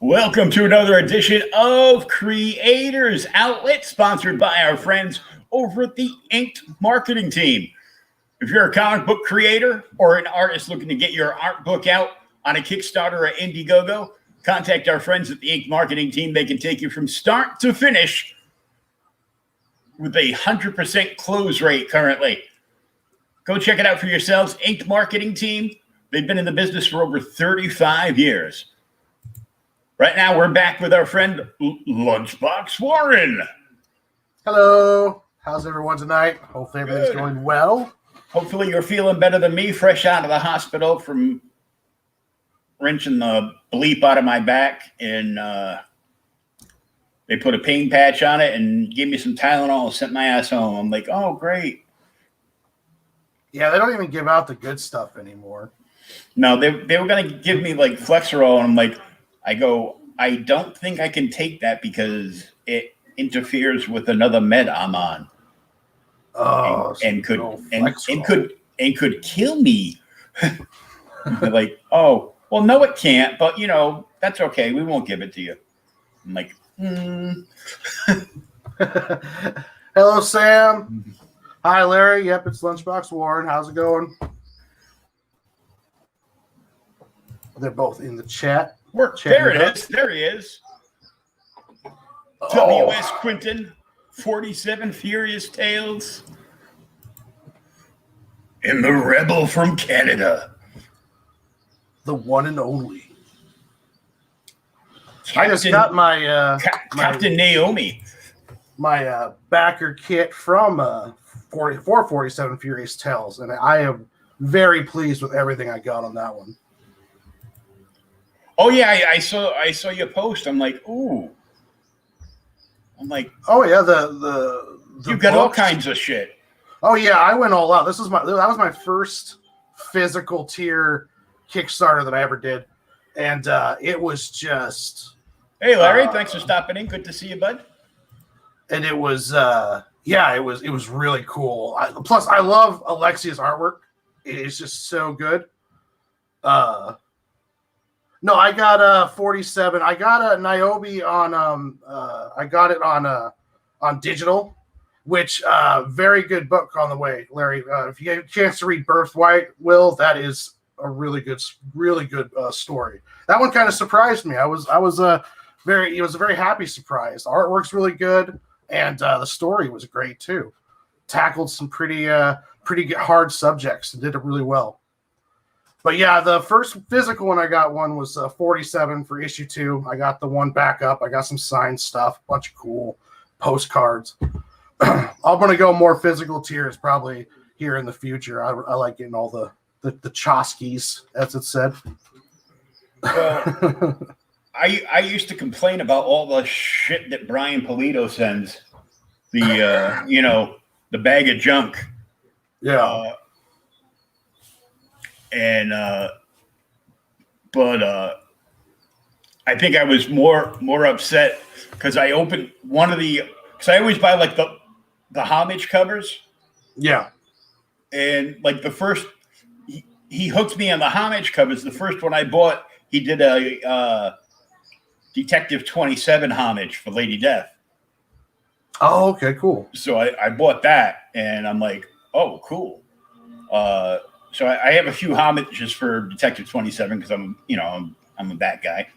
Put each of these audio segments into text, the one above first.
Welcome to another edition of Creators Outlet, sponsored by our friends over at the Inked Marketing Team. If you're a comic book creator or an artist looking to get your art book out on a Kickstarter or Indiegogo, contact our friends at the Inked Marketing Team. They can take you from start to finish with a 100% close rate currently. Go check it out for yourselves. Inked Marketing Team. They've been in the business for over 35 years. Right now, we're back with our friend Lunchbox Warren. Hello. How's everyone tonight? Hopefully everything's going well. Hopefully you're feeling better than me, fresh out of the hospital from wrenching the bleep out of my back. And they put a pain patch on it and gave me some Tylenol and sent my ass home. I'm like, oh, great. Yeah, they don't even give out the good stuff anymore. No, they were going to give me like Flexerol. And I'm like, I don't think I can take that because it interferes with another med I'm on. Oh, and could kill me. They're like, oh, well, no, it can't, but that's okay. We won't give it to you. I'm like, Hello, Sam. Hi, Larry. Yep, it's Lunchbox Warren. How's it going? They're both in the chat. There it is. There he is. W.S. Quinton, 47 Furious Tales. And the Rebel from Canada. The one and only. Captain, I just got my Captain Naomi. My backer kit from 47 Furious Tales, and I am very pleased with everything I got on that one. Oh yeah, I saw your post. I'm like, ooh. I'm like, oh yeah, the you got all kinds of shit. Oh yeah, I went all out. That was my first physical tier Kickstarter that I ever did, and it was just. Hey Larry, thanks for stopping in. Good to see you, bud. And it was it was really cool. Plus, I love Alexia's artwork. It is just so good. No, I got 47. I got a Niobe on I got it on digital, which very good book on the way, Larry. If you get a chance to read Birthright, that is a really good story. That one kind of surprised me. It was a very happy surprise. The artwork's really good, and the story was great too. Tackled some pretty hard subjects and did it really well. But yeah, the first physical one I got was 47 for issue 2. I got the one backup. I got some signed stuff, a bunch of cool postcards. I'm going to go more physical tiers probably here in the future. I like getting all the Choskis, as it said. Well, I used to complain about all the shit that Brian Polito sends. The the bag of junk. Yeah. But I think I was more upset because I opened one of because I always buy like the homage covers. Yeah. And like the first, he hooked me on the homage covers. The first one I bought, he did a Detective 27 homage for Lady Death. Oh, okay, cool. So I bought that, and I'm like, oh, cool. So I have a few homages for Detective 27 because I'm a bat guy,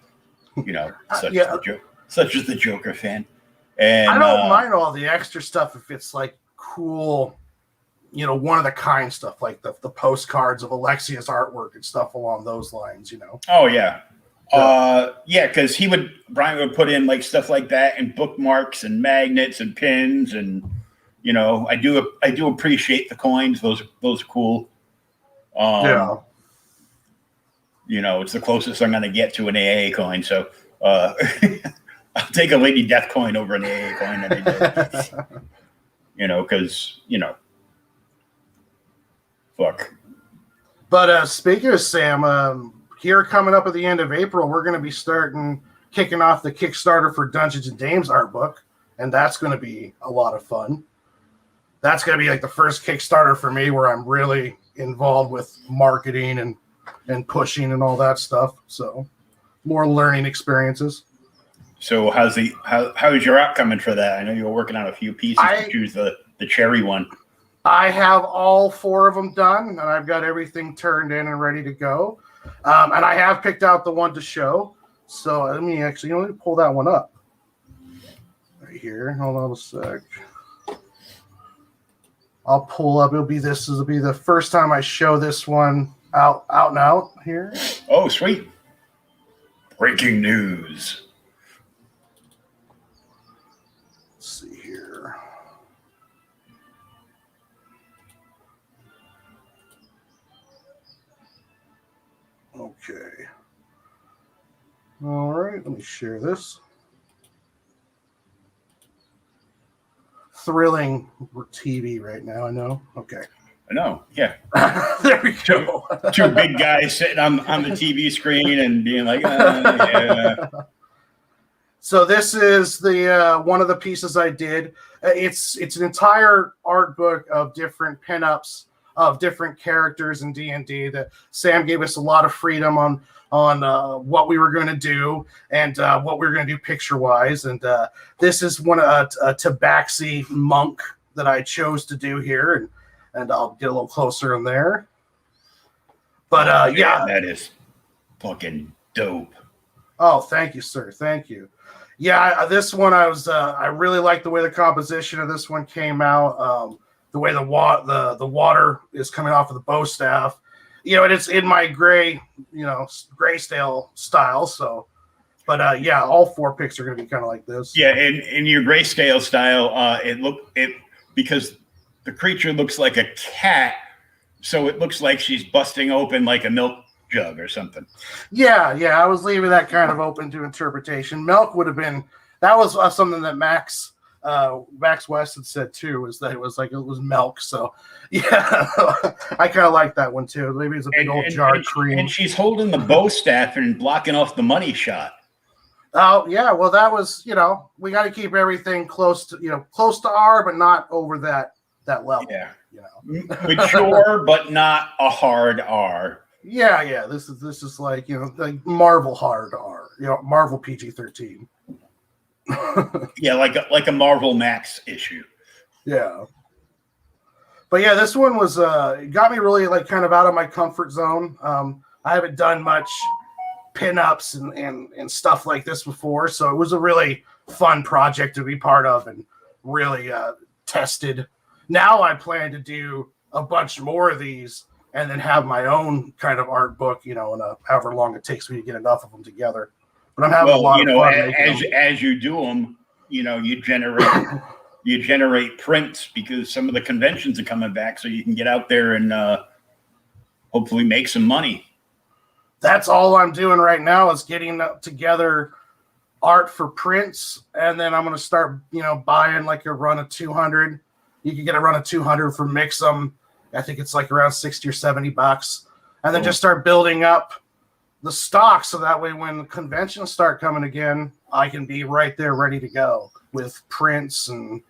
such as the Joker fan. And I don't mind all the extra stuff if it's like cool, one of the kind stuff like the postcards of Alexia's artwork and stuff along those lines. Oh yeah, Yeah, because Brian would put in like stuff like that and bookmarks and magnets and pins and I do appreciate the coins. Those are cool. Yeah. It's the closest I'm going to get to an AA coin. So I'll take a Lady Death coin over an AA coin any day. Because fuck. But speaking of Sam, here coming up at the end of April, we're going to be kicking off the Kickstarter for Dungeons and Dames art book, and that's going to be a lot of fun. That's going to be like the first Kickstarter for me where I'm really involved with marketing and pushing and all that stuff. So more learning experiences. So how's your app coming for that? I know you were working on a few pieces to choose the cherry one. I have all 4 of them done, and I've got everything turned in and ready to go. And I have picked out the one to show. So let me pull that one up right here. Hold on a sec. I'll pull up. This will be the first time I show this one out and out here. Oh, sweet. Breaking news. Let's see here. Okay. All right, let me share this. Thrilling TV right now, I know. Okay. I know, yeah. There we go. Two big guys sitting on the TV screen and being like, yeah. So this is the one of the pieces I did. It's an entire art book of different pinups of different characters in D&D. That Sam gave us a lot of freedom on what we were going to do and what we were going to do picture wise. And this is a Tabaxi monk that I chose to do here, and I'll get a little closer in there. But yeah, that is fucking dope. Oh, thank you, sir. Thank you. Yeah, this one I really like the way the composition of this one came out. The way the water is coming off of the bow staff. And it's in my grayscale style. So, but yeah, all 4 pics are going to be kind of like this. Yeah, in your grayscale style, because the creature looks like a cat, so it looks like she's busting open like a milk jug or something. Yeah, I was leaving that kind of open to interpretation. Milk would have been something that Max West had said too, is that it was milk. So yeah, I kind of like that one too. Maybe it's a big old jar of cream. And she's holding the bow staff and blocking off the money shot. Oh yeah, well that was we got to keep everything close to R, but not over that level. Yeah, mature, but not a hard R. Yeah. This is like Marvel hard R. Marvel PG-13. Yeah, like a Marvel Max issue. Yeah. But yeah, this one was got me really kind of out of my comfort zone. I haven't done much pinups and stuff like this before, so it was a really fun project to be part of and really tested. Now I plan to do a bunch more of these and then have my own kind of art book, in however long it takes me to get enough of them together. But I'm having a lot of fun. As you do them, you generate prints because some of the conventions are coming back, so you can get out there and hopefully make some money. That's all I'm doing right now is getting together art for prints, and then I'm going to start, buying like a run of 200. You can get a run of 200 for Mix'em. I think it's like around $60 or $70, and then just start building up the stock, so that way when conventions start coming again, I can be right there ready to go with prints. And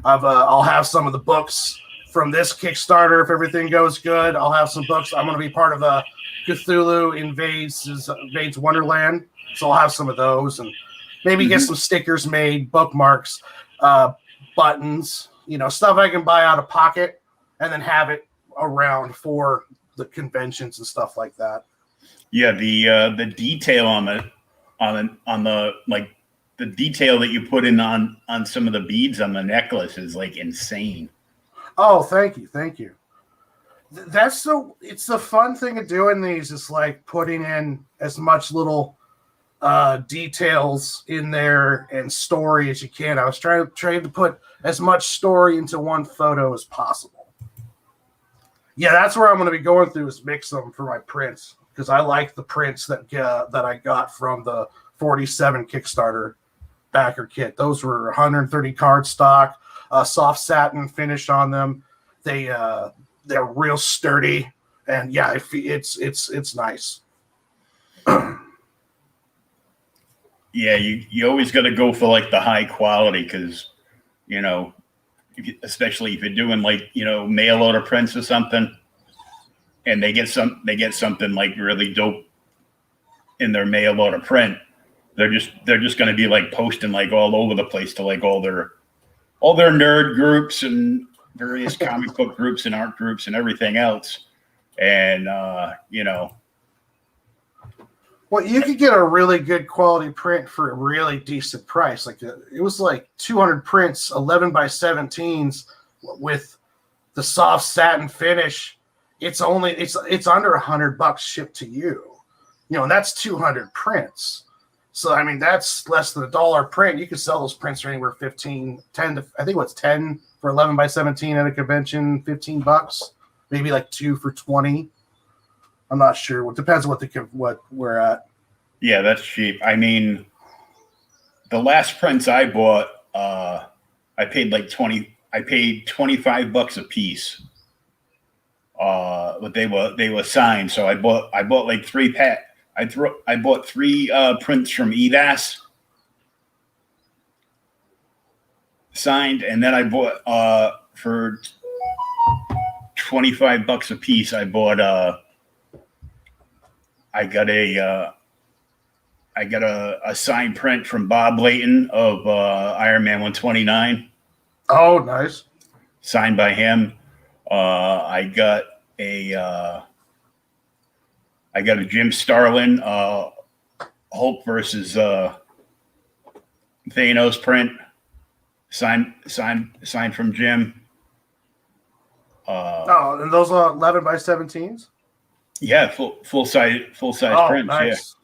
I'll have some of the books from this Kickstarter if everything goes good. I'll have some books. I'm going to be part of a Cthulhu Invades Wonderland, so I'll have some of those and maybe get some stickers made, bookmarks, buttons, stuff I can buy out of pocket and then have it around for the conventions and stuff like that. Yeah, the detail on the the detail that you put in on some of the beads on the necklace is like insane. Oh, thank you. It's the fun thing of doing these is like putting in as much little details in there and story as you can. I was trying to put as much story into one photo as possible. Yeah, that's where I'm going to be going through is mix them for my prints because I like the prints that I got from the 47 Kickstarter backer kit. Those were 130 card stock, soft satin finish on them. They're real sturdy, and yeah, it's nice. Yeah, you always got to go for like the high quality because, you know, especially if you're doing like, you know, mail order prints or something, and they get something like really dope in their mail order print, they're just going to be like posting like all over the place to like all their nerd groups and various comic book groups and art groups and everything else, and you know. Well, you could get a really good quality print for a really decent price. Like it was like 200 prints, 11 by 17s with the soft satin finish. It's under $100 shipped to you. You know, and that's 200 prints. So I mean, that's less than $1 a print. You could sell those prints for anywhere 10 to I think what's 10 for 11 by 17 at a convention, $15, maybe like 2 for 20. I'm not sure. It depends on what we're at. Yeah, that's cheap. I mean, the last prints I bought, I paid like $25 a piece. But they were signed, so I bought like 3 pack. I bought 3 prints from EVAS signed, and then I bought for $25 a piece. I bought I got a signed print from Bob Layton of Iron Man 129. Oh, nice. Signed by him. I got a Jim Starlin Hulk versus Thanos print. Signed from Jim. And those are 11 by 17s? Yeah, full size prints. Nice.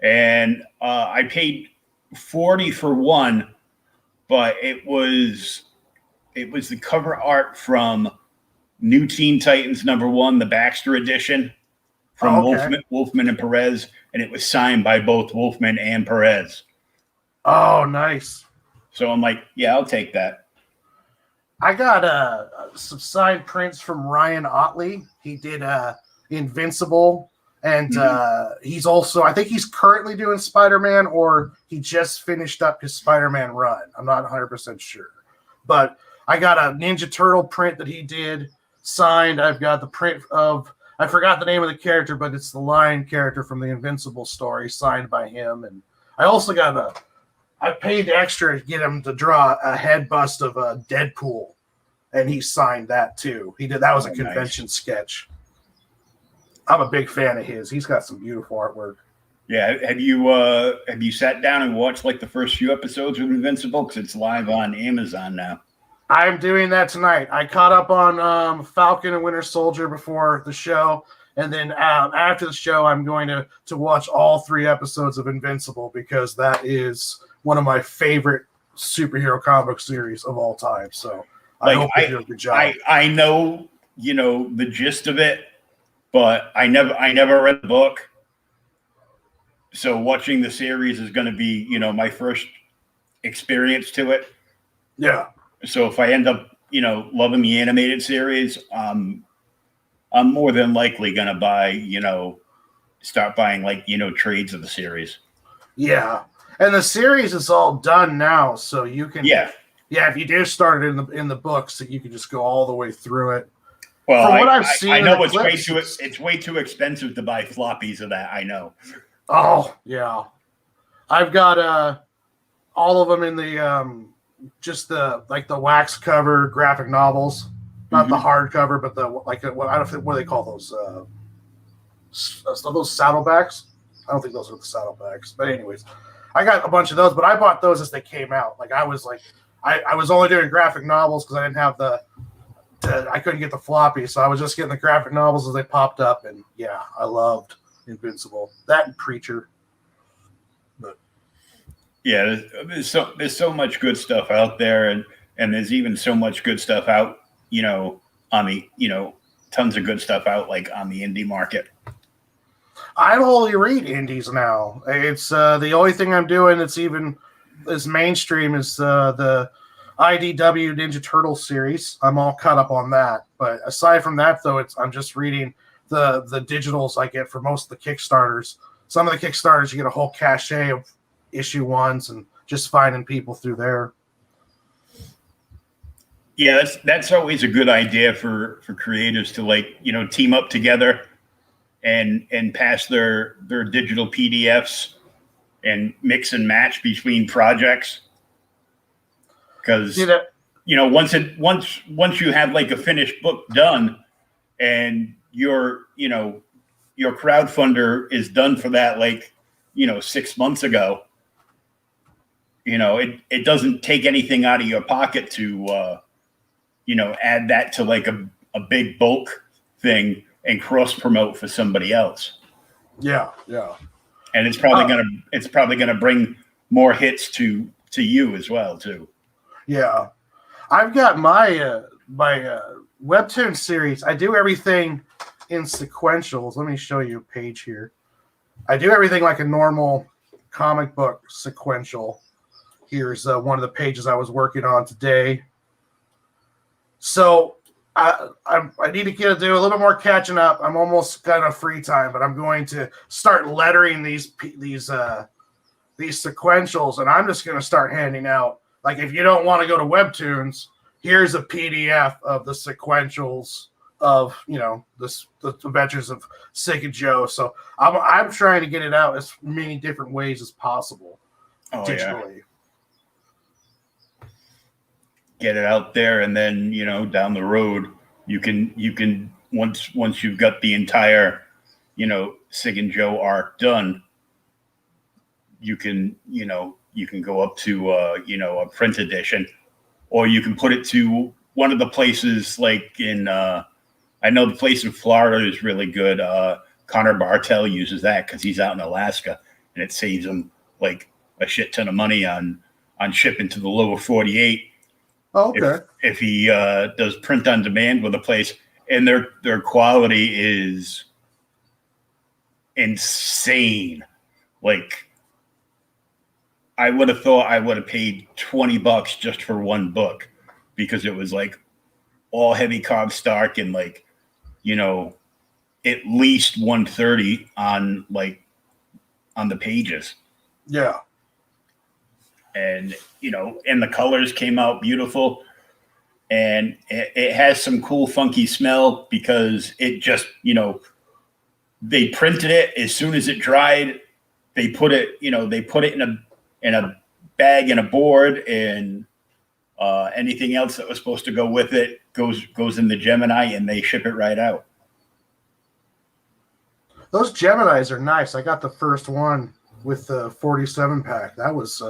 Yeah, and I paid $40 for one, but it was the cover art from New Teen Titans #1, the Baxter edition from Wolfman and Perez, and it was signed by both Wolfman and Perez. Oh, nice. So I'm like, yeah, I'll take that. I got some signed prints from Ryan Otley. He did Invincible, and he's also, I think he's currently doing Spider-Man, or he just finished up his Spider-Man run. I'm not 100% sure, but I got a Ninja Turtle print that he did signed. I've got the print of, I forgot the name of the character, but it's the Lion character from the Invincible story signed by him. And I also got I paid extra to get him to draw a head bust of Deadpool, and he signed that too. That was a convention sketch. I'm a big fan of his. He's got some beautiful artwork. Yeah, have you sat down and watched like the first few episodes of Invincible? Because it's live on Amazon now. I'm doing that tonight. I caught up on Falcon and Winter Soldier before the show, and then after the show, I'm going to watch all 3 episodes of Invincible because that is one of my favorite superhero comic series of all time. So I hope they do a good job. I know, you know, the gist of it, but I never read the book. So watching the series is going to be, you know, my first experience to it. Yeah. So if I end up, you know, loving the animated series, I'm more than likely going to start buying like, you know, trades of the series. Yeah. And the series is all done now. So you can, if you do start it in the books, you can just go all the way through it. Well, from what I've seen, I know it's way too expensive to buy floppies of that. I know. Oh yeah, I've got all of them in the just the wax cover graphic novels, not the hardcover, but I don't know what do they call those? Those saddlebacks. I don't think those are the saddlebacks, but anyways, I got a bunch of those. But I bought those as they came out. I was only doing graphic novels because I didn't have I couldn't get the floppy, so I was just getting the graphic novels as they popped up, and yeah, I loved Invincible. That and Preacher. Yeah, there's so much good stuff out there, and there's even so much good stuff out, on the, tons of good stuff out like on the indie market. I only read indies now. It's the only thing I'm doing that's even as mainstream is the IDW Ninja Turtle series. I'm all caught up on that. But aside from that, though, I'm just reading the digitals I get for most of the Kickstarters. Some of the Kickstarters, you get a whole cache of issue ones, and just finding people through there. Yeah, that's always a good idea for creators to team up together and pass their digital PDFs and mix and match between projects. Because once you have like a finished book done and your crowdfunder is done for that 6 months ago, it doesn't take anything out of your pocket to add that to like a big bulk thing and cross promote for somebody else. Yeah. And it's probably gonna bring more hits to you as well too. Yeah. I've got my webtoon series. I do everything in sequentials. Let me show you a page here. I do everything like a normal comic book sequential. Here's one of the pages I was working on today. So I need to do a little bit more catching up. I'm almost got enough free time, but I'm going to start lettering these sequentials, and I'm just going to start handing out. Like, if you don't want to go to Webtoons, here's a PDF of the sequentials of the Adventures of Sig and Joe. So I'm trying to get it out as many different ways as possible digitally. Yeah. Get it out there, and then down the road you can once you've got the entire Sig and Joe arc done, you can go up to a print edition, or you can put it to one of the places like in I know the place in Florida is really good. Connor Bartel uses that because he's out in Alaska, and it saves him like a shit ton of money on shipping to the lower 48. Oh, okay. If he does print on demand with a place, and their quality is insane. Like, I would have thought I would have paid $20 just for one book, because it was like all heavy cardstock and at least 130 on the pages. Yeah. And and the colors came out beautiful, and it has some cool funky smell because it just they printed it as soon as it dried. They put it in a bag and a board, and anything else that was supposed to go with it goes in the Gemini, and they ship it right out. Those Geminis are nice. I got the first one with the 47 pack. That was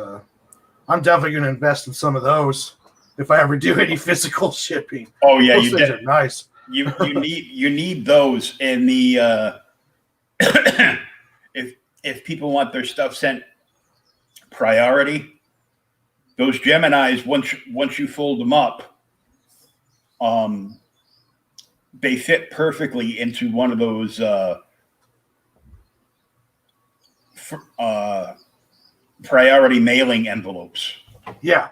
I'm definitely going to invest in some of those if I ever do any physical shipping. Oh yeah, those things are nice. You need those, and the if people want their stuff sent priority, those Geminis, once you fold them up, they fit perfectly into one of those priority mailing envelopes. Yeah.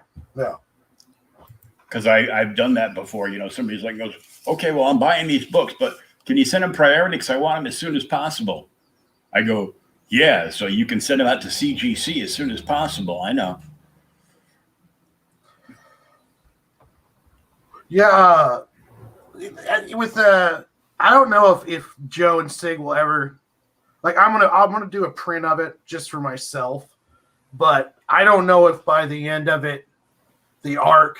Because I've done that before. Somebody's goes, okay, well, I'm buying these books, but can you send them priority because I want them as soon as possible? I go, yeah, so you can send them out to CGC as soon as possible. I know. Yeah. With I don't know if Joe and Sig will ever, I'm gonna do a print of it just for myself, but I don't know if by the end of it, the arc,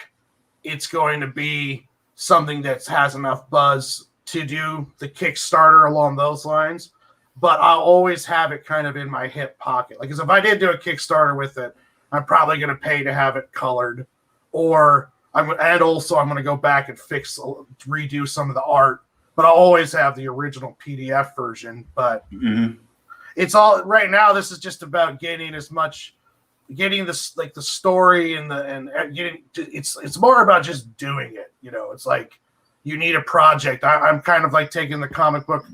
it's going to be something that has enough buzz to do the Kickstarter along those lines. But I'll always have it kind of in my hip pocket. Because if I did do a Kickstarter with it, I'm probably going to pay to have it colored, or I'm going to go back and redo some of the art. But I'll always have the original PDF version. But it's all right now. This is just about getting as much getting this like the story and getting it's more about just doing it. It's like you need a project. I'm kind of like taking the comic book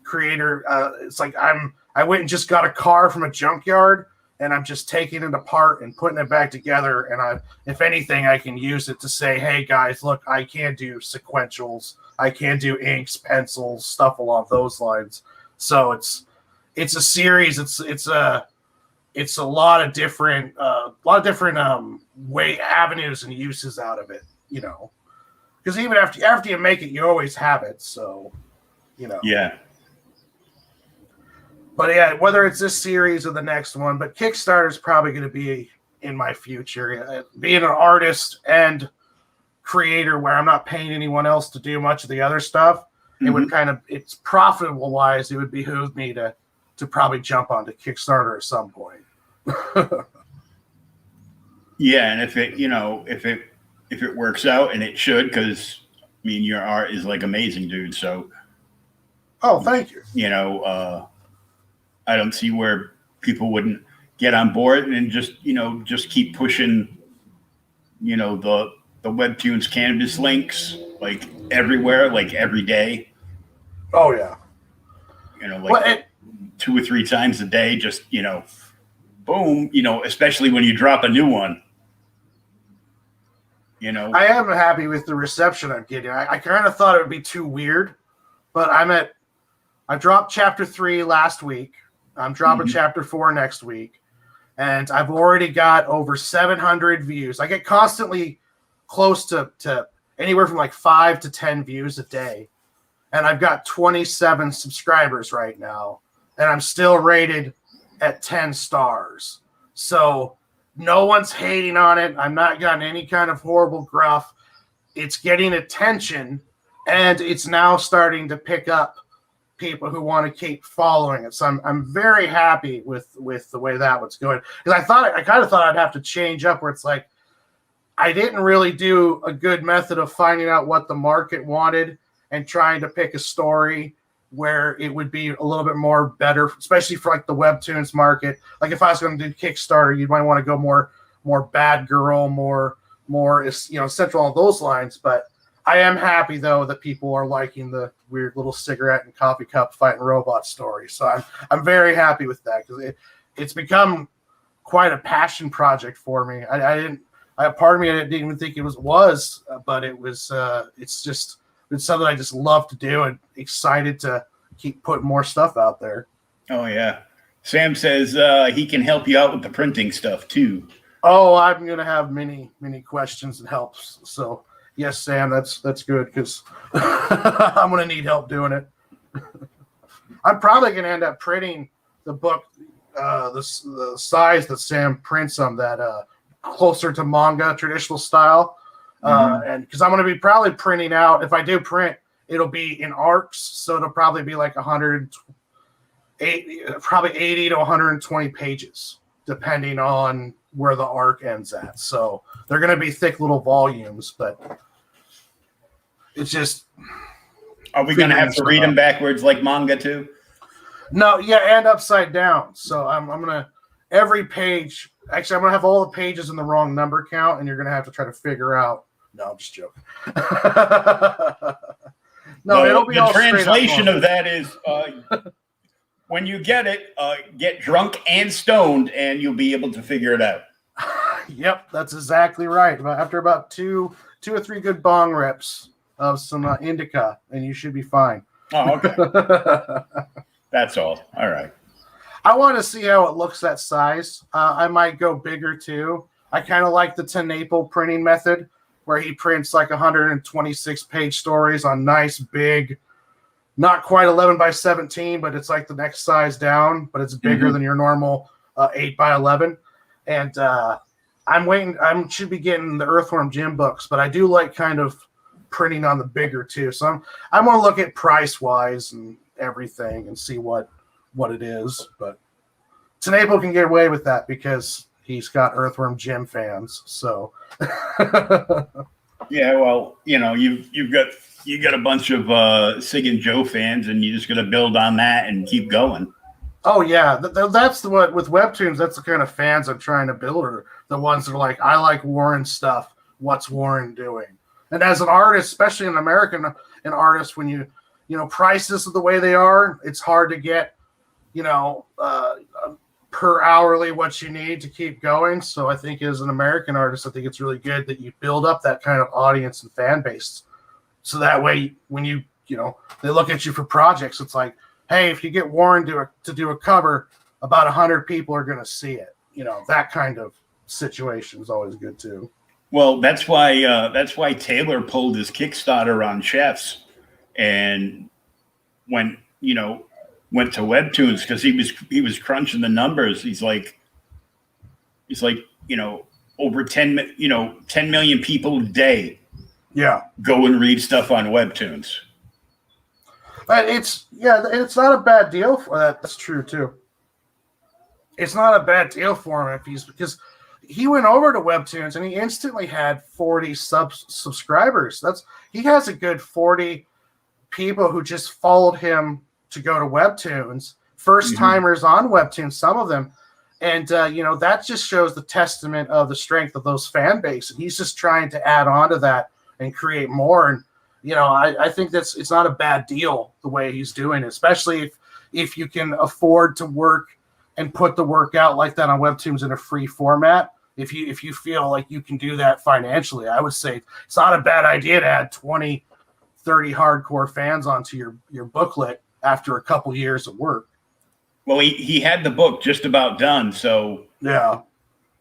creator. It's like I went and just got a car from a junkyard, and I'm just taking it apart and putting it back together. And if anything, I can use it to say, hey guys, look, I can do sequentials. I can do inks, pencils, stuff along those lines. So it's a series. It's a lot of different way avenues and uses out of it. Because even after you make it, you always have it. So, Yeah. But yeah, whether it's this series or the next one, but Kickstarter is probably going to be in my future. Being an artist and creator where I'm not paying anyone else to do much of the other stuff, it would it's profitable wise, it would behoove me to probably jump onto Kickstarter at some point. Yeah, and if it works out, and it should, because your art is like amazing, dude. So, oh, thank you. I don't see where people wouldn't get on board and just keep pushing, the Webtoons Canvas links like everywhere, like every day. Oh yeah. 2 or 3 times a day, just boom, especially when you drop a new one. I am happy with the reception I'm getting. I kind of thought it would be too weird, but I dropped chapter 3 last week. I'm dropping chapter 4 next week, and I've already got over 700 views. I get constantly close to anywhere from like 5 to 10 views a day, and I've got 27 subscribers right now, and I'm still rated at 10 stars. So no one's hating on it. I'm not getting any kind of horrible gruff. It's getting attention, and it's now starting to pick up people who want to keep following it. So I'm very happy with the way that was going. Because I kind of thought I'd have to change up where it's like I didn't really do a good method of finding out what the market wanted and trying to pick a story where it would be a little bit more better, especially for like the Webtoons market. Like if I was going to do Kickstarter, you might want to go more bad girl, more central on those lines. But I am happy though that people are liking the weird little cigarette and coffee cup fighting robot story. So I'm very happy with that because it's become quite a passion project for me. Part of me I didn't even think it was, but it was. It's something I just love to do and excited to keep putting more stuff out there. Oh yeah, Sam says he can help you out with the printing stuff too. Oh, I'm gonna have many questions and helps. So. Yes, Sam, that's good because I'm going to need help doing it. I'm probably going to end up printing the book, the size that Sam prints them, that closer to manga traditional style. And because I'm going to be probably printing out, if I do print, it'll be in arcs. So it'll probably be like 80 to 120 pages, depending on where the arc ends at. So they're going to be thick little volumes, but it's just. Are we going to have to read them backwards like manga too? No, yeah, and upside down. So I'm going to, every page, actually, I'm going to have all the pages in the wrong number count, and you're going to have to try to figure out. No, I'm just joking. No, it'll be the all translation of that is when you get it, get drunk and stoned, and you'll be able to figure it out. Yep, that's exactly right. After about two or three good bong reps of some indica, and you should be fine. Oh, okay. That's all. All right. I want to see how it looks that size. I might go bigger too. I kind of like the TenNapel printing method, where he prints like 126-page stories on nice, big, not quite 11 by 17, but it's like the next size down, but it's bigger than your normal 8 by 11. And I'm waiting. I should be getting the Earthworm Jim books, but I do like kind of printing on the bigger too. So I'm going to look at price wise and everything and see what it is. But TenNapel can get away with that because he's got Earthworm Jim fans. So yeah, well, you've got a bunch of Sig and Joe fans, and you just got to build on that and keep going. Oh yeah, that's what with webtoons. That's the kind of fans I'm trying to build, are the ones that are like, I like Warren stuff. What's Warren doing? And as an artist, especially an an artist, when prices are the way they are, it's hard to get per hourly what you need to keep going. So I think as an American artist, I think it's really good that you build up that kind of audience and fan base. So that way, when they look at you for projects, it's like, hey, if you get Warren to do a cover, about 100 people are going to see it. That kind of situation is always good too. Well, that's why Taylor pulled his Kickstarter on Chefs and went to Webtoons, because he was crunching the numbers. He's like over 10 million people a day. Yeah, go and read stuff on Webtoons. It's not a bad deal for that. That's true too. It's not a bad deal for him because he went over to Webtoons and he instantly had 40 subscribers. He has a good 40 people who just followed him to go to Webtoons. First timers on Webtoons, some of them, and that just shows the testament of the strength of those fan base. And he's just trying to add on to that and create more. And I think it's not a bad deal the way he's doing it, especially if you can afford to work and put the work out like that on Webtoons in a free format. If you feel like you can do that financially, I would say it's not a bad idea to add 20, 30 hardcore fans onto your booklet after a couple years of work. Well, he had the book just about done, so yeah.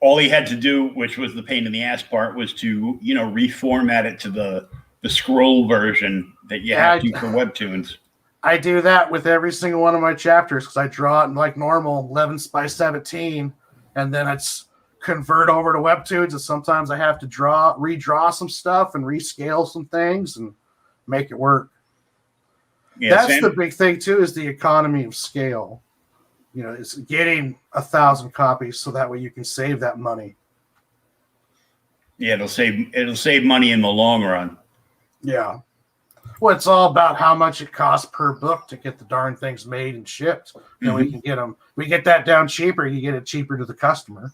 All he had to do, which was the pain in the ass part, was to reformat it to the scroll version that you have to for Webtoons. I do that with every single one of my chapters because I draw it in like normal 11 by 17, and then it's convert over to Webtoons, and sometimes I have to redraw some stuff and rescale some things and make it work. Yeah, that's the big thing too, is the economy of scale. It's getting 1,000 copies so that way you can save that money. Yeah, it'll save money in the long run. Yeah. Well, it's all about how much it costs per book to get the darn things made and shipped. We can get them. We get that down cheaper. You get it cheaper to the customer.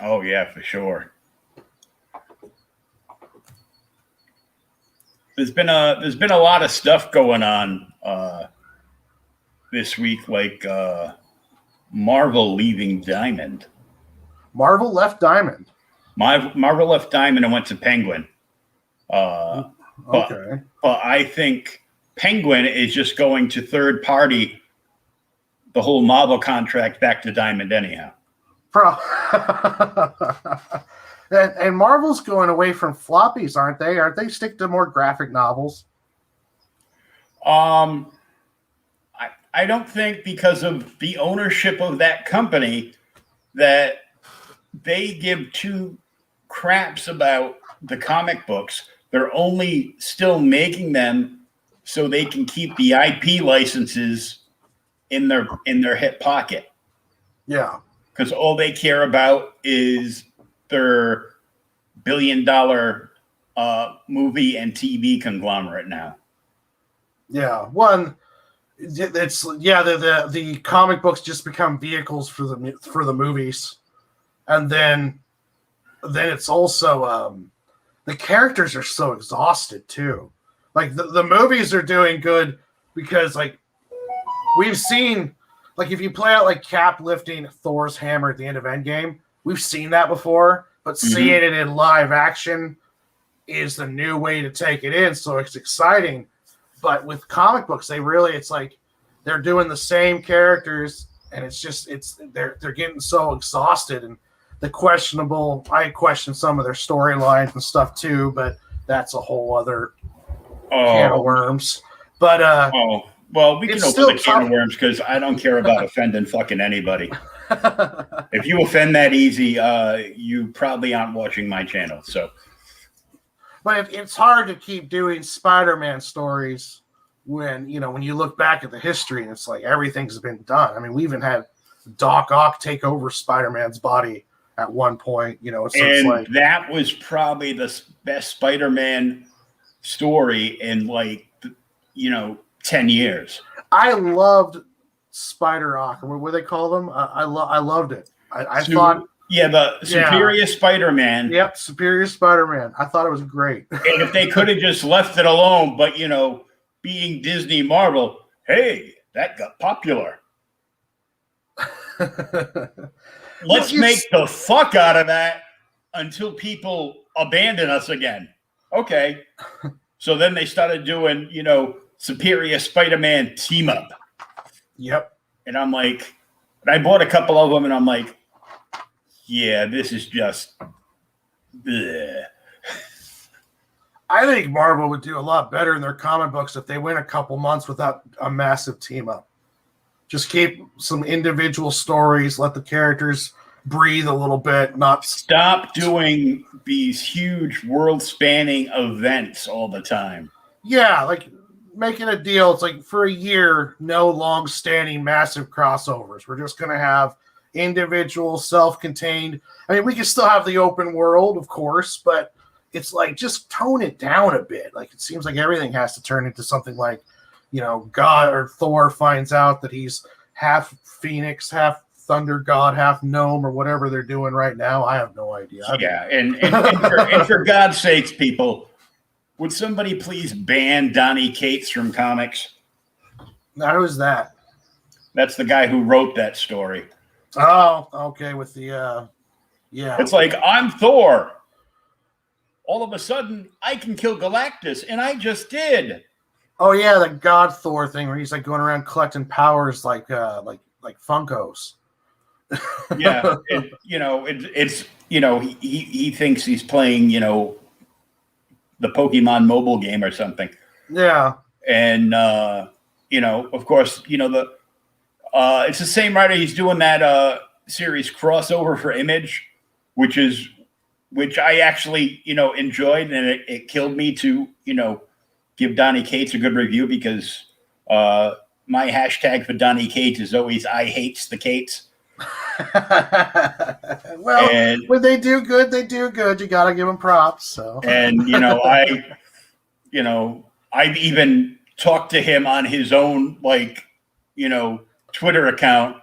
Oh yeah, for sure. There's been a lot of stuff going on this week, like Marvel leaving Diamond. Marvel left Diamond. Marvel left Diamond and went to Penguin. Okay. But I think Penguin is just going to third party the whole Marvel contract back to Diamond anyhow. And Marvel's going away from floppies, aren't they? Aren't they stick to more graphic novels? I don't think, because of the ownership of that company, that they give two craps about the comic books. They're only still making them so they can keep the IP licenses in their hip pocket. Yeah. Because all they care about is their billion-dollar movie and TV conglomerate now. Yeah. The comic books just become vehicles for the movies, and then it's also the characters are so exhausted too. Like the movies are doing good because like we've seen, like if you play out like Cap lifting Thor's hammer at the end of Endgame, we've seen that before, but seeing it in live action is the new way to take it in. So it's exciting. But with comic books, it's like they're doing the same characters, and they're getting so exhausted, and I question some of their storylines and stuff too, but that's a whole other can of worms. But well, we can open the can of worms because I don't care about offending fucking anybody. If you offend that easy, you probably aren't watching my channel. So. But it's hard to keep doing Spider-Man stories when you look back at the history and it's like everything's been done. I mean, we even had Doc Ock take over Spider-Man's body at one point, so it's like that was probably the best Spider-Man story in 10 years. I loved Spider Rock, or what do they call them? I loved it. I So, thought, yeah, the Superior Spider-Man. yep, Superior Spider-Man. I thought it was great. And if they could have just left it alone, but being Disney Marvel, hey, that got popular. Let's make the fuck out of that until people abandon us again. Okay. So then they started doing, Superior Spider-Man team up. Yep. And I'm like, I bought a couple of them and I'm like, yeah, this is just bleh. I think Marvel would do a lot better in their comic books if they went a couple months without a massive team up. Just keep some individual stories, let the characters breathe a little bit, not stop doing these huge world-spanning events all the time. Yeah, like making a deal. It's like for a year, no long-standing massive crossovers. We're just going to have individual, self-contained. I mean, we can still have the open world, of course, but it's like just tone it down a bit. Like it seems like everything has to turn into something like, God or Thor finds out that he's half Phoenix, half Thunder God, half Gnome, or whatever they're doing right now. I have no idea. Yeah, and for God's sakes, people, would somebody please ban Donny Cates from comics? Now, who's that? That's the guy who wrote that story. Oh, okay. With the, yeah. It's like, I'm Thor. All of a sudden, I can kill Galactus, and I just did. Oh yeah, the God Thor thing where he's like going around collecting powers like Funkos. Yeah, he thinks he's playing the Pokemon mobile game or something. Yeah, and of course, it's the same writer. He's doing that series crossover for Image, which I actually enjoyed, and it killed me to give Donny Cates a good review because my hashtag for Donny Cates is always I hates the Cates. Well, when they do good, they do good. You got to give them props. So, and I've even talked to him on his own Twitter account.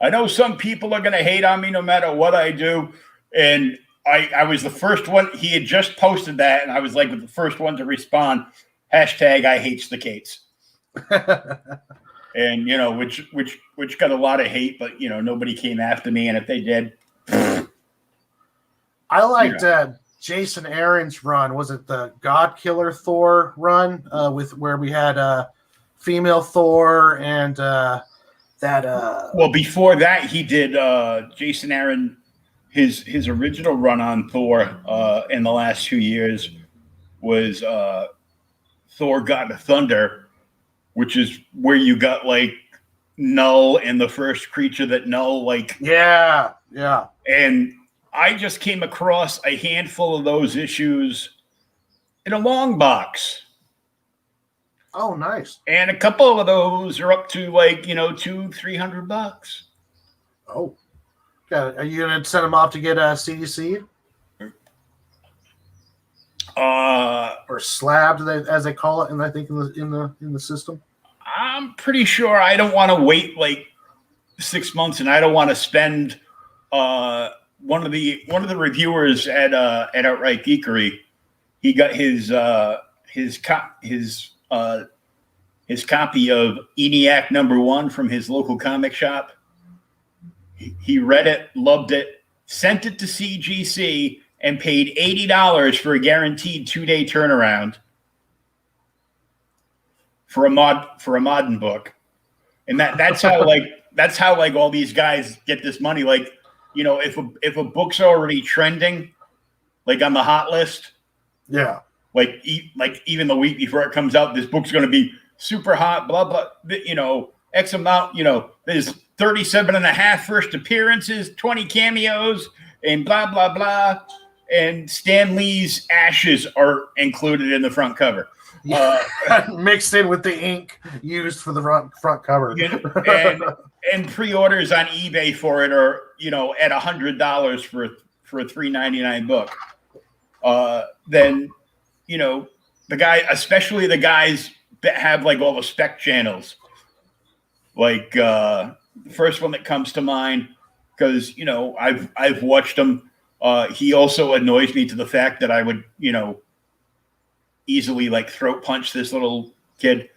I know some people are going to hate on me no matter what I do, and I was the first one. He had just posted that, and I was like the first one to respond. Hashtag I hates the Cates. And which got a lot of hate, but nobody came after me, and if they did, I liked Jason Aaron's run. Was it the God Killer Thor run with where we had female Thor and that? Well, before that, he did Jason Aaron. His original run on Thor in the last 2 years was Thor God of Thunder, which is where you got Null and the first creature that Null Yeah. And I just came across a handful of those issues in a long box. Oh, nice. And a couple of those are up to $200-$300. Oh. Are you gonna send them off to get a CDC? Or slabbed, as they call it, and I think in the system. I'm pretty sure I don't want to wait 6 months, and I don't want to spend. One of the reviewers at Outright Geekery, he got his copy of ENIAC #1 from his local comic shop. He read it, loved it, sent it to CGC, and paid $80 for a guaranteed 2-day turnaround for a modern book. And that's how all these guys get this money. If a book's already trending, on the hot list, yeah, even the week before it comes out, this book's going to be super hot, blah blah. X amount. There's 37 and a half first appearances, 20 cameos, and blah, blah, blah. And Stan Lee's ashes are included in the front cover. Mixed in with the ink used for the front cover. and pre-orders on eBay for it are, at $100 for a $3.99 book. Then, the guy, especially the guys that have all the spec channels, Like the first one that comes to mind, because I've watched him. He also annoys me to the fact that I would easily like throat punch this little kid.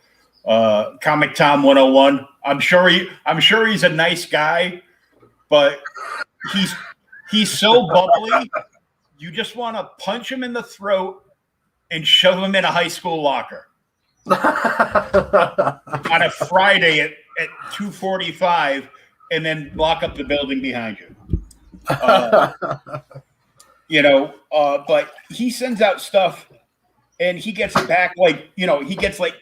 Comic Tom 101. I'm sure he's a nice guy, but he's so bubbly. You just want to punch him in the throat and shove him in a high school locker on a Friday at 2:45, and then lock up the building behind you. But he sends out stuff, and he gets it back he gets like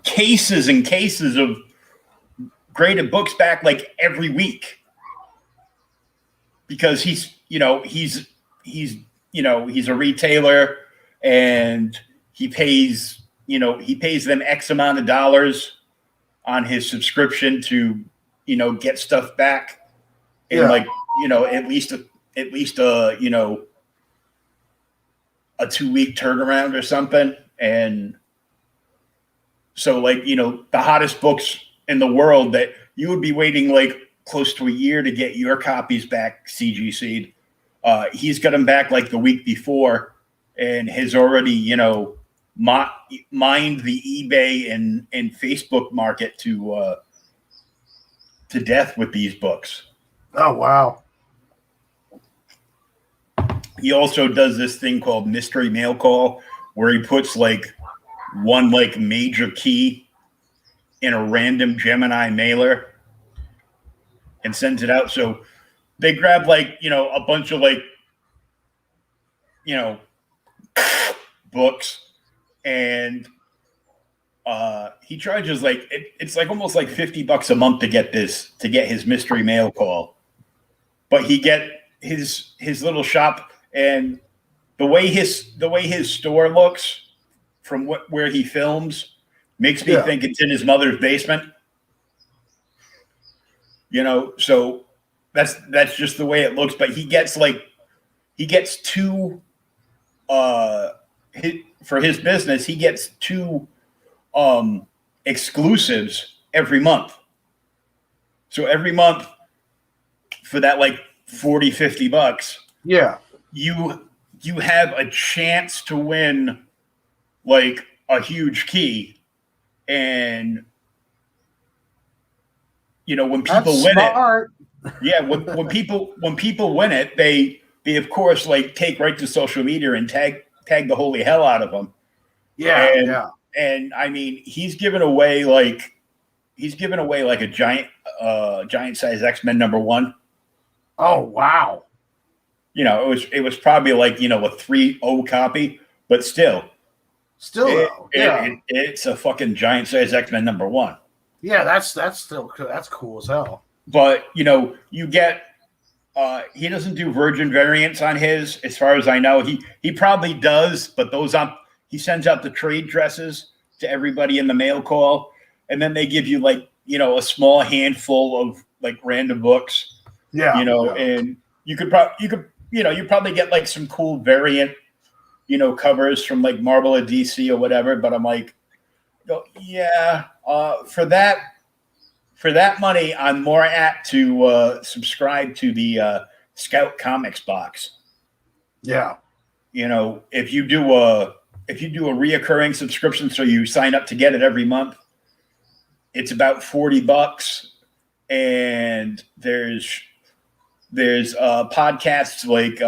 cases and cases of graded books back like every week, because he's a retailer, and he pays them X amount of dollars on his subscription to get stuff back in at least a 2-week turnaround or something. And so the hottest books in the world that you would be waiting like close to a year to get your copies back CGC'd, he's got them back like the week before, and has already mined the eBay and Facebook market to death with these books. Oh wow. He also does this thing called mystery mail call, where he puts like one like major key in a random Gemini mailer and sends it out. So they grab like a bunch of like books, and he charges like it's like almost like $50 a month to get his mystery mail call. But he get his little shop, and the way his store looks from where he films makes me think it's in his mother's basement. So that's just the way it looks. But he gets two for his business, he gets two exclusives every month. So every month, for that like $40-$50, you have a chance to win like a huge key. And when people win it, when people win it, they of course like take right to social media and tag the holy hell out of them. And I mean, he's given away like a giant size X-Men #1. Oh wow. It was probably like a 3.0 copy, but still it's a fucking giant size X-Men #1. Yeah, that's cool as hell. But you get he doesn't do virgin variants on his, as far as I know. He probably does, but he sends out the trade dresses to everybody in the mail call, and then they give you like a small handful of like random books. And you probably get like some cool variant covers from like Marvel or DC or whatever. But I'm like, for that money, I'm more apt to subscribe to the Scout Comics box. Yeah. If you do a reoccurring subscription, so you sign up to get it every month, it's about $40, and there's podcasts like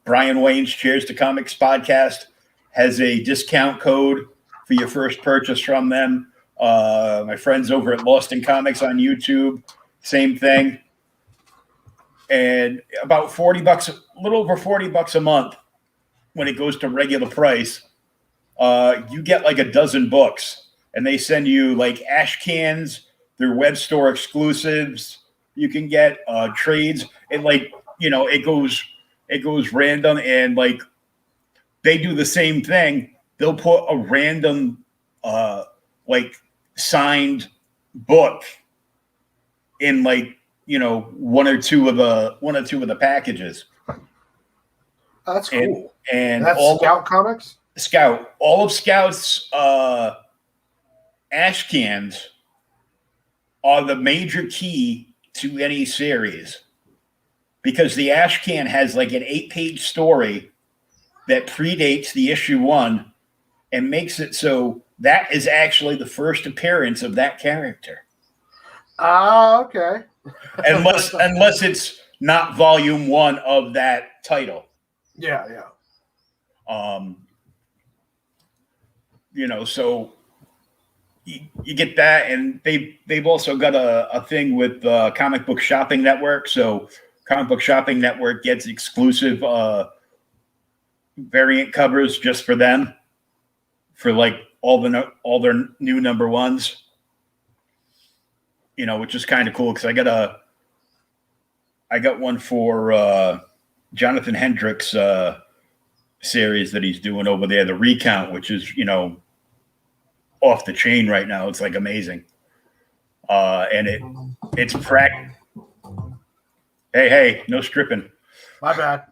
Brian Wayne's Cheers to Comics podcast has a discount code for your first purchase from them. My friends over at Lost in Comics on YouTube, same thing. And about $40, a little over $40 a month, when it goes to regular price, you get like a dozen books, and they send you like ash cans, their web store exclusives. You can get trades, and like it goes random, and like they do the same thing. They'll put a random like signed book in like one or two of the packages. That's cool. And that's all Scout Comics. All of Scout's ash cans are the major key to any series, because the Ash Can has like an 8-page story that predates the issue 1 and makes it so that is actually the first appearance of that character. Okay. unless it's not volume 1 of that title. Yeah. So you get that, and they've also got a thing with Comic Book Shopping Network. So Comic Book Shopping Network gets exclusive variant covers just for them, for like all their new number 1s. Which is kind of cool, because I got one for Jonathan Hendricks series that he's doing over there, the Recount, which is off the chain right now. It's like amazing, and it's Hey, no stripping. My bad.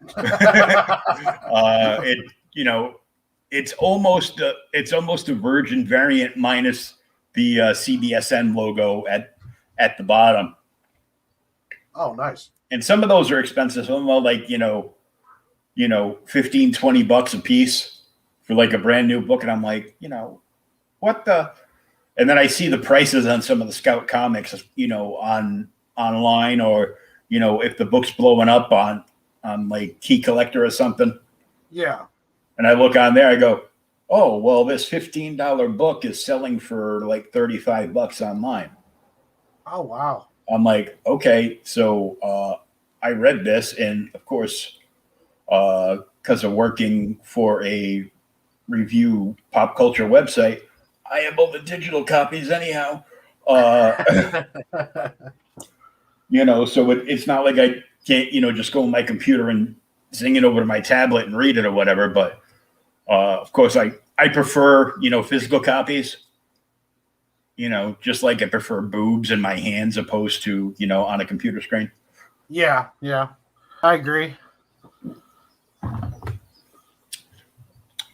It's almost a Virgin variant minus the CBSN logo at the bottom. Oh, nice. And some of those are expensive. Some of them are like, $15, $20 a piece for like a brand new book. And I'm like, what the? And then I see the prices on some of the Scout comics, online, or, if the book's blowing up on like Key Collector or something. Yeah. And I look on there, I go, oh, well, this $15 book is selling for like $35 online. Oh, wow. I'm like, okay. So I read this, and of course, because of working for a review pop culture website, I have all the digital copies anyhow. So it's not like I can't, just go on my computer and zing it over to my tablet and read it or whatever. But of course, I prefer, physical copies. Just like I prefer boobs in my hands opposed to, on a computer screen. Yeah, I agree.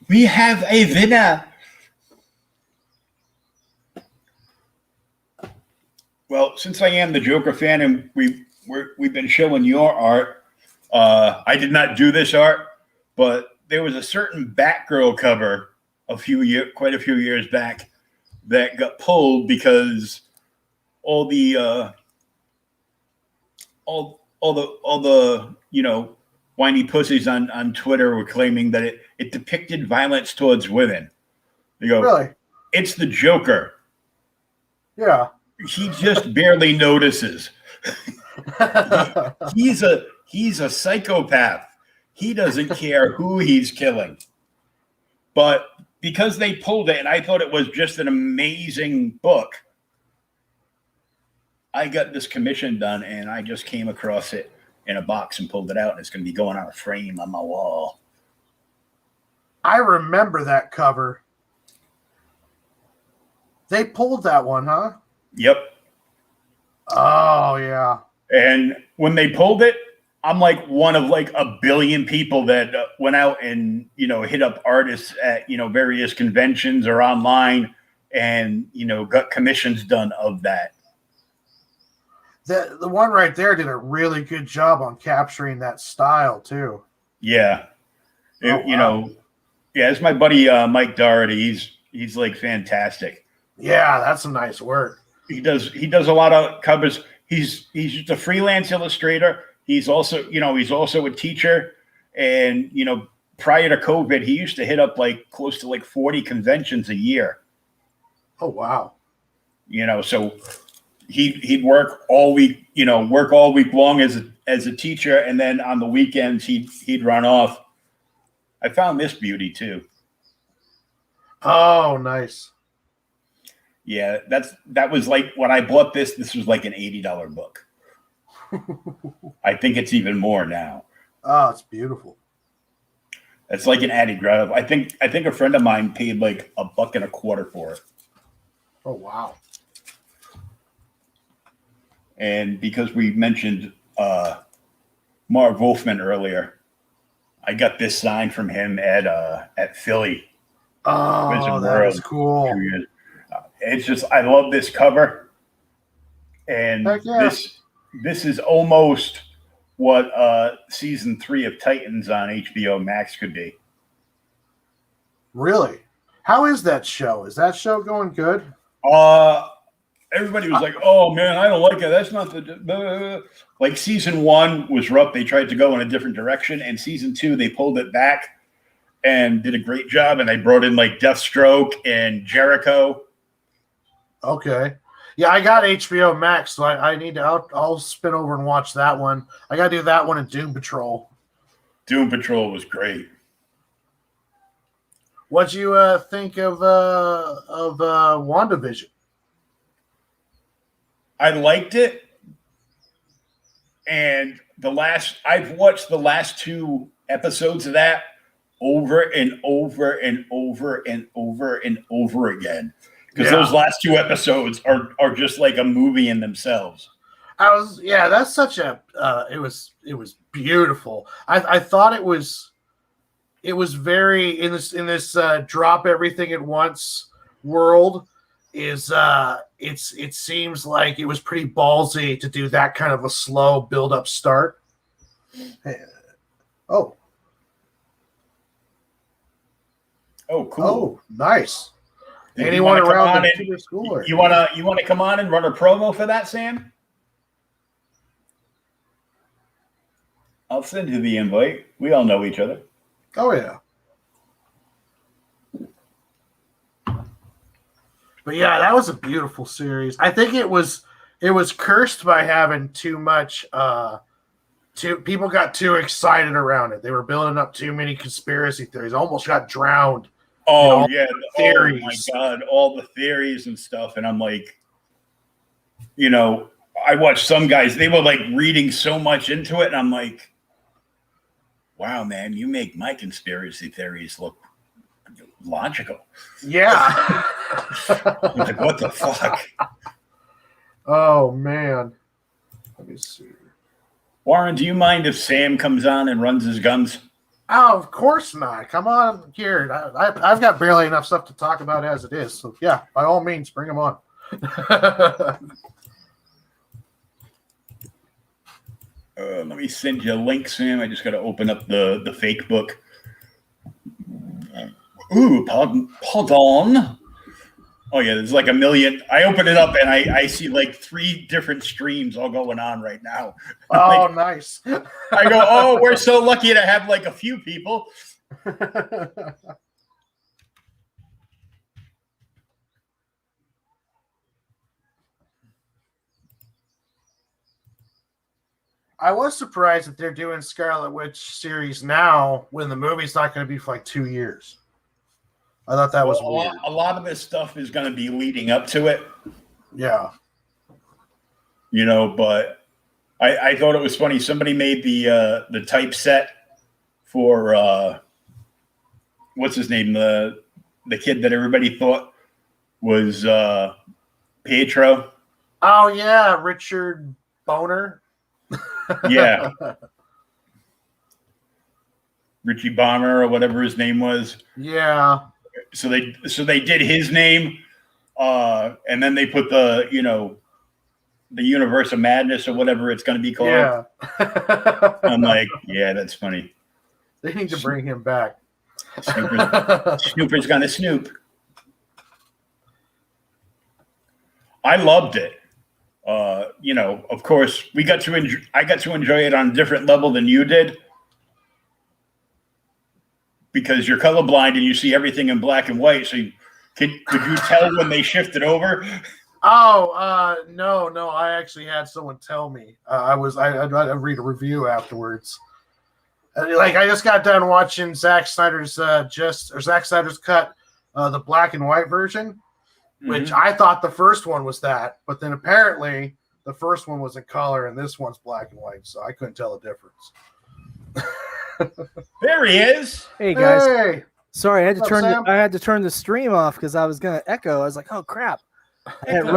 We have a winner. Well, since I am the Joker fan and we've been showing your art, I did not do this art, but there was a certain Batgirl cover quite a few years back that got pulled because all the whiny pussies on Twitter were claiming that it depicted violence towards women. They go, really? It's the Joker. Yeah. He just barely notices. He's a psychopath. He doesn't care who he's killing. But because they pulled it, and I thought it was just an amazing book, I got this commission done, and I just came across it in a box and pulled it out, and it's going to be going on a frame on my wall. I remember that cover. They pulled that one, huh? Yep. Oh, yeah. And when they pulled it, I'm like one of like a billion people that went out and, hit up artists at, various conventions or online and, got commissions done of that. The one right there did a really good job on capturing that style too. Yeah. Wow. It's my buddy Mike Doherty. He's like fantastic. Yeah, that's some nice work. He does a lot of covers. He's just a freelance illustrator. He's also a teacher. And, prior to COVID, he used to hit up like close to like 40 conventions a year. Oh, wow. So he'd work all week long as a teacher. And then on the weekends, he'd run off. I found this beauty too. Oh, nice. Yeah, that was like when I bought this was like an $80 book. I think it's even more now. Oh, it's beautiful. It's like an added grab. I think a friend of mine paid like $1.25 for it. Oh, wow. And because we mentioned Marv Wolfman earlier, I got this sign from him at Philly. Oh, that is cool. It's just, I love this cover. And Heck yeah. this is almost what season 3 of Titans on HBO Max could be. Really? How is that show? Is that show going good? Everybody was like, "Oh man, I don't like it. That's not the like." Season 1 was rough. They tried to go in a different direction, and season 2 they pulled it back and did a great job. And they brought in like Deathstroke and Jericho. Okay. Yeah, I got HBO Max, so I need to. I'll spin over and watch that one. I got to do that one and Doom Patrol. Doom Patrol was great. What'd you think of WandaVision? I liked it, and I've watched the last 2 episodes of that over and over and over and over and over again, because those last 2 episodes are just like a movie in themselves. That's such a it was beautiful. I thought it was very in this drop everything at once world is it seems like it was pretty ballsy to do that kind of a slow build up start. Oh, cool. Oh, nice. Did Anyone you around the computer school? Or? You wanna come on and run a promo for that, Sam? I'll send you the invite. We all know each other. Oh yeah. But yeah, that was a beautiful series. I think it was cursed by having too much people got too excited around it. They were building up too many conspiracy theories. Almost got drowned. Oh yeah, theories. Oh my god, all the theories and stuff. And I'm like, I watched some guys, they were like reading so much into it, and I'm like, wow, man, you make my conspiracy theories look logical. Yeah. Like, what the fuck? Oh man. Let me see. Warren, do you mind if Sam comes on and runs his guns? Oh, of course not. Come on here. I've got barely enough stuff to talk about as it is. So yeah, by all means, bring him on. Let me send you a link, Sam. I just got to open up the fake book. Ooh, pardon. Oh yeah, there's like a million. I open it up and I see like 3 different streams all going on right now. Oh, like, nice. I go, oh, we're so lucky to have like a few people. I was surprised that they're doing Scarlet Witch series now when the movie's not going to be for like 2 years. I thought that was weird. A lot of this stuff is going to be leading up to it. Yeah. But I thought it was funny. Somebody made the typeset for what's his name? The kid that everybody thought was Pietro. Oh yeah, Richard Boner. Yeah. Richie Bomber or whatever his name was. Yeah. So they did his name, and then they put the Universe of Madness or whatever it's going to be called. Yeah. I'm like, yeah, that's funny. They need to bring him back. Snooper's going to snoop. I loved it. Of course, I got to enjoy it on a different level than you did, because you're colorblind and you see everything in black and white. So could you tell when they shifted over? Oh, no. I actually had someone tell me. I'd read a review afterwards. I just got done watching Zack Snyder's cut, the black and white version, which I thought the first one was that, but then apparently the first one was in color and this one's black and white, so I couldn't tell the difference. There he is. Hey guys. Hey. Sorry, I had to Sam? I had to turn the stream off because I was gonna echo. I was like, oh crap. I had it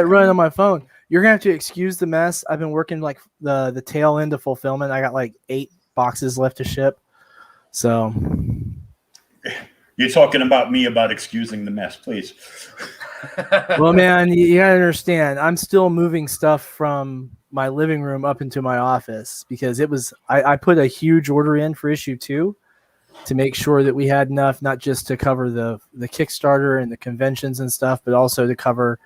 running on my phone. You're gonna have to excuse the mess. I've been working like the tail end of fulfillment. I got like 8 boxes left to ship. So You're talking about me about excusing the mess, please. Well, man, you gotta understand. I'm still moving stuff from my living room up into my office because I put a huge order in for issue 2 to make sure that we had enough, not just to cover the Kickstarter and the conventions and stuff, but also to cover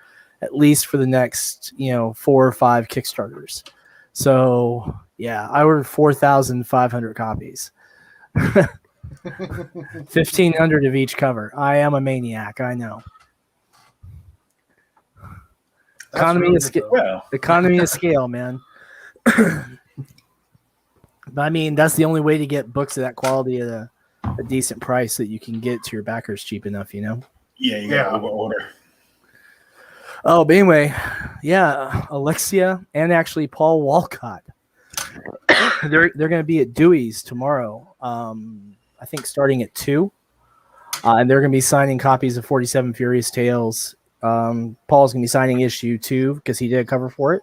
at least for the next 4 or 5 Kickstarters. So yeah, I ordered 4,500 copies. 1,500 of each cover. I am a maniac, I know. Economy of scale, man. But I mean, that's the only way to get books of that quality at a decent price that you can get to your backers cheap enough, Yeah, you gotta over order. Oh, but anyway, yeah, Alexia and actually Paul Walcott. They're going to be at Dewey's tomorrow. I think starting at 2. And they're going to be signing copies of 47 Furious Tales. Paul's going to be signing issue 2 because he did a cover for it.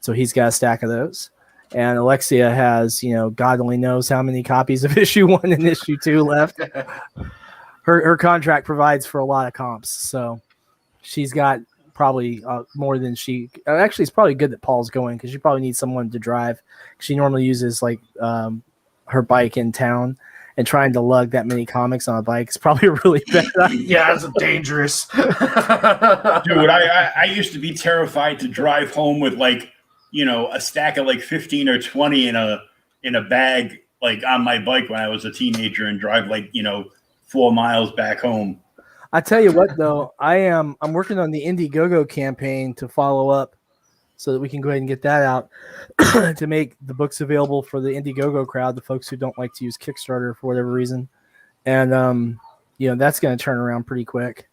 So he's got a stack of those. And Alexia has, God only knows how many copies of issue 1 and issue 2 left. Her contract provides for a lot of comps. So she's got probably more than she actually. It's probably good that Paul's going because she probably needs someone to drive. She normally uses her bike in town, and trying to lug that many comics on a bike is probably a really bad idea. Yeah, it's dangerous. Dude, I used to be terrified to drive home with a stack of 15 or 20 in a bag on my bike when I was a teenager and drive 4 miles back home. I tell you what, though, I'm working on the Indiegogo campaign to follow up so that we can go ahead and get that out to make the books available for the Indiegogo crowd, the folks who don't like to use Kickstarter for whatever reason. And, that's going to turn around pretty quick.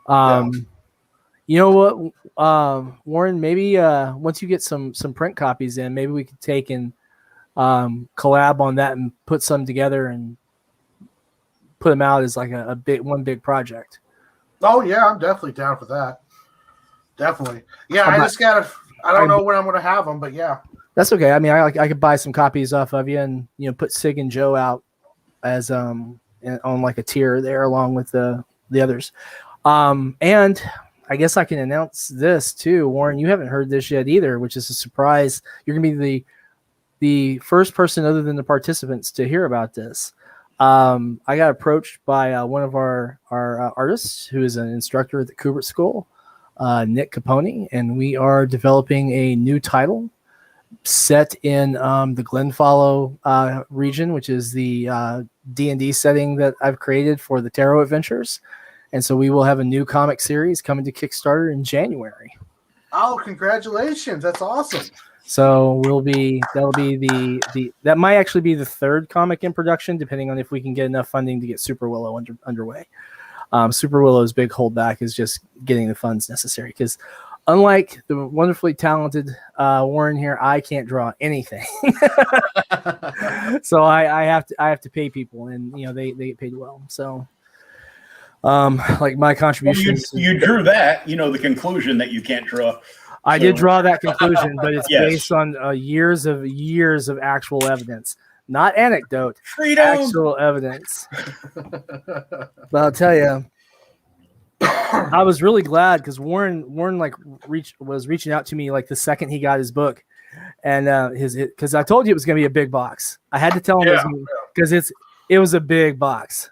You know what, Warren, maybe once you get some print copies in, maybe we could take and collab on that and put some together and put them out as one big project. Oh yeah, I'm definitely down for that. Definitely. Yeah, I don't know when I'm going to have them, but yeah. That's okay. I mean, I could buy some copies off of you and, put Sig and Joe out as on a tier there along with the others. And I guess I can announce this too, Warren. You haven't heard this yet either, which is a surprise. You're going to be the first person other than the participants to hear about this. I got approached by one of our artists who is an instructor at the Kubert School, Nick Capone, and we are developing a new title set in the Glenfollow region, which is the D&D setting that I've created for the Tarot Adventures. And so we will have a new comic series coming to Kickstarter in January. Oh, congratulations. That's awesome. So that might actually be the 3rd comic in production, depending on if we can get enough funding to get Super Willow underway. Super Willow's big holdback is just getting the funds necessary because unlike the wonderfully talented Warren here, I can't draw anything. So I have to pay people, and they get paid well. So my contributions. Well, you drew that, the conclusion that you can't draw. I did draw that conclusion, but it's based on years of actual evidence, not anecdote. Freedom. Actual evidence. But I'll tell you, I was really glad because Warren was reaching out to me the second he got his book, and because I told you it was going to be a big box. I had to tell him because it was a big box.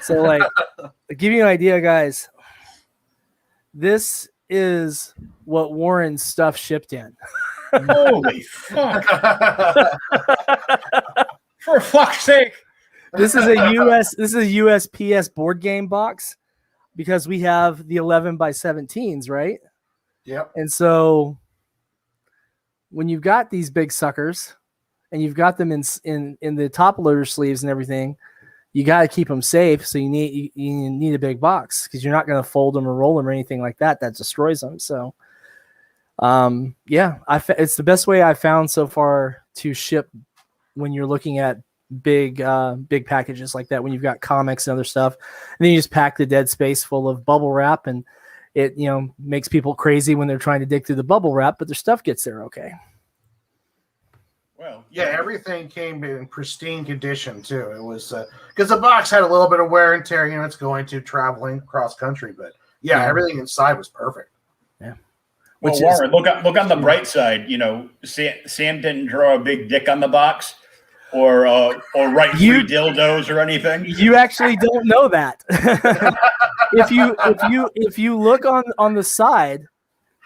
So to give you an idea, guys, this is what Warren's stuff shipped in. Holy fuck. For fuck's sake. This is a USPS board game box because we have the 11 by 17s, right? Yep. And so when you've got these big suckers and you've got them in the top loader sleeves and everything, you got to keep them safe. So you need a big box because you're not going to fold them or roll them or anything like that. That destroys them. So, it's the best way I've found so far to ship when you're looking at big packages like that. When you've got comics and other stuff, and then you just pack the dead space full of bubble wrap, and it makes people crazy when they're trying to dig through the bubble wrap, but their stuff gets there okay. Well, Yeah, everything came in pristine condition too. It was because the box had a little bit of wear and tear. It's going to traveling cross country, but yeah, everything inside was perfect. Yeah. Well, Warren, look on the bright side. Sam didn't draw a big dick on the box, or write free dildos or anything. You actually don't know that. if you look on the side,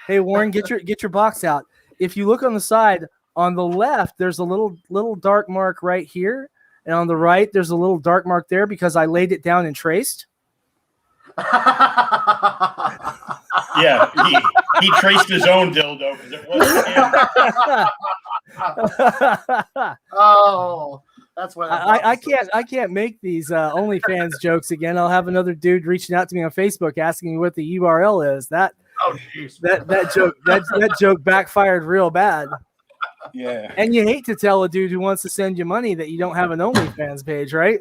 hey Warren, get your box out. If you look on the side. On the left, there's a little dark mark right here, and on the right, there's a little dark mark there because I laid it down and traced. Yeah, he traced his own dildo because it wasn't him. Oh, that's what I can't make these OnlyFans jokes again. I'll have another dude reaching out to me on Facebook asking me what the URL is. That joke backfired real bad. Yeah. And you hate to tell a dude who wants to send you money that you don't have an OnlyFans page, right?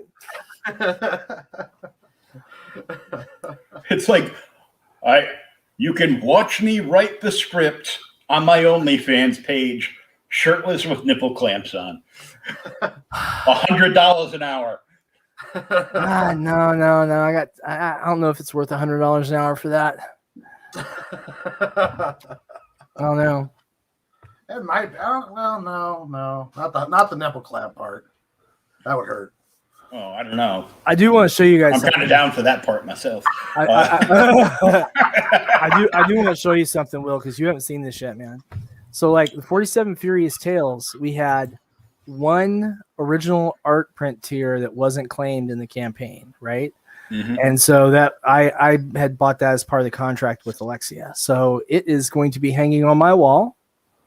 It's like you can watch me write the script on my OnlyFans page, shirtless with nipple clamps on. $100 an hour. No. I don't know if it's worth $100 an hour for that. I don't know. It might. Well, no, not the nipple clamp part. That would hurt. Oh, I don't know. I do want to show you guys. I'm kind of down for that part myself. I do want to show you something, Will, because you haven't seen this yet, man. So, like the 47 Furious Tales, we had one original art print tier that wasn't claimed in the campaign, right? Mm-hmm. And so that I had bought that as part of the contract with Alexia. So it is going to be hanging on my wall.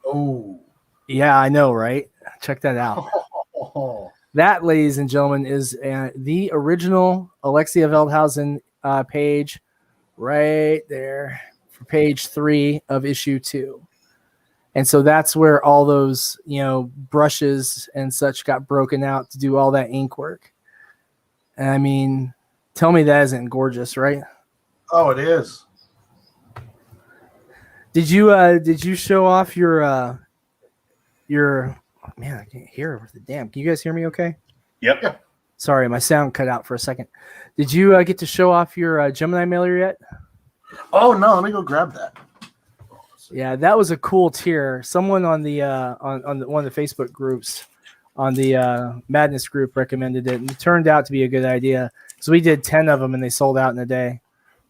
Oh, yeah, I know, right? Check that out. That, ladies and gentlemen, is the original Alexia Veldhausen page right there for page 3 of issue 2. And so that's where all those, brushes and such got broken out to do all that ink work. And I mean, tell me that isn't gorgeous, right? Oh, it is. Did you show off your man, I can't hear over the damn. Can you guys hear me okay? Yep. Sorry, my sound cut out for a second. Did you get to show off your Gemini mailer yet? Oh no, let me go grab that. Yeah, that was a cool tier. Someone on the on one of the Facebook groups on the Madness group recommended it, and it turned out to be a good idea. So we did 10 of them, and they sold out in a day.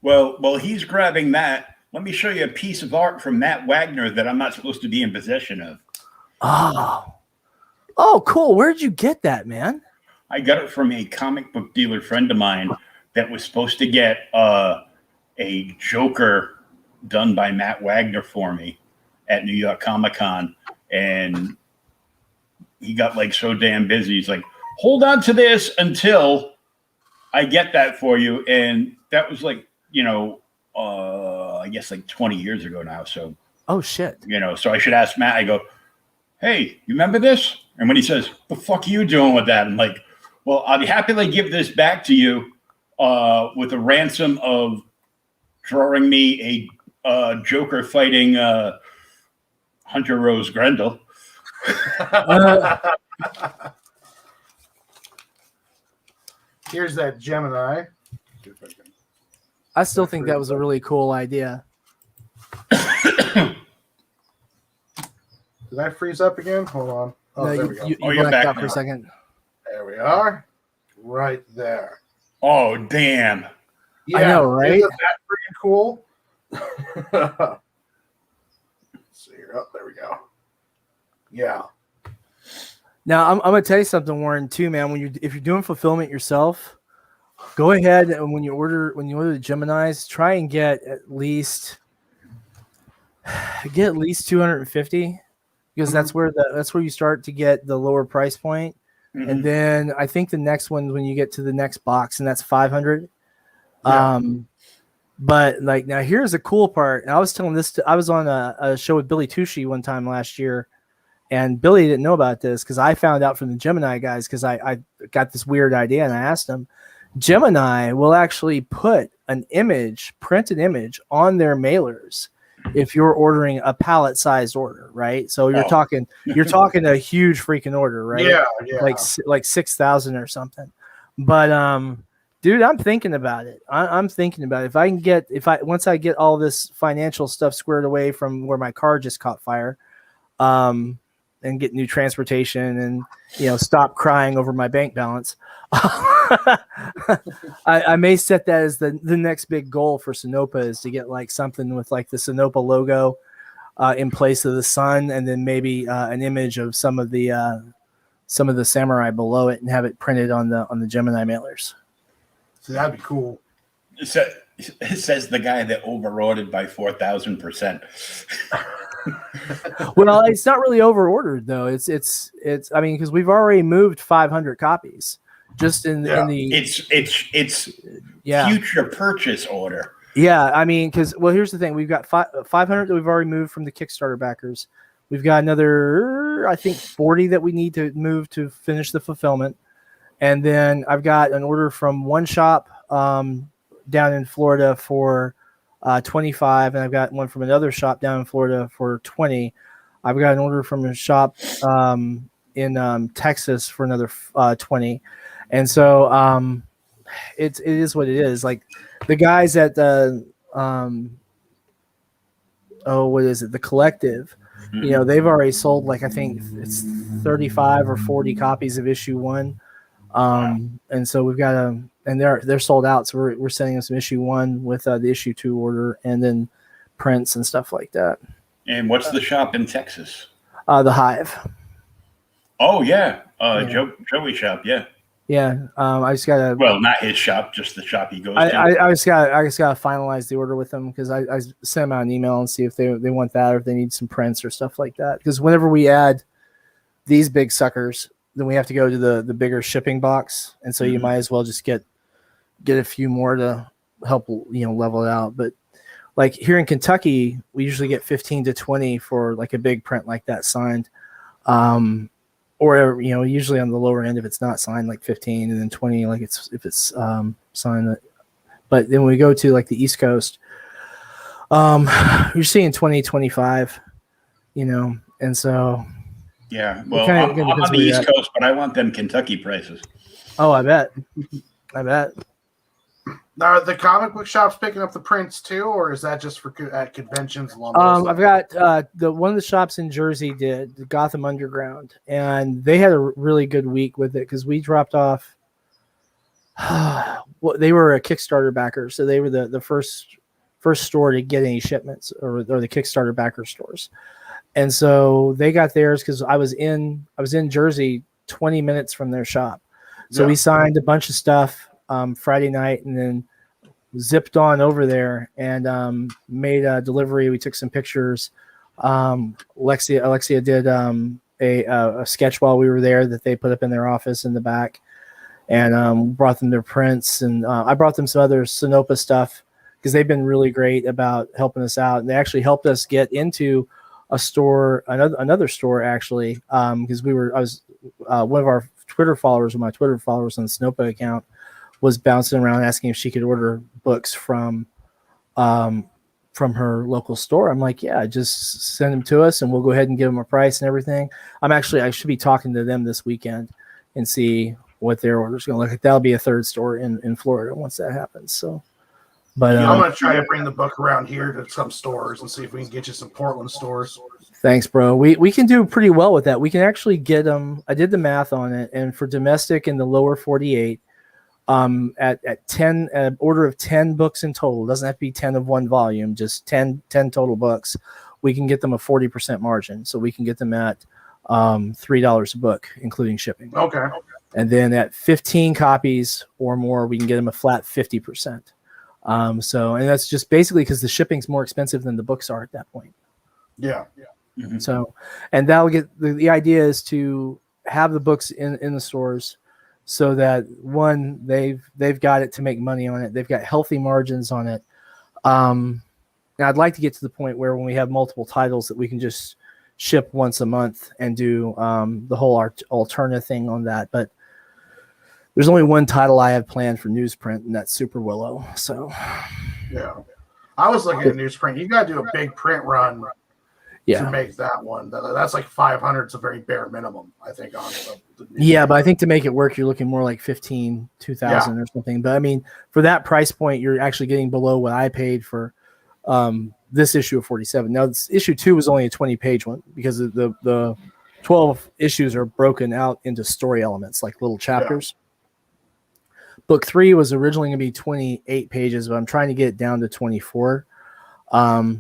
Well, he's grabbing that. Let me show you a piece of art from Matt Wagner that I'm not supposed to be in possession of. Oh, cool. Where'd you get that, man? I got it from a comic book dealer friend of mine that was supposed to get a Joker done by Matt Wagner for me at New York Comic Con. And he got so damn busy. He's like, hold on to this until I get that for you. And that was I guess 20 years ago now. So, oh shit. So I should ask Matt, I go, hey, you remember this? And when he says, the fuck are you doing with that? I'm like, well, I'll be happy to give this back to you with a ransom of drawing me a Joker fighting Hunter Rose Grendel. Here's that Gemini. I still think that was a really cool idea. Did I freeze up again? Hold on. Oh, no, there we go. You you're blacked back out for now. a second. There we are. Right there. Oh, damn. Yeah, I know, right? Isn't that freaking cool? Let's see here. Oh, there we go. Yeah. Now I'm gonna tell you something, Warren, too, man. If you're doing fulfillment yourself, go ahead and when you order the Geminis, try and get at least 250, because that's where you start to get the lower price point. Mm-hmm. And then I think the next one when you get to the next box, and that's 500. Yeah. But now here's the cool part. And I was telling this I was on a show with Billy Tucci one time last year, and Billy didn't know about this because I found out from the Gemini guys because I got this weird idea and I asked them. Gemini will actually put an printed image on their mailers, if you're ordering a pallet sized order, right? So you're Oh. talking a huge freaking order, right? Yeah. Like 6,000 or something. But dude, I'm thinking about it. I'm thinking about it. Once I get all this financial stuff squared away from where my car just caught fire, and get new transportation and stop crying over my bank balance. I may set that as the next big goal for Sinopa, is to get like something with like the Sinopa logo in place of the sun, and then maybe an image of some of the samurai below it, and have it printed on the Gemini mailers. So that'd be cool. So, it says the guy that overordered by 4,000%. Well, it's not really over ordered though. It's I mean, because we've already moved 500 copies just in the it's future purchase order. Yeah, I mean, because here's the thing: we've got 500 that we've already moved from the Kickstarter backers. We've got another, I think, 40 that we need to move to finish the fulfillment, and then I've got an order from one shop down in Florida for 25, and I've got one from another shop down in Florida for 20. I've got an order from a shop in Texas for another 20, and so it is what it is. Like the guys at the what is it? The Collective. They've already sold like I think it's 35 or 40 copies of issue 1, and so we've got and they're sold out. So we're sending them some issue 1 with the issue 2 order, and then prints and stuff like that. And what's the shop in Texas? The Hive. Oh yeah, Joey shop. Yeah. Yeah. I just gotta. Well, not his shop, just the shop he goes to. I just gotta finalize the order with them, because I send them out an email and see if they want that, or if they need some prints or stuff like that. Because whenever we add these big suckers, then we have to go to the bigger shipping box, and so you might as well just get a few more to help level it out. But like here in Kentucky, we usually get 15 to 20 for like a big print like that signed. Or usually on the lower end if it's not signed, like 15, and then 20 like if it's signed. But then when we go to like the East Coast, you're seeing 20, 25, and so yeah. Well, I'm on the East Coast, but I want them Kentucky prices. Oh, I bet. Now, are the comic book shops picking up the prints too, or is that just for at conventions along those lines? I've got one of the shops in Jersey did the Gotham Underground, and they had a really good week with it, because we dropped off. Well, they were a Kickstarter backer, so they were the first store to get any shipments, or the Kickstarter backer stores, and so they got theirs because I was in Jersey 20 minutes from their shop, so we signed a bunch of stuff Friday night, and then zipped on over there and made a delivery. We took some pictures. Alexia did a sketch while we were there that they put up in their office in the back, and brought them their prints, and I brought them some other Sinopa stuff, because they've been really great about helping us out, and they actually helped us get into a store, another store actually, because I was one of our Twitter followers, my Twitter followers on the Sinopa account, was bouncing around asking if she could order books from her local store. I'm like, yeah, just send them to us and we'll go ahead and give them a price and everything. I should be talking to them this weekend and see what their order's going to look like. That'll be a third store in Florida once that happens. So, but I'm going to try to bring the book around here to some stores and see if we can get you some Portland stores. Thanks, bro. We can do pretty well with that. We can actually get them. I did the math on it, and for domestic in the lower 48, at 10, an order of 10 books in total, doesn't have to be 10 of one volume, just 10 total books, we can get them a 40% margin. So we can get them at $3 a book, including shipping. Okay. And then at 15 copies or more, we can get them a flat 50%. And that's just basically because the shipping's more expensive than the books are at that point. Yeah. Mm-hmm. So, and that'll get the idea is to have the books in the stores, so that one, they've got it to make money on it. They've got healthy margins on it. And I'd like to get to the point where when we have multiple titles that we can just ship once a month and do the whole alternative thing on that. But there's only one title I have planned for newsprint, and that's Super Willow. So yeah. I was looking at newsprint. You got to do a big print run to Yeah. make that one. That's like 500. It's a very bare minimum, I think. On the Yeah, but I think to make it work, you're looking more like 15, 2,000 or something. But I mean, for that price point, you're actually getting below what I paid for this issue of 47. Now, this issue 2 was only a 20-page one because the 12 issues are broken out into story elements, like little chapters. Book 3 was originally going to be 28 pages, but I'm trying to get it down to 24,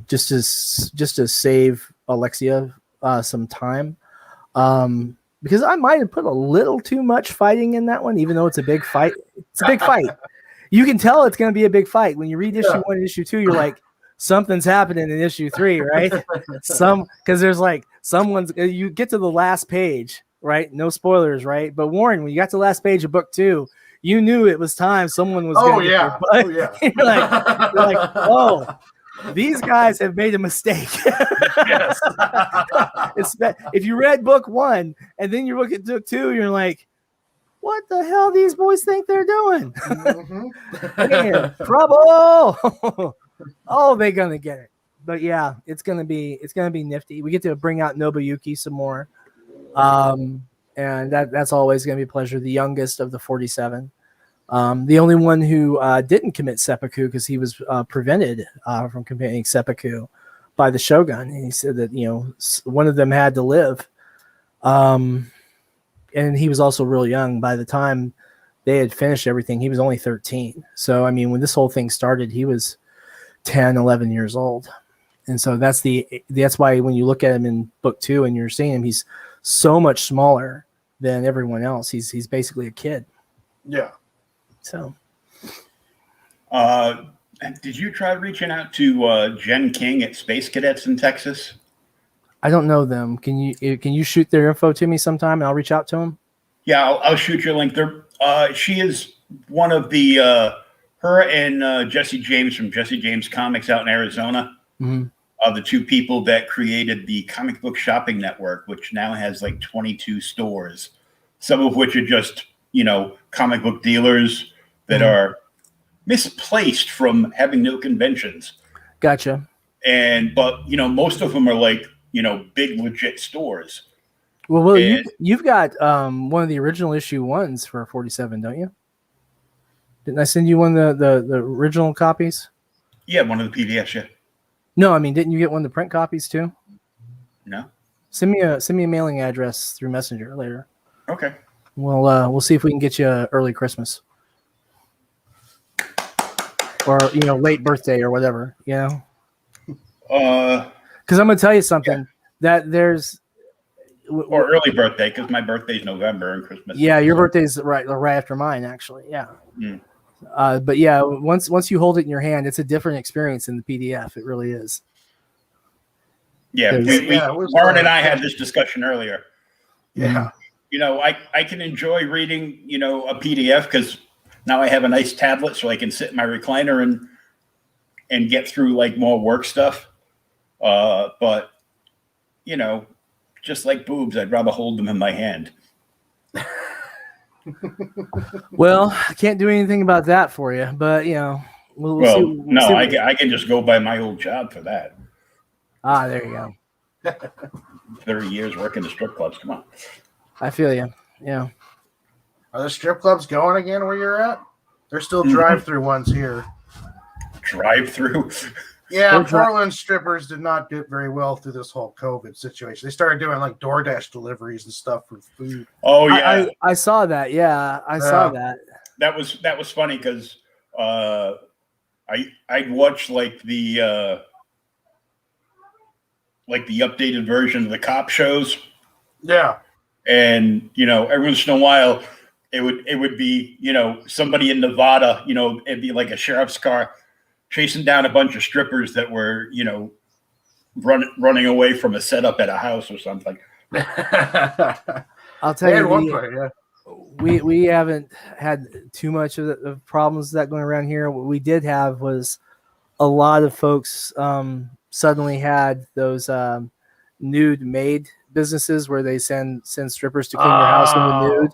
just to save Alexia some time. Because I might have put a little too much fighting in that one, even though it's a big fight. It's a big fight. You can tell it's going to be a big fight. When you read issue 1 and issue 2, you're like, something's happening in issue 3, right? Because there's like you get to the last page, right? No spoilers, right? But Warren, when you got to the last page of book 2, you knew it was time someone was going to you're like, oh, these guys have made a mistake. Yes. If you read book 1 and then you look at book 2, you're like, what the hell these boys think they're doing? Man, trouble. Oh, they're gonna get it. But yeah, it's gonna be nifty. We get to bring out Nobuyuki some more. And that's always going to be a pleasure. The youngest of the 47. The only one who didn't commit seppuku because he was prevented from committing seppuku by the shogun. And he said that, one of them had to live. And he was also real young. By the time they had finished everything, he was only 13. So, I mean, when this whole thing started, he was 10, 11 years old. And so that's why when you look at him in book 2 and you're seeing him, he's so much smaller than everyone else. He's basically a kid. Yeah. So, did you try reaching out to Jen King at Space Cadets in Texas? I don't know them. Can you shoot their info to me sometime and I'll reach out to them? Yeah, I'll shoot you a link. She is one of the her and Jesse James from Jesse James Comics out in Arizona. Mm-hmm. Are the two people that created the comic book shopping network, which now has like 22 stores, some of which are just, comic book dealers that are misplaced from having no conventions. Gotcha. But most of them are like, big legit stores. Well, you've got one of the original issue 1s for 47, don't you? Didn't I send you one of the original copies? Yeah, one of the PDFs, yeah. No, I mean, didn't you get one of the print copies too? No. Send me a mailing address through Messenger later. Okay. We'll see if we can get you early Christmas. Or, late birthday or whatever, Because I'm going to tell you something that there's. Or early birthday, because my birthday's November and Christmas. Yeah, your birthday's right after mine, actually. Yeah. Mm. But yeah, once you hold it in your hand, it's a different experience in the PDF. It really is. Yeah, Warren and I had this discussion earlier. Yeah. I can enjoy reading, a PDF because now I have a nice tablet so I can sit in my recliner and get through like more work stuff. But, just like boobs, I'd rather hold them in my hand. Well, I can't do anything about that for you, but we'll see. I can just go by my old job for that. There you go. 30 years working the strip clubs. Come on. I feel you. Yeah. Are the strip clubs going again where you're at? There's still drive-through ones here. Drive-through? Yeah, Portland strippers did not do very well through this whole COVID situation. They started doing like DoorDash deliveries and stuff for food. Oh yeah, I saw that. Yeah, I saw that. That was funny because I'd watch like the updated version of the cop shows. Yeah, and every once in a while it would be somebody in Nevada. It'd be like a sheriff's car chasing down a bunch of strippers that were, running away from a setup at a house or something. I'll tell you, we haven't had too much of the problems that going around here. What we did have was a lot of folks suddenly had those nude maid businesses where they send strippers to clean your house in the nude,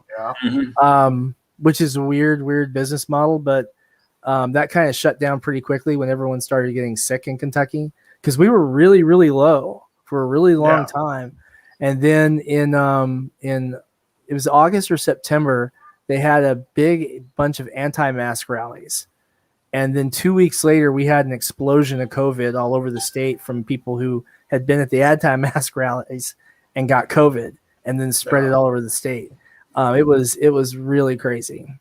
Yeah. Which is a weird business model, but that kind of shut down pretty quickly when everyone started getting sick in Kentucky, because we were really, really low for a really long time. And then in it was August or September, they had a big bunch of anti-mask rallies. And then 2 weeks later, we had an explosion of COVID all over the state from people who had been at the anti-mask rallies and got COVID and then spread it all over the state. It was really crazy.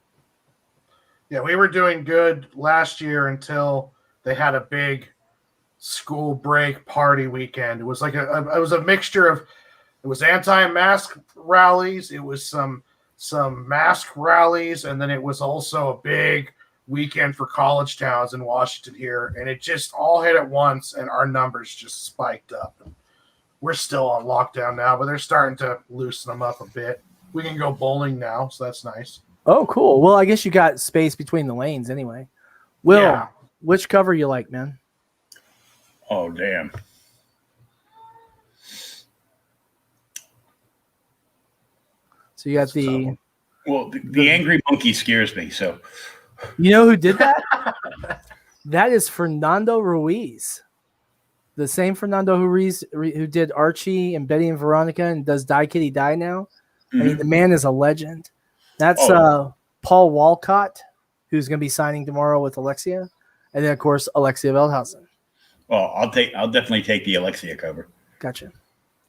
Yeah, we were doing good last year until they had a big school break party weekend. It was like it was a mixture of, it was anti-mask rallies, it was some mask rallies, and then it was also a big weekend for college towns in Washington here, and it just all hit at once, and our numbers just spiked up. We're still on lockdown now, but they're starting to loosen them up a bit. We can go bowling now, so that's nice. Oh, cool. Well, I guess you got space between the lanes anyway. Will, which cover you like, man? Oh, damn. So you got the Angry Monkey scares me. So you know who did that? That is Fernando Ruiz, the same Fernando Ruiz who did Archie and Betty and Veronica and does Die Kitty Die now. I mean, the man is a legend. That's Paul Walcott, who's going to be signing tomorrow with Alexia, and then of course Alexia Veldhausen. Well, I'll definitely take the Alexia cover. Gotcha.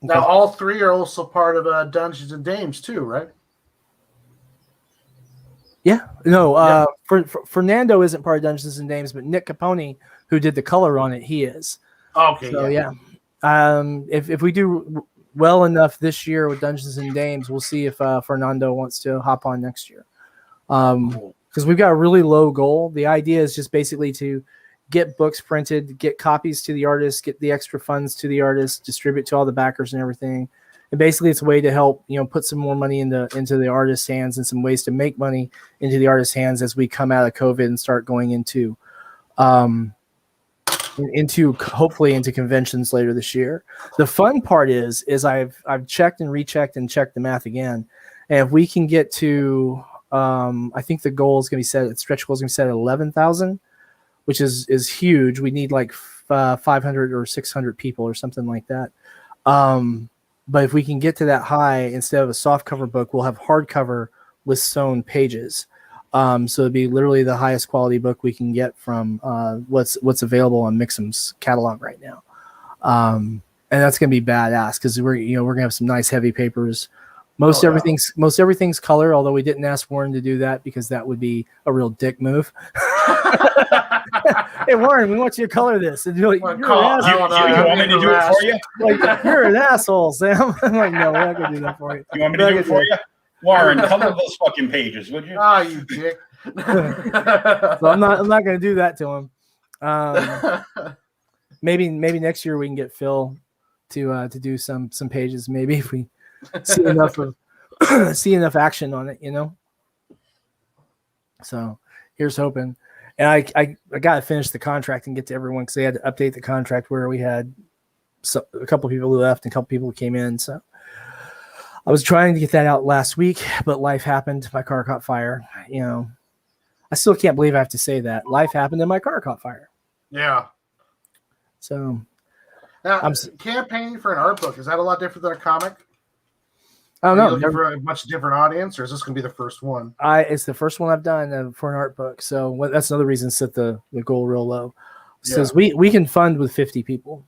Okay. Now all three are also part of Dungeons and Dames too, right? Yeah. No, Fernando isn't part of Dungeons and Dames, but Nick Capone, who did the color on it, he is. Okay. So yeah. If we do well enough this year with Dungeons and Dames, we'll see if Fernando wants to hop on next year. Because we've got a really low goal. The idea is just basically to get books printed, get copies to the artists, get the extra funds to the artists, distribute to all the backers and everything. And basically it's a way to help, put some more money into the artists' hands and some ways to make money into the artists' hands as we come out of COVID and start going into hopefully into conventions later this year. The fun part is I've checked and rechecked and checked the math again. And if we can get to I think the goal is going to be set, stretch goal is going to be set at 11,000, which is huge. We need like 500 or 600 people or something like that. But if we can get to that high, instead of a soft cover book, we'll have hardcover with sewn pages. So it'd be literally the highest quality book we can get from what's available on Mixam's catalog right now. And that's gonna be badass because we're gonna have some nice heavy papers. Most everything's color, although we didn't ask Warren to do that because that would be a real dick move. Hey Warren, we want you to color this. And you're like, you want me to do it for you? Like, you're an asshole, Sam. I'm like, no, we're not gonna do that for you. You want me to do it for you? Warren, color those fucking pages, would you? Ah, you dick. So I'm not gonna do that to him. Maybe next year we can get Phil to do some pages. Maybe if we see enough action on it, So here's hoping. And I got to finish the contract and get to everyone because they had to update the contract where we had a couple of people who left and a couple of people who came in. So I was trying to get that out last week, but life happened. My car caught fire. I still can't believe I have to say that. Life happened and my car caught fire. Yeah. So now, campaigning for an art book, is that a lot different than a comic? I don't know. Looking for a much different audience, or is this going to be the first one? It's the first one I've done for an art book. So that's another reason to set the goal real low. Says we can fund with 50 people.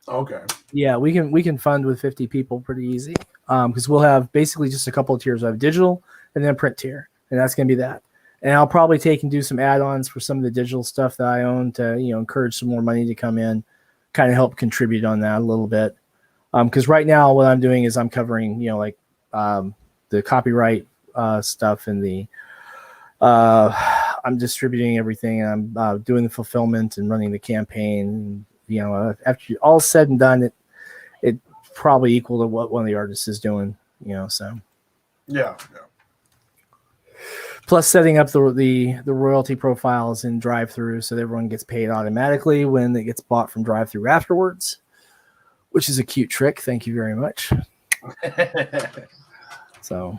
Okay. Yeah, we can fund with 50 people pretty easy. Because we'll have basically just a couple of tiers. I have digital and then a print tier, and that's going to be that. And I'll probably take and do some add-ons for some of the digital stuff that I own to encourage some more money to come in, kind of help contribute on that a little bit. Because right now what I'm doing is I'm covering the copyright stuff and the I'm distributing everything and I'm doing the fulfillment and running the campaign. After all said and done, it probably equal to what one of the artists is doing. So yeah. Plus setting up the royalty profiles in drive-through so that everyone gets paid automatically when it gets bought from drive-through afterwards, which is a cute trick. Thank you very much. So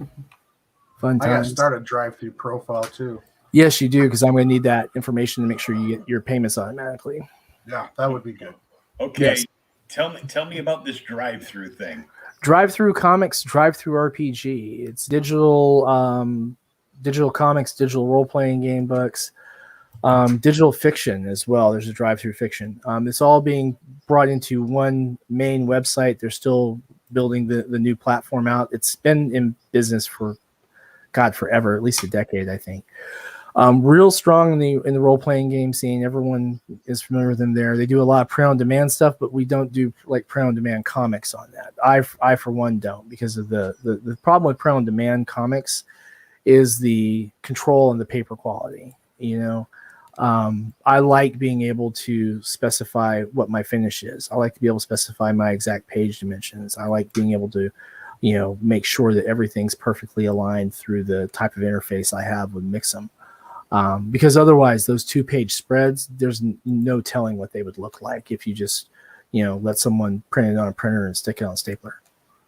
fun times. I got to start a drive-through profile too. Yes, you do, because I'm going to need that information to make sure you get your payments automatically. Yeah, that would be good. Okay. Yes. Tell me about this drive-through thing. Drive-through comics, drive-through RPG. It's digital, digital comics, digital role-playing game books, digital fiction as well. There's a drive-through fiction. It's all being brought into one main website. They're still building the new platform out. It's been in business for forever, at least a decade, I think. Real strong in the role playing game scene. Everyone is familiar with them there. They do a lot of print on demand stuff, but we don't do like print on demand comics on that. I for one don't, because of the problem with print on demand comics is the control and the paper quality. You know, I like being able to specify what my finish is. I like to be able to specify my exact page dimensions. I like being able to, you know, make sure that everything's perfectly aligned through the type of interface I have with Mixam. Because otherwise those 2-page spreads, there's no telling what they would look like if you just, you know, let someone print it on a printer and stick it on a stapler.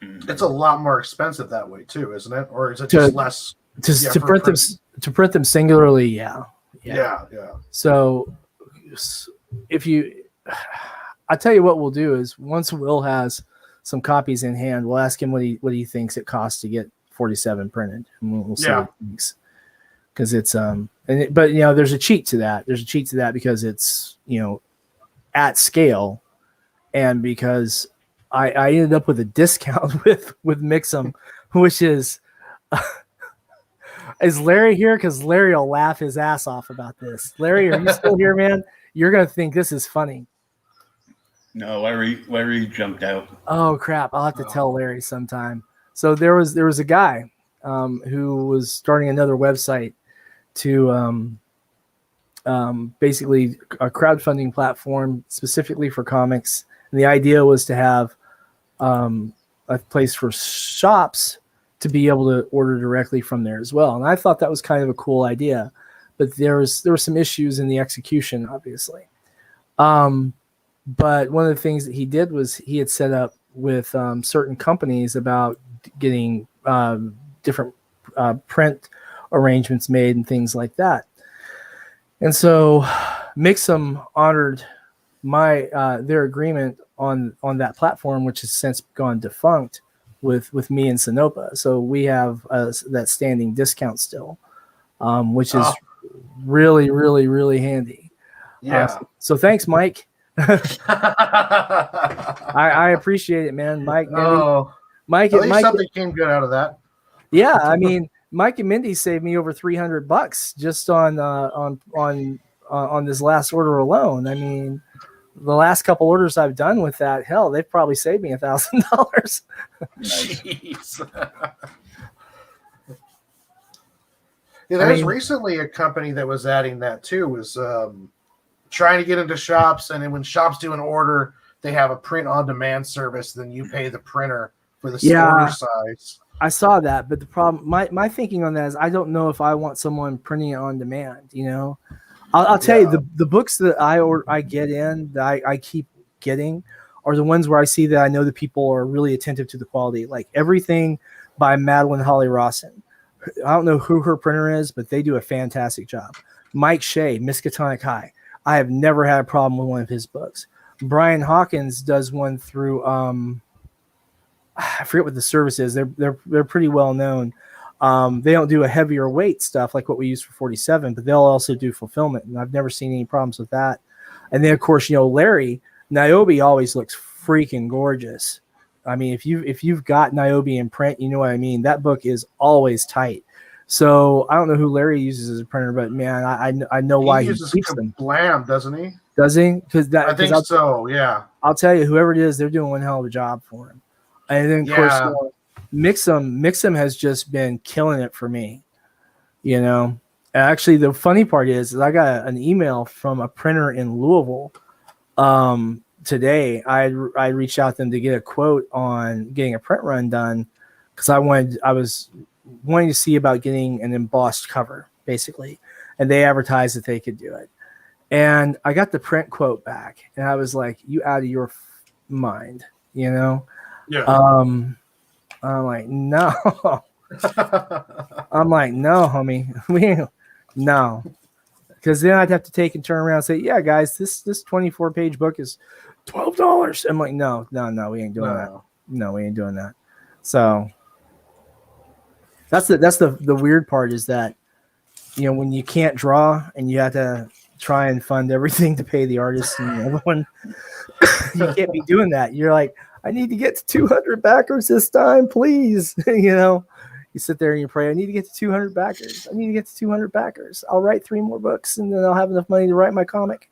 It's a lot more expensive that way too, isn't it? Or is it just less? To print them singularly, yeah. So if you, I tell you what we'll do is, once Will has some copies in hand, we'll ask him what he thinks it costs to get 47 printed, and we'll see what he thinks. Because it's but you know, there's a cheat to that. There's a cheat to that because it's, you know, at scale, and because I ended up with a discount with Mixam, which is is Larry here? Because Larry will laugh his ass off about this. Larry, are you still here, man? You're gonna think this is funny. No, Larry jumped out. Oh crap! I'll have to tell Larry sometime. So there was a guy who was starting another website to basically a crowdfunding platform specifically for comics. And the idea was to have a place for shops to be able to order directly from there as well. And I thought that was kind of a cool idea, but there were some issues in the execution, obviously. But one of the things that he did was he had set up with certain companies about getting different print arrangements made and things like that. And so Mixam honored their agreement on that platform, which has since gone defunct, with me and Sinopa. So we have that standing discount still, which is really, really, really handy. Yeah. So thanks, Mike. I appreciate it, man. Mike, Mike, at least something came good out of that. Yeah, I mean, Mike and Mindy saved me over $300 just on this last order alone. I mean, the last couple orders I've done with that, hell, they've probably saved me $1,000. Jeez. Yeah, there's recently a company that was adding that too. Was trying to get into shops, and then when shops do an order, they have a print on demand service. Then you pay the printer for the order size. I saw that, but the problem, my thinking on that is, I don't know if I want someone printing it on demand. You know, I'll tell you, the books that I get in, that I keep getting, are the ones where I see that I know the people are really attentive to the quality. Like everything by Madeline Holly Rawson. I don't know who her printer is, but they do a fantastic job. Mike Shea, Miskatonic High. I have never had a problem with one of his books. Brian Hawkins does one through I forget what the service is. They're pretty well known. They don't do a heavier weight stuff like what we use for 47, but they'll also do fulfillment, and I've never seen any problems with that. And then of course, you know, Larry Niobe always looks freaking gorgeous. I mean, if you've got Niobe in print, you know what I mean. That book is always tight. So I don't know who Larry uses as a printer, but man, I know why he keeps them. Blam, doesn't he? Does he? I think so. Yeah. I'll tell you, whoever it is, they're doing one hell of a job for him. And then of course, Mixam has just been killing it for me. You know, actually, the funny part is I got an email from a printer in Louisville today. I reached out to them to get a quote on getting a print run done because I was wanting to see about getting an embossed cover, basically, and they advertised that they could do it. And I got the print quote back, and I was like, "You out of your mind?" You know? Yeah. I'm like, no. I'm like, no, homie. No, because then I'd have to take and turn around and say, "Yeah, guys, this 24-page book is $12." I'm like, "No, we ain't doing that. No, we ain't doing that." So that's the weird part is that when you can't draw and you have to try and fund everything to pay the artists and everyone, you can't be doing that. You're like, I need to get to 200 backers this time, please. You sit there and you pray, I need to get to 200 backers. I need to get to 200 backers. I'll write 3 more books and then I'll have enough money to write my comic.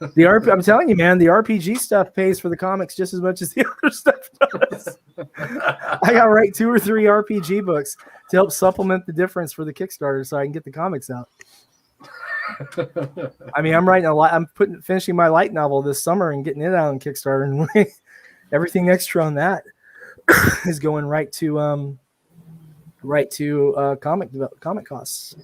I'm telling you, man, the RPG stuff pays for the comics just as much as the other stuff does. I got to write 2 or 3 RPG books to help supplement the difference for the Kickstarter so I can get the comics out. I mean, I'm finishing my light novel this summer and getting it out on Kickstarter, and everything extra on that is going right to comic costs.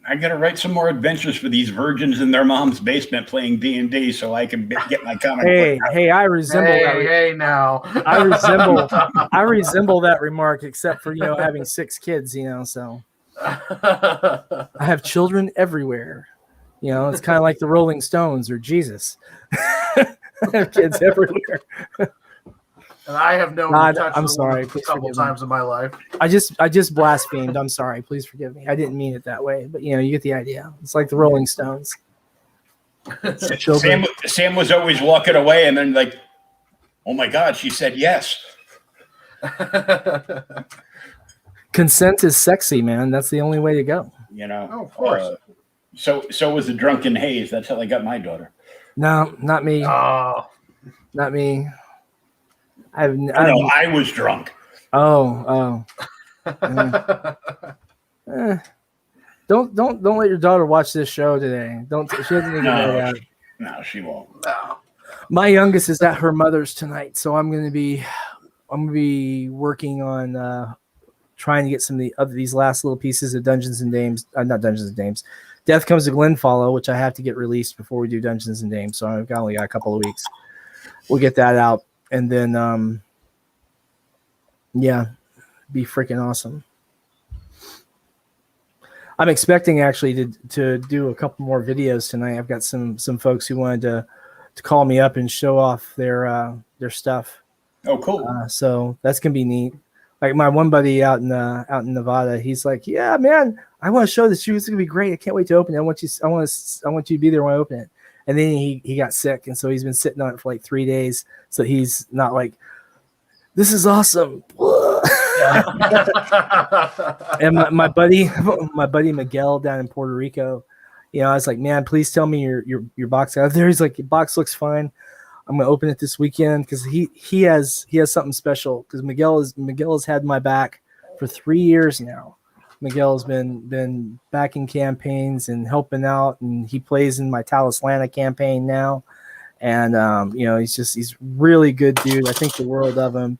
I got to write some more adventures for these virgins in their mom's basement playing D&D so I can get my comic book. Hey, I resemble that. Now. I resemble that remark, except for having 6 kids. So I have children everywhere. It's kind of like the Rolling Stones or Jesus. I have kids everywhere. And I have known I'm sorry. A couple times in my life. I just blasphemed. I'm sorry. Please forgive me. I didn't mean it that way, but you get the idea. It's like the Rolling Stones. Sam was always walking away, and then like, oh my God, she said yes. Consent is sexy, man. That's the only way to go. Oh, of course. So was the drunken haze. That's how I got my daughter. No, not me. Oh, not me. I was drunk. Oh. Don't let your daughter watch this show today. Don't. She doesn't even know that. No, she won't. no. My youngest is at her mother's tonight, so I'm gonna be working on trying to get some of these last little pieces of Dungeons and Dames. Not Dungeons and Dames. Death Comes to Glenfollow, which I have to get released before we do Dungeons and Dames. So I've only got a couple of weeks. We'll get that out. And then, be freaking awesome. I'm expecting actually to do a couple more videos tonight. I've got some folks who wanted to call me up and show off their stuff. Oh, cool. So that's gonna be neat. Like my one buddy out in Nevada, he's like, "Yeah, man, I want to show this to you. It's gonna be great. I can't wait to open it. I want you to be there when I open it." And then he got sick, and so he's been sitting on it for like 3 days. So he's not like, "This is awesome." And my buddy Miguel down in Puerto Rico, I was like, "Man, please tell me your box out there." He's like, "Your box looks fine. I'm gonna open it this weekend," because he has something special. Because Miguel has had my back for 3 years now. Miguel's been backing campaigns and helping out, and he plays in my Talislanta campaign now. And he's really good dude. I think the world of him.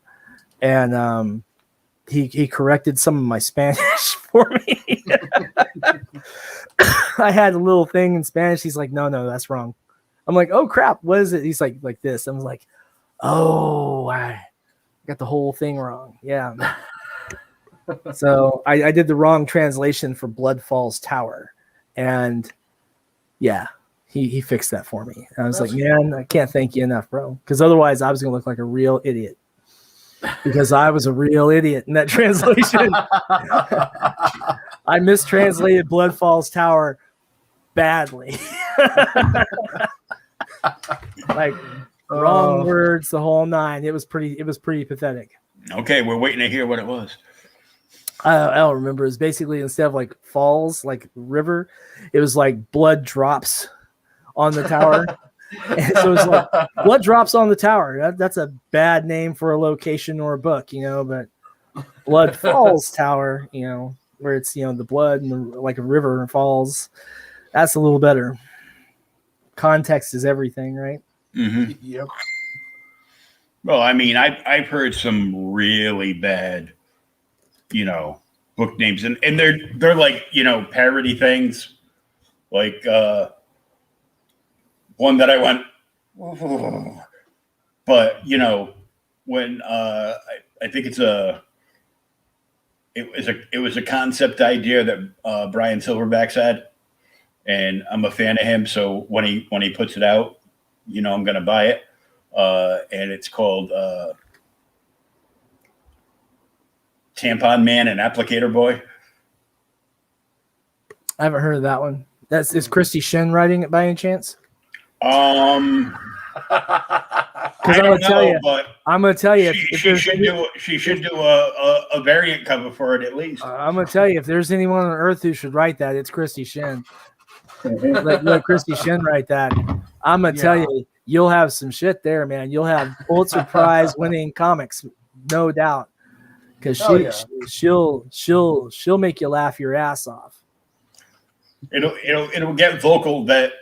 And he corrected some of my Spanish for me. I had a little thing in Spanish. He's like, no, that's wrong. I'm like, oh crap, what is it? He's like this. I'm like, oh, I got the whole thing wrong. Yeah. So I did the wrong translation for Blood Falls Tower, and yeah, he fixed that for me. And I was like, man, I can't thank you enough, bro, because otherwise I was gonna look like a real idiot, because I was a real idiot in that translation. I mistranslated Blood Falls Tower badly. Like wrong words, the whole nine. It was pretty pathetic. Okay, we're waiting to hear what it was. I don't remember. It's basically, instead of like falls, like river, it was like blood drops on the tower. And so it's like blood drops on the tower. That's a bad name for a location or a book, but Blood Falls Tower, where it's, the blood and like a river falls. That's a little better. Context is everything, right? Mm-hmm. Yep. Well, I mean, I've heard some really bad, book names, and they're like, parody things, like one that I went, oh. But when I think it's it was a concept idea that Brian Silverbacks had, and I'm a fan of him. So when he puts it out, I'm going to buy it. And it's called Tampon Man and Applicator Boy. I haven't heard of that one. Is Christy Shin writing it by any chance? I don't know, but I'm gonna tell you, she should do a variant cover for it at least. I'm gonna tell you, if there's anyone on earth who should write that, it's Christy Shin. let Christy Shin write that. I'm gonna tell you, you'll have some shit there, man. You'll have Pulitzer Prize winning comics, no doubt, because she'll make you laugh your ass off. It'll get vocal that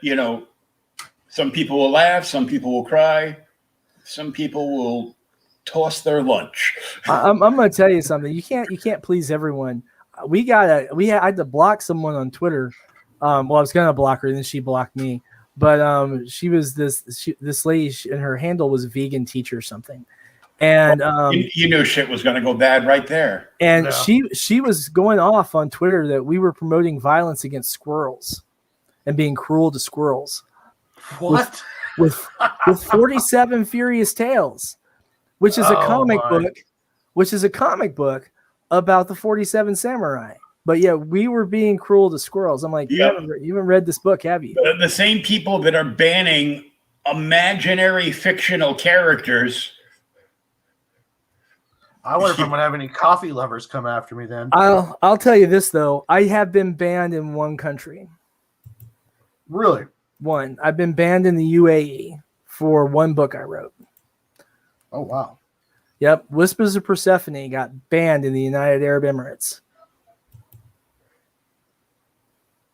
some people will laugh, some people will cry, some people will toss their lunch. I'm going to tell you something. You can't please everyone. I had to block someone on Twitter. I was going to block her, and then she blocked me. But she was this lady, and her handle was vegan teacher or something. And you knew shit was going to go bad right there. And she was going off on Twitter that we were promoting violence against squirrels and being cruel to squirrels. What? With 47 Furious Tales, which is a comic book about the 47 samurai. But yeah, we were being cruel to squirrels. I'm like, you haven't read this book, have you? The same people that are banning imaginary fictional characters. I wonder if I'm gonna have any coffee lovers come after me then. I'll tell you this though, I have been banned in one country. Really? One. I've been banned in the UAE for one book I wrote. Oh wow. Yep. Whispers of Persephone got banned in the United Arab Emirates.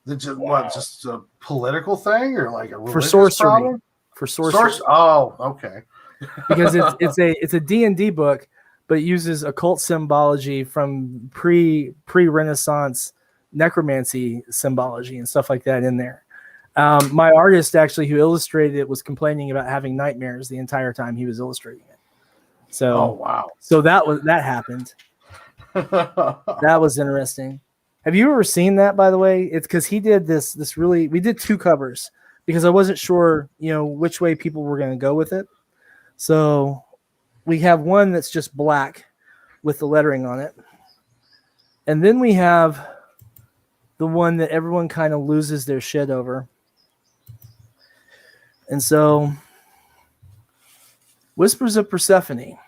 Just a political thing or like a religious for sorcery problem? For sorcery. Oh, okay. Because it's a D&D book, but it uses occult symbology from pre-Renaissance necromancy symbology and stuff like that in there. My artist actually who illustrated it was complaining about having nightmares the entire time he was illustrating it. So, oh wow. So that happened. That was interesting. Have you ever seen that, by the way? It's because he did this really. We did two covers because I wasn't sure, which way people were going to go with it. So we have one that's just black with the lettering on it, and then we have the one that everyone kind of loses their shit over. And so, Whispers of Persephone.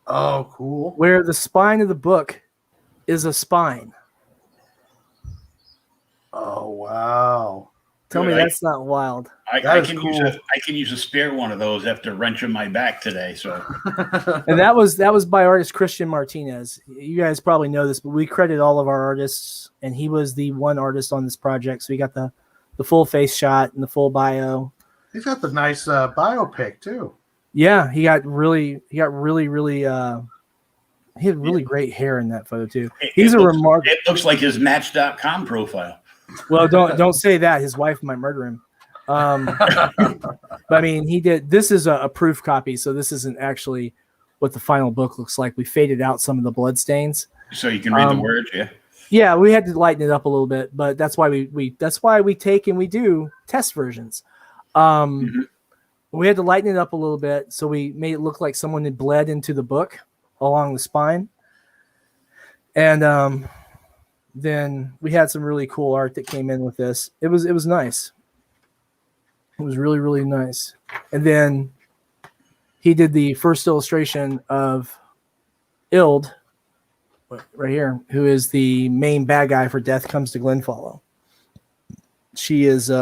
Oh, cool. Where the spine of the book is a spine. Oh, wow. Tell me that's not wild. I can use a spare one of those after wrenching my back today. So, and that was by artist Christian Martinez. You guys probably know this, but we credit all of our artists, and he was the one artist on this project. So he got the full face shot and the full bio. He's got the nice biopic too. Yeah, he had really he had really great hair in that photo too. He's remarkable. It looks like his Match.com profile. Well, don't say that. His wife might murder him. But I mean, he did. This is a proof copy, so this isn't actually what the final book looks like. We faded out some of the blood stains, so you can read the words. Yeah. Yeah, we had to lighten it up a little bit, but that's why we take and we do test versions. We had to lighten it up a little bit, so we made it look like someone had bled into the book along the spine, and then we had some really cool art that came in with this. It was nice. It was really, really nice. And then he did the first illustration of Ild, right here, who is the main bad guy for Death Comes to Glenfollow. She is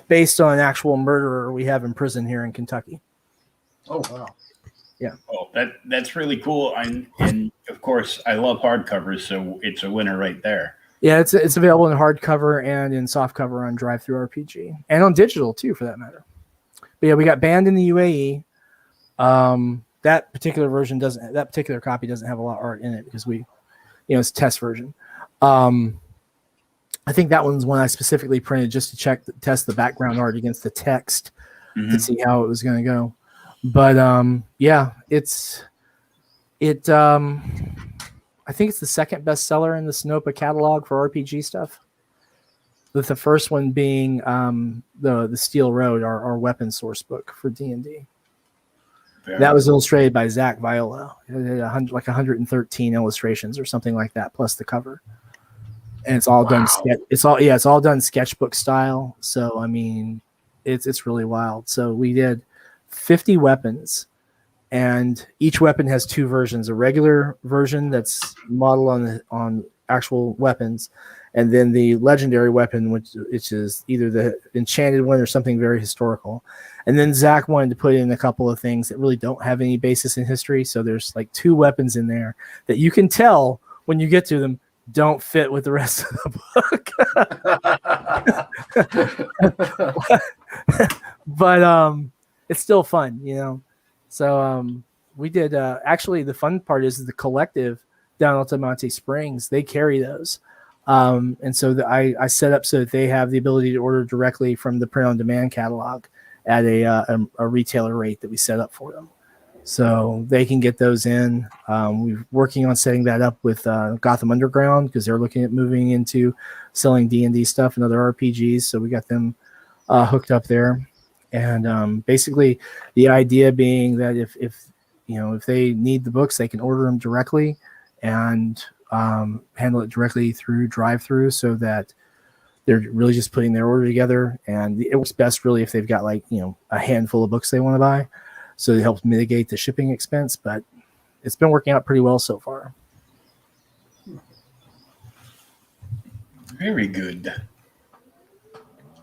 based on an actual murderer we have in prison here in Kentucky. Oh, wow. Yeah. Oh, that's really cool. And of course, I love hardcovers, so it's a winner right there. Yeah, it's available in hardcover and in softcover on Drive-Thru-RPG and on digital too, for that matter. But yeah, we got banned in the UAE. That particular copy doesn't have a lot of art in it because it's a test version. I think that one's one I specifically printed just to test the background art against the text to see how it was going to go. But yeah, I I think it's the second bestseller in the Sinopa catalog for RPG stuff. With the first one being the Steel Road, our weapon source book for D&D. That was illustrated by Zach Viola. It had 113 illustrations or something like that, plus the cover. And it's all done. It's all done sketchbook style. So I mean, it's really wild. So we did 50 weapons, and each weapon has two versions: a regular version that's modeled on actual weapons, and then the legendary weapon, which is either the enchanted one or something very historical. And then Zach wanted to put in a couple of things that really don't have any basis in history. So there's like two weapons in there that you can tell when you get to them don't fit with the rest of the book. But it's still fun, you know. So we did actually the fun part is the collective down at Altamonte Springs, they carry those. And so I set up so that they have the ability to order directly from the print-on-demand catalog at a retailer rate that we set up for them. So they can get those in. We're working on setting that up with Gotham Underground because they're looking at moving into selling D&D stuff and other RPGs. So we got them hooked up there. And basically the idea being that if they need the books, they can order them directly and handle it directly through drive-through so that they're really just putting their order together. And it works best really if they've got like, a handful of books they want to buy. So it helps mitigate the shipping expense, but it's been working out pretty well so far. Very good.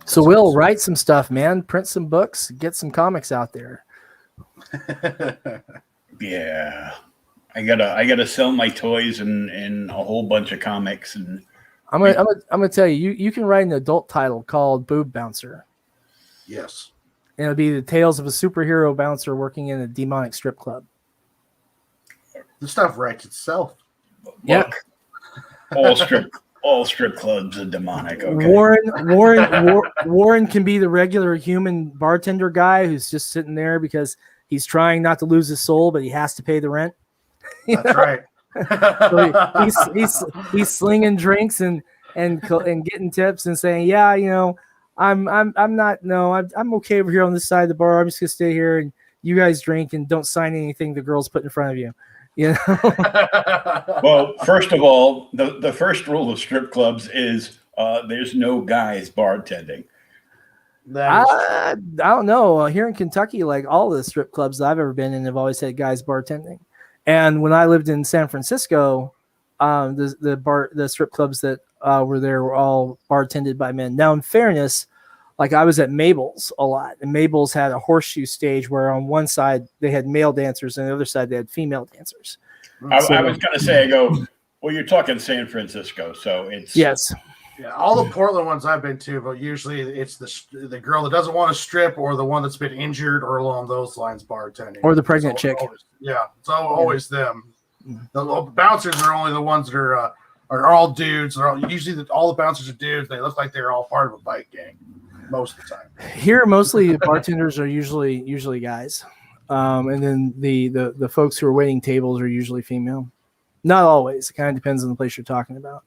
So Will, write some stuff, man. Print some books. Get some comics out there. Yeah. I gotta sell my toys and a whole bunch of comics, and I'm gonna tell you can write an adult title called Boob Bouncer. Yes. And it'll be the tales of a superhero bouncer working in a demonic strip club. The stuff writes itself. Yeah. All strip clubs are demonic. Okay. Warren can be the regular human bartender guy who's just sitting there because he's trying not to lose his soul, but he has to pay the rent. That's right. So he's slinging drinks and getting tips and saying, yeah, I'm okay over here on this side of the bar. I'm just gonna stay here and you guys drink and don't sign anything the girls put in front of you. Well, first of all, the first rule of strip clubs is there's no guys bartending. I don't know. Here in Kentucky, like all the strip clubs that I've ever been in have always had guys bartending. And when I lived in San Francisco, the strip clubs that were there were all bartended by men. Now, in fairness, like I was at Mabel's a lot, and Mabel's had a horseshoe stage where on one side they had male dancers, and the other side they had female dancers. I was going to say, well, you're talking San Francisco, so it's yes. Yeah, all the Portland ones I've been to, but usually it's the girl that doesn't want to strip or the one that's been injured or along those lines bartending. Or the pregnant chick. It's always them. The bouncers are only the ones that are all dudes. Usually all the bouncers are dudes. They look like they're all part of a bike gang most of the time. Here, mostly the bartenders are usually guys. And then the folks who are waiting tables are usually female. Not always. It kind of depends on the place you're talking about.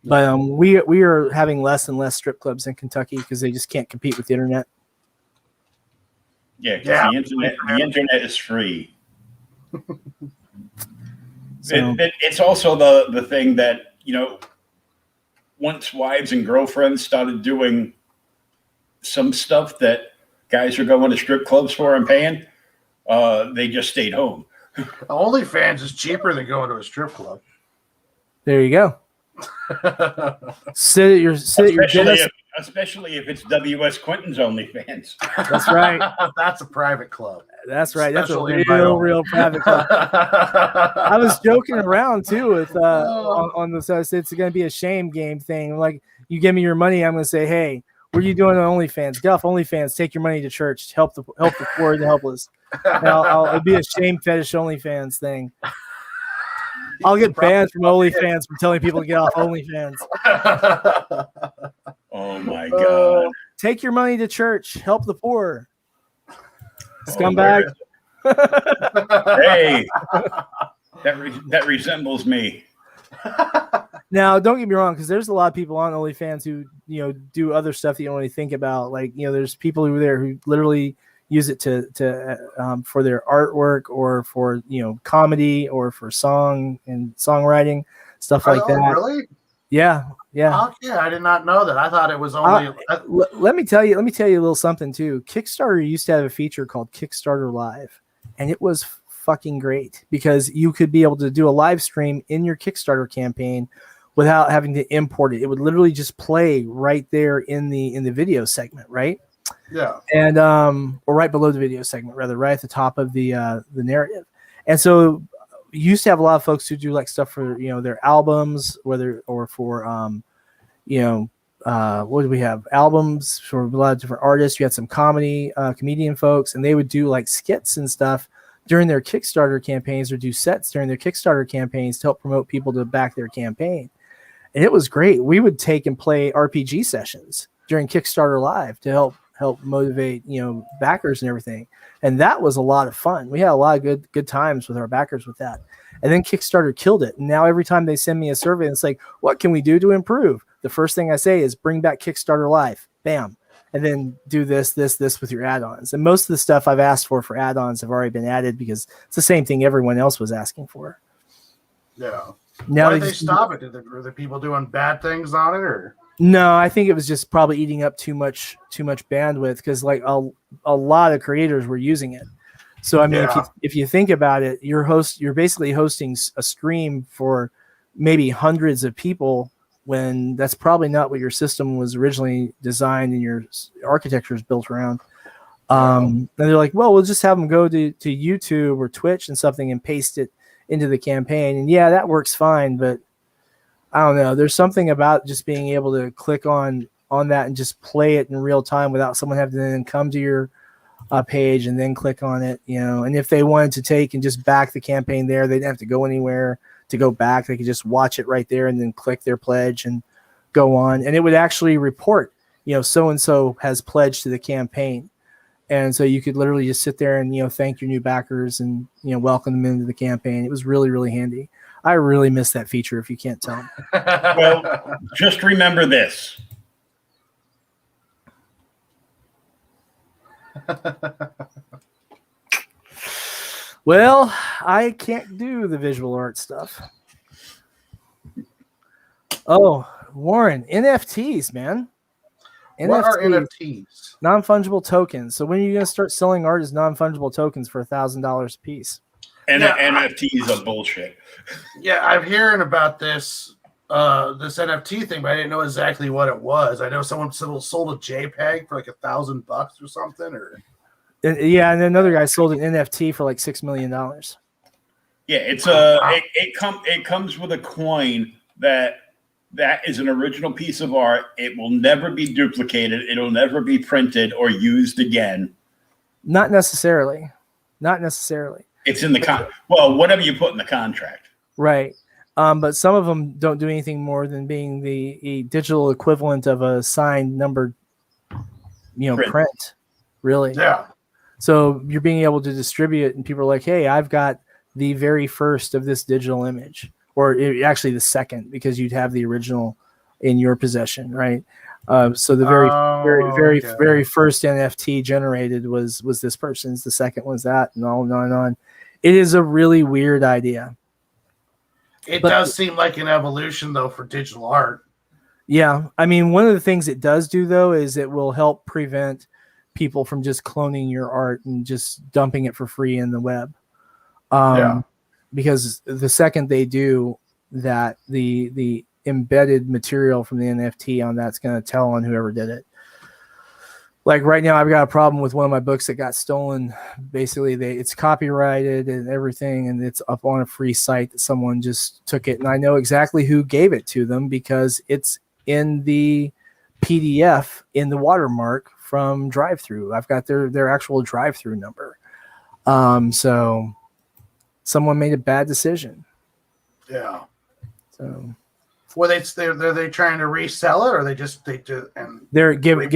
But we are having less and less strip clubs in Kentucky because they just can't compete with the internet. Yeah, the internet is free. It's also the thing that, once wives and girlfriends started doing some stuff that guys are going to strip clubs for and paying, they just stayed home. OnlyFans is cheaper than going to a strip club. There you go. Especially if it's W.S. Quentin's OnlyFans. That's right. That's a private club. That's right. That's a real private club. I was joking around too with on the side. It's going to be a shame game thing. Like, you give me your money, I'm going to say, hey, what are you doing on OnlyFans? Get off OnlyFans. Take your money to church. Help the poor and the helpless. And it'll be a shame fetish OnlyFans thing. I'll get banned from OnlyFans for telling people to get off OnlyFans. Oh my God! Take your money to church. Help the poor. Scumbag. Hey, that resembles me. Now, don't get me wrong, because there's a lot of people on OnlyFans who do other stuff that you don't really think about. Like there's people who are there who literally use it to for their artwork or for comedy or for song and songwriting stuff like that. Really? Yeah. Okay, I did not know that. I thought it was only. Let me tell you a little something too. Kickstarter used to have a feature called Kickstarter Live, and it was fucking great because you could be able to do a live stream in your Kickstarter campaign without having to import it. It would literally just play right there in the video segment, right? Yeah. And or right below the video segment, rather, right at the top of the narrative. And so you used to have a lot of folks who do like stuff for their albums, or for what do we have? Albums for a lot of different artists. You had some comedian folks, and they would do like skits and stuff during their Kickstarter campaigns, or do sets during their Kickstarter campaigns to help promote people to back their campaign. And it was great. We would take and play RPG sessions during Kickstarter Live to help motivate, backers and everything. And that was a lot of fun. We had a lot of good times with our backers with that. And then Kickstarter killed it. And now every time they send me a survey, it's like, what can we do to improve? The first thing I say is bring back Kickstarter Live. Bam. And then do this with your add-ons. And most of the stuff I've asked for add-ons have already been added because it's the same thing everyone else was asking for. Yeah. Now why did they stop it? Were the people doing bad things on it, or? No, I think it was just probably eating up too much bandwidth because like a lot of creators were using it. So I mean, if you think about it, you're basically hosting a stream for maybe hundreds of people when that's probably not what your system was originally designed and your architecture is built around. And they're like, well, we'll just have them go to YouTube or Twitch and something and paste it into the campaign. And yeah, that works fine, but I don't know. There's something about just being able to click on that and just play it in real time without someone having to then come to your page and then click on it, and if they wanted to take and just back the campaign there, they didn't have to go anywhere to go back. They could just watch it right there and then click their pledge and go on. And it would actually report, so-and-so has pledged to the campaign. And so you could literally just sit there and, thank your new backers and, welcome them into the campaign. It was really, really handy. I really miss that feature if you can't tell. Well, just remember this. Well, I can't do the visual art stuff. Oh, Warren, NFTs, man. What are NFTs? Non-fungible tokens. So when are you going to start selling art as non-fungible tokens for $1,000 a piece? And NFTs are bullshit. Yeah, I'm hearing about this NFT thing, but I didn't know exactly what it was. I know someone sold a JPEG for like $1,000 or something, or. And then another guy sold an NFT for like $6 million. Yeah, it's it comes with a coin that is an original piece of art. It will never be duplicated. It'll never be printed or used again. Not necessarily. It's in the whatever you put in the contract. Right. But some of them don't do anything more than being the digital equivalent of a signed numbered, print. Really. Yeah. So you're being able to distribute it, and people are like, hey, I've got the very first of this digital image, or actually the second, because you'd have the original in your possession, right? So the very first NFT generated was this person's. The second was that, and on and on. It is a really weird idea. It does seem like an evolution, though, for digital art. Yeah. I mean, one of the things it does do, though, is it will help prevent people from just cloning your art and just dumping it for free in the web. Because the second they do that, the embedded material from the NFT on that's going to tell on whoever did it. Like right now, I've got a problem with one of my books that got stolen. Basically, it's copyrighted and everything, and it's up on a free site that someone just took it. And I know exactly who gave it to them because it's in the PDF in the watermark from DriveThru. I've got their actual DriveThru number. So someone made a bad decision. Yeah. So. Well, are they trying to resell it, or they're giving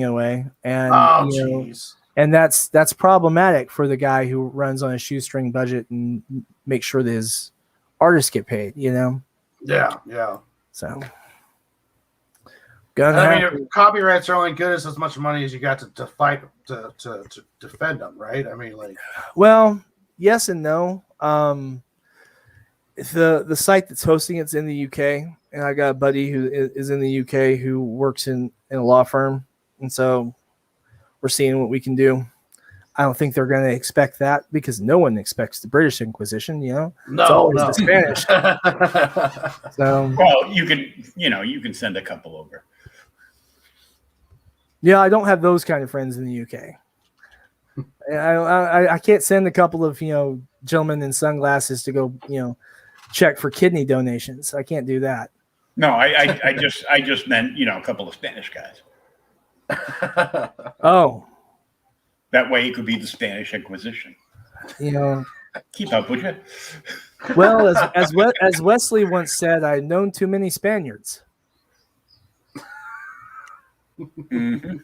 it away, and jeez. And that's problematic for the guy who runs on a shoestring budget and make sure that his artists get paid, you know. Yeah. So, I mean, your copyrights are only good as much money as you got to fight to defend them, right? I mean, like, well, yes and no. The site that's hosting it's in the UK, and I got a buddy who is in the UK who works in a law firm, and so we're seeing what we can do. I don't think they're going to expect that because no one expects the British Inquisition, you know. It's always the Spanish. So, well, you can send a couple over. Yeah, I don't have those kind of friends in the UK. I can't send a couple of gentlemen in sunglasses to go check for kidney donations. I can't do that. No, I just meant a couple of Spanish guys. Oh. That way it could be the Spanish Inquisition. Keep up, would you? Well, as Wesley once said, I've known too many Spaniards. Mm-hmm.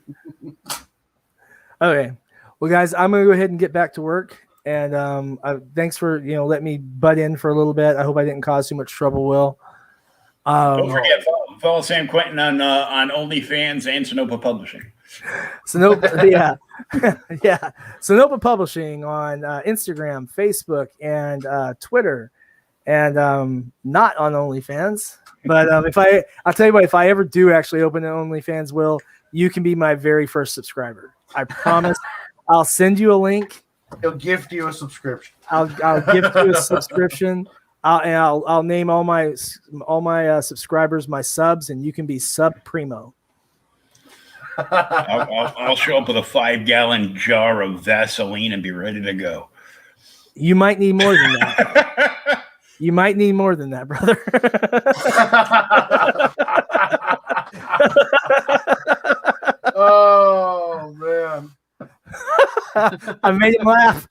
Okay. Well, guys, I'm going to go ahead and get back to work. And thanks for letting me butt in for a little bit. I hope I didn't cause too much trouble, Will. Don't forget, follow Sam Quentin on OnlyFans and Sonopa Publishing. Sonopa, yeah. Yeah. Sonopa Publishing on Instagram, Facebook, and Twitter, and not on OnlyFans. But I'll tell you what, if I ever do actually open an OnlyFans, Will, you can be my very first subscriber. I promise. I'll send you a link. He'll gift you a subscription. I'll gift you a subscription. I'll name all my subscribers my subs, and you can be sub primo. I'll show up with a 5-gallon jar of Vaseline and be ready to go. You might need more than that. You might need more than that, brother. Oh man. I made him laugh.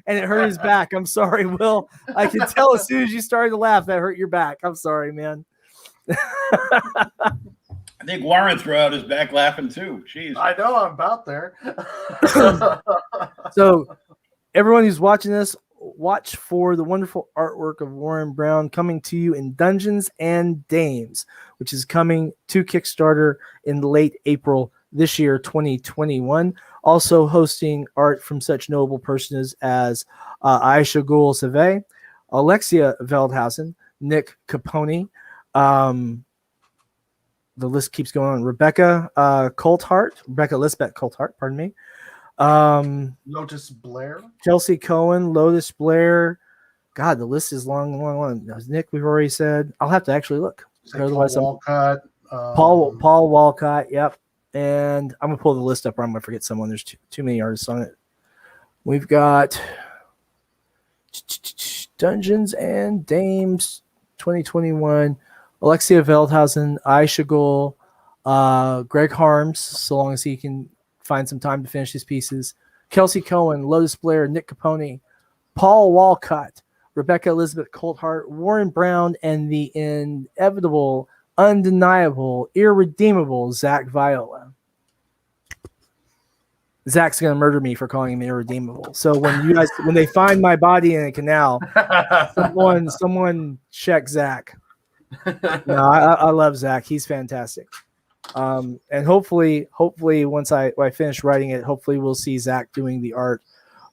And it hurt his back. I'm sorry, Will. I can tell as soon as you started to laugh, that hurt your back. I'm sorry, man. I think Warren threw out his back laughing too. Jeez. I know, I'm about there. So, everyone who's watching this, watch for the wonderful artwork of Warren Brown coming to you in Dungeons and Dames, which is coming to Kickstarter in late April this year, 2021. Also hosting art from such notable persons as Aisha Ghul Saveh, Alexia Veldhausen, Nick Capone. The list keeps going on. Rebecca Lisbeth Colthart, pardon me. Lotus Blair. Chelsea Cohen, Lotus Blair. God, the list is long. Nick, we've already said. I'll have to actually look. Otherwise, Paul Walcott. Paul Walcott, yep. And I'm going to pull the list up or I'm going to forget someone. There's too many artists on it. We've got Dungeons and Dames 2021. Alexia Veldhausen, Aisha Ghul, Greg Harms, so long as he can find some time to finish his pieces. Kelsey Cohen, Lotus Blair, Nick Capone, Paul Walcott, Rebecca Elizabeth Colthart, Warren Brown, and the inevitable, undeniable, irredeemable Zach Viola. Zach's gonna murder me for calling him irredeemable. So when they find my body in a canal, someone check Zach. No, I love Zach. He's fantastic. And hopefully once I finish writing it, hopefully we'll see Zach doing the art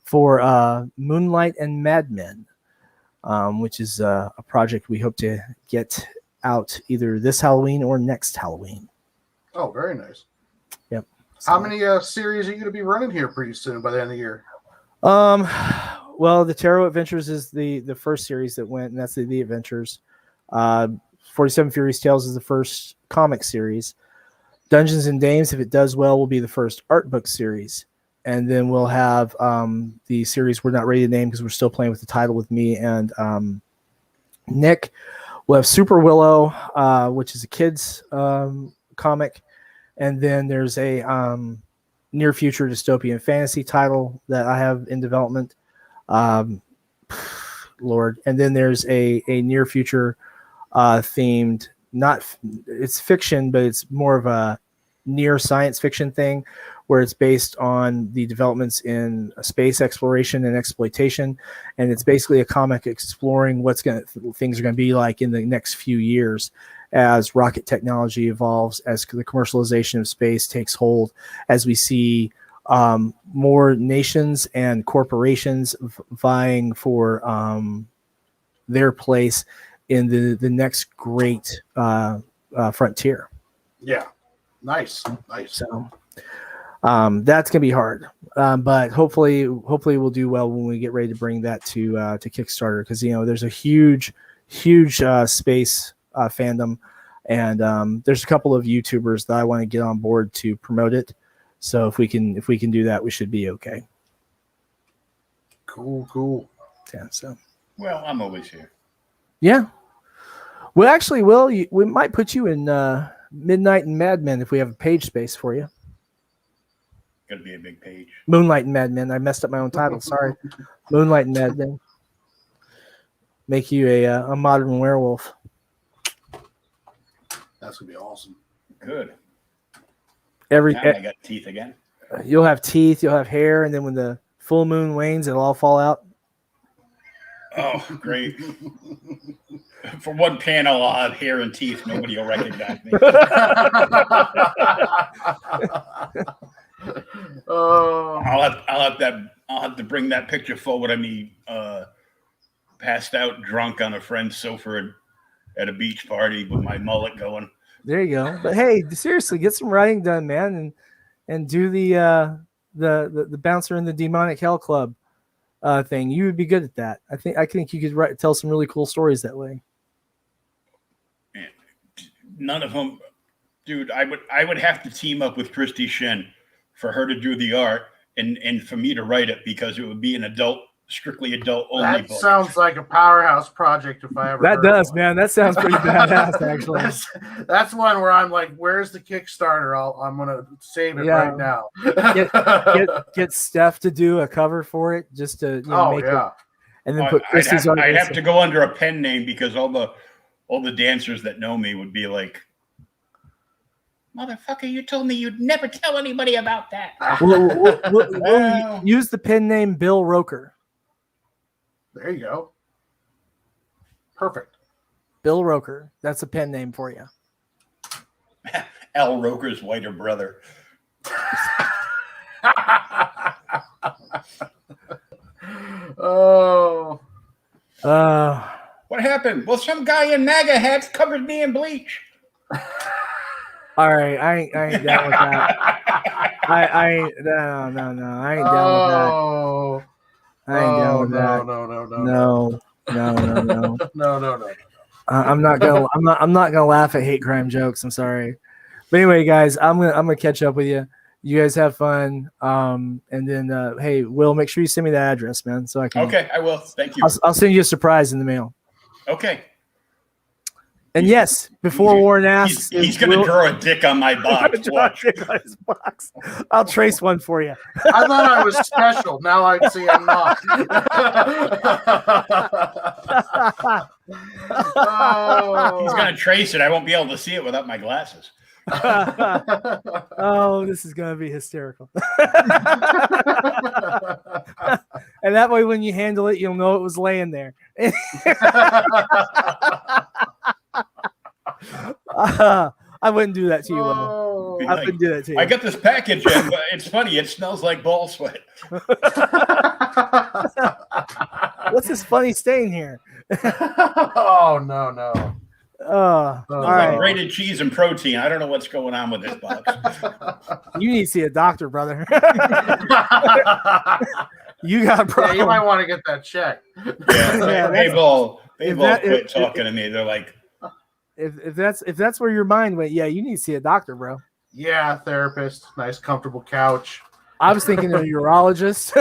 for Moonlight and Mad Men, which is a project we hope to get out either this Halloween or next Halloween. Oh, very nice. Yep. So, how many series are you going to be running here pretty soon by the end of the year? Well, the Tarot Adventures is the first series that went, and that's the Adventures. 47 Furious Tales is the first comic series. Dungeons and Dames, if it does well, will be the first art book series. And then we'll have the series we're not ready to name because we're still playing with the title with me and Nick. We'll have Super Willow, which is a kid's comic. And then there's a near future dystopian fantasy title that I have in development. Lord. And then there's a near future themed, it's fiction, but it's more of a near science fiction thing where it's based on the developments in space exploration and exploitation, and it's basically a comic exploring things are going to be like in the next few years as rocket technology evolves, as the commercialization of space takes hold, as we see more nations and corporations vying for their place in the next great frontier. Yeah, nice. So that's gonna be hard, but hopefully we'll do well when we get ready to bring that to Kickstarter, because there's a huge space fandom, and there's a couple of YouTubers that I want to get on board to promote it. So if we can do that, we should be okay. Cool. Yeah. So. Well, I'm always here. Yeah. Well, actually, Will, we might put you in Midnight and Mad Men if we have a page space for you. Gonna be a big page. Moonlight and Mad Men. I messed up my own title. Sorry. Moonlight and Mad Men. Make you a modern werewolf. That's gonna be awesome. Good. Now I got teeth again. You'll have teeth. You'll have hair, and then when the full moon wanes, it'll all fall out. Oh, great. For one panel, I'll have hair and teeth. Nobody will recognize me. Oh, I'll have to bring that picture forward of me passed out drunk on a friend's sofa at a beach party with my mullet going. There you go. But hey, seriously, get some writing done, man, and do the bouncer in the demonic hell club thing. You would be good at that. I think you could tell some really cool stories that way. None of them, dude. I would have to team up with Christy Shen for her to do the art and for me to write it, because it would be an strictly adult only that book. sounds like a powerhouse project if I ever. That heard does, one. man. That sounds pretty badass, actually. That's one where I'm like, "Where's the Kickstarter? I'm gonna save it right now." get Steph to do a cover for it, just to make it, and then put Christy's on. I'd have to go under a pen name, because all the dancers that know me would be like, "Motherfucker, you told me you'd never tell anybody about that." We'll use the pen name Bill Roker. There you go. Perfect. Bill Roker. That's a pen name for you. Al Roker's whiter brother. Oh. What happened? Well, some guy in MAGA hats covered me in bleach. All right, I ain't down with that. I ain't no. I ain't down with that. I ain't down with that. No. I'm not gonna laugh at hate crime jokes. I'm sorry, but anyway, guys, I'm gonna catch up with you. You guys have fun. And then hey, Will, make sure you send me that address, man, so I can. Okay, I will. Thank you. I'll send you a surprise in the mail. Okay. And yes, before Warren asks, he's going to draw a dick on my box. Watch. On his box. I'll trace one for you. I thought I was special. Now I see I'm not. He's going to trace it. I won't be able to see it without my glasses. Oh, this is going to be hysterical. And that way, when you handle it, you'll know it was laying there. I wouldn't do that to you, Will. I wouldn't do that to you. I got this package in, but it's funny. It smells like ball sweat. What's this funny stain here? Oh, no. All right. Like grated cheese and protein. I don't know what's going on with this box. You need to see a doctor, brother. You got a problem. Yeah, you might want to get that checked. Yeah, they've all quit talking to me. They're like, if that's where your mind went, yeah, you need to see a doctor, bro. Yeah, therapist, nice comfortable couch. I was thinking of a urologist.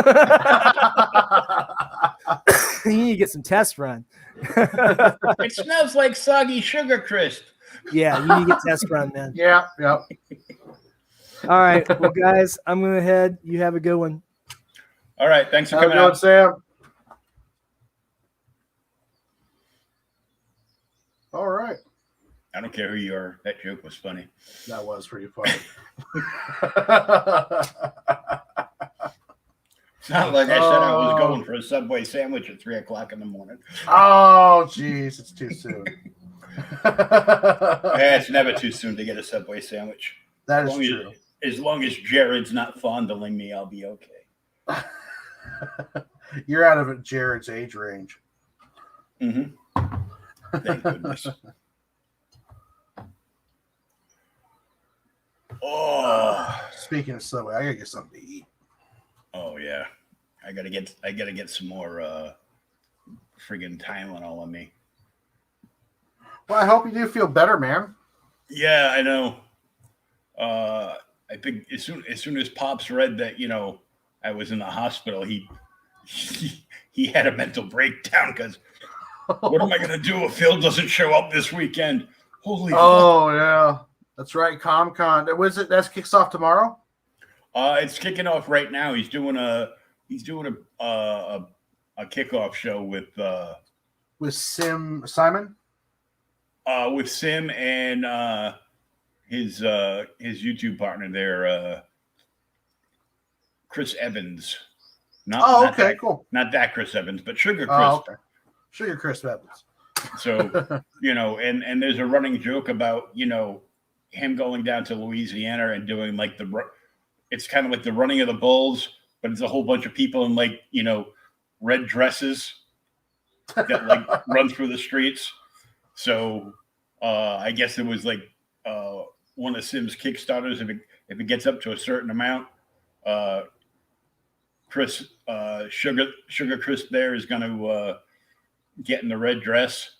You need to get some tests run. it smells like soggy sugar crisp. Yeah, you need to get tests run, man. Yeah. All right, well, guys, I'm gonna head. You have a good one. All right, thanks for Have a coming good one, out. Sam. All right. I don't care who you are. That joke was funny. That was pretty funny. It's not like I said I was going for a Subway sandwich at 3 o'clock in the morning. Oh, jeez, it's too soon. Yeah, it's never too soon to get a Subway sandwich. That is true. As long as Jared's not fondling me, I'll be okay. You're out of Jared's age range. Mm-hmm. Thank goodness. Oh, Speaking of Subway, I gotta get something to eat. oh yeah. I gotta get some more friggin' Tylenol on me. Well, I hope you do feel better, man. Yeah, I know. I think as soon as Pops read that, I was in the hospital, he had a mental breakdown because what am I gonna do if Phil doesn't show up this weekend? Holy Oh yeah, that's right. ComCon. That kicks off tomorrow. It's kicking off right now. He's doing a kickoff show With Simon. With Sim and his YouTube partner there, Chris Evans. Cool. Not that Chris Evans, but Sugar Chris. Oh, okay. Sugar Chris Evans. So and there's a running joke about him going down to Louisiana and doing like it's kind of like the running of the bulls, but it's a whole bunch of people in red dresses that like run through the streets. So I guess it was like one of Sim's Kickstarters. If it gets up to a certain amount, Sugar Chris there is going to get in the red dress.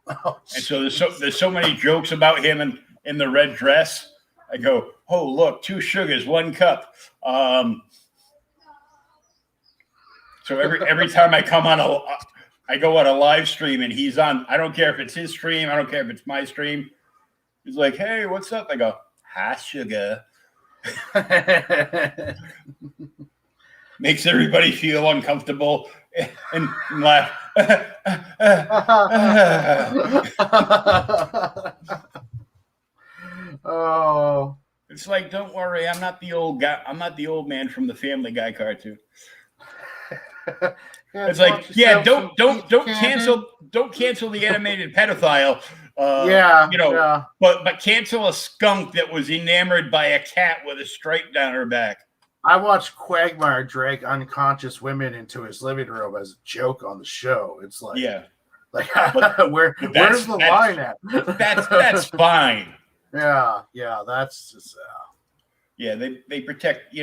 Oh, and so there's so many jokes about him in the red dress. I go, oh look, 2 sugars, 1 cup. So every time I come on I go on a live stream and he's on. I don't care if it's his stream. I don't care if it's my stream. He's like, hey, what's up? I go, hi, Sugar. Makes everybody feel uncomfortable and laugh. Oh, It's like, don't worry, I'm not the old guy. I'm not the old man from the Family Guy cartoon. It's like, yeah, don't cancel the animated pedophile. Yeah. But cancel a skunk that was enamored by a cat with a stripe down her back. I watched Quagmire drag unconscious women into his living room as a joke on the show. It's like, Yeah, where's the line at? that's fine. Yeah, that's just. Yeah, they protect.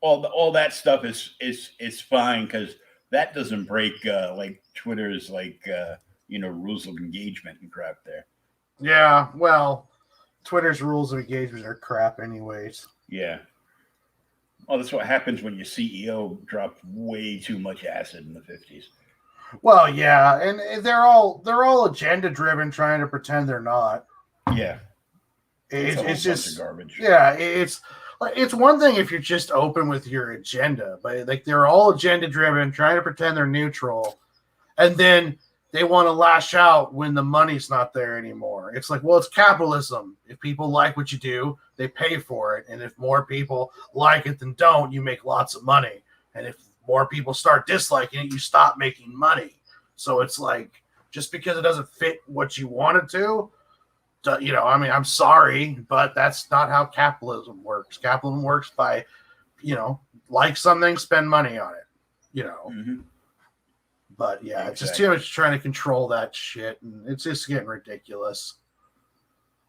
All that stuff is fine because that doesn't break like Twitter's rules of engagement and crap there. Yeah, well, Twitter's rules of engagement are crap, anyways. Yeah. Oh, that's what happens when your CEO dropped way too much acid in the 50s. Well, yeah, and they're all agenda driven, trying to pretend they're not. Yeah, It's just garbage. Yeah, it's one thing if you're just open with your agenda, but like they're all agenda driven, trying to pretend they're neutral, and then they want to lash out when the money's not there anymore. It's like, well, it's capitalism. If people like what you do, they pay for it, and if more people like it than don't, you make lots of money. And if more people start disliking it, you stop making money. So it's like, just because it doesn't fit what you wanted to, I'm sorry, but that's not how capitalism works. Capitalism works by, like something, spend money on it, Mm-hmm. But yeah, Exactly. it's just too much trying to control that shit, and it's just getting ridiculous.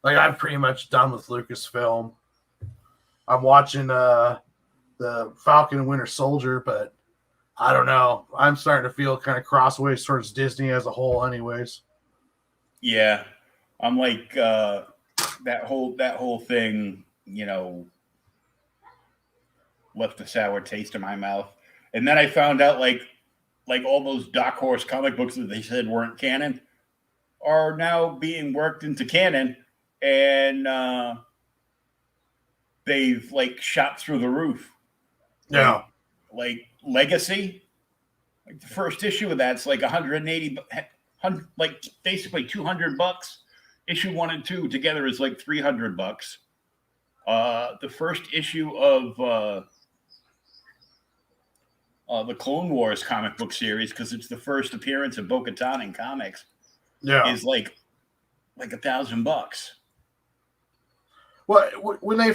Like, I'm pretty much done with Lucasfilm. I'm watching the Falcon and Winter Soldier, but I don't know. I'm starting to feel kind of crossways towards Disney as a whole, anyways. Yeah, I'm like that whole thing. Left a sour taste in my mouth, and then I found out like all those Dark Horse comic books that they said weren't canon are now being worked into canon, and they've like shot through the roof. Yeah. Like Legacy, like the first issue of that's like 180, like basically $200. issue 1 and 2 together is like $300. The first issue of the Clone Wars comic book series, because it's the first appearance of Bo-Katan in comics, is like $1,000. Well, when Disney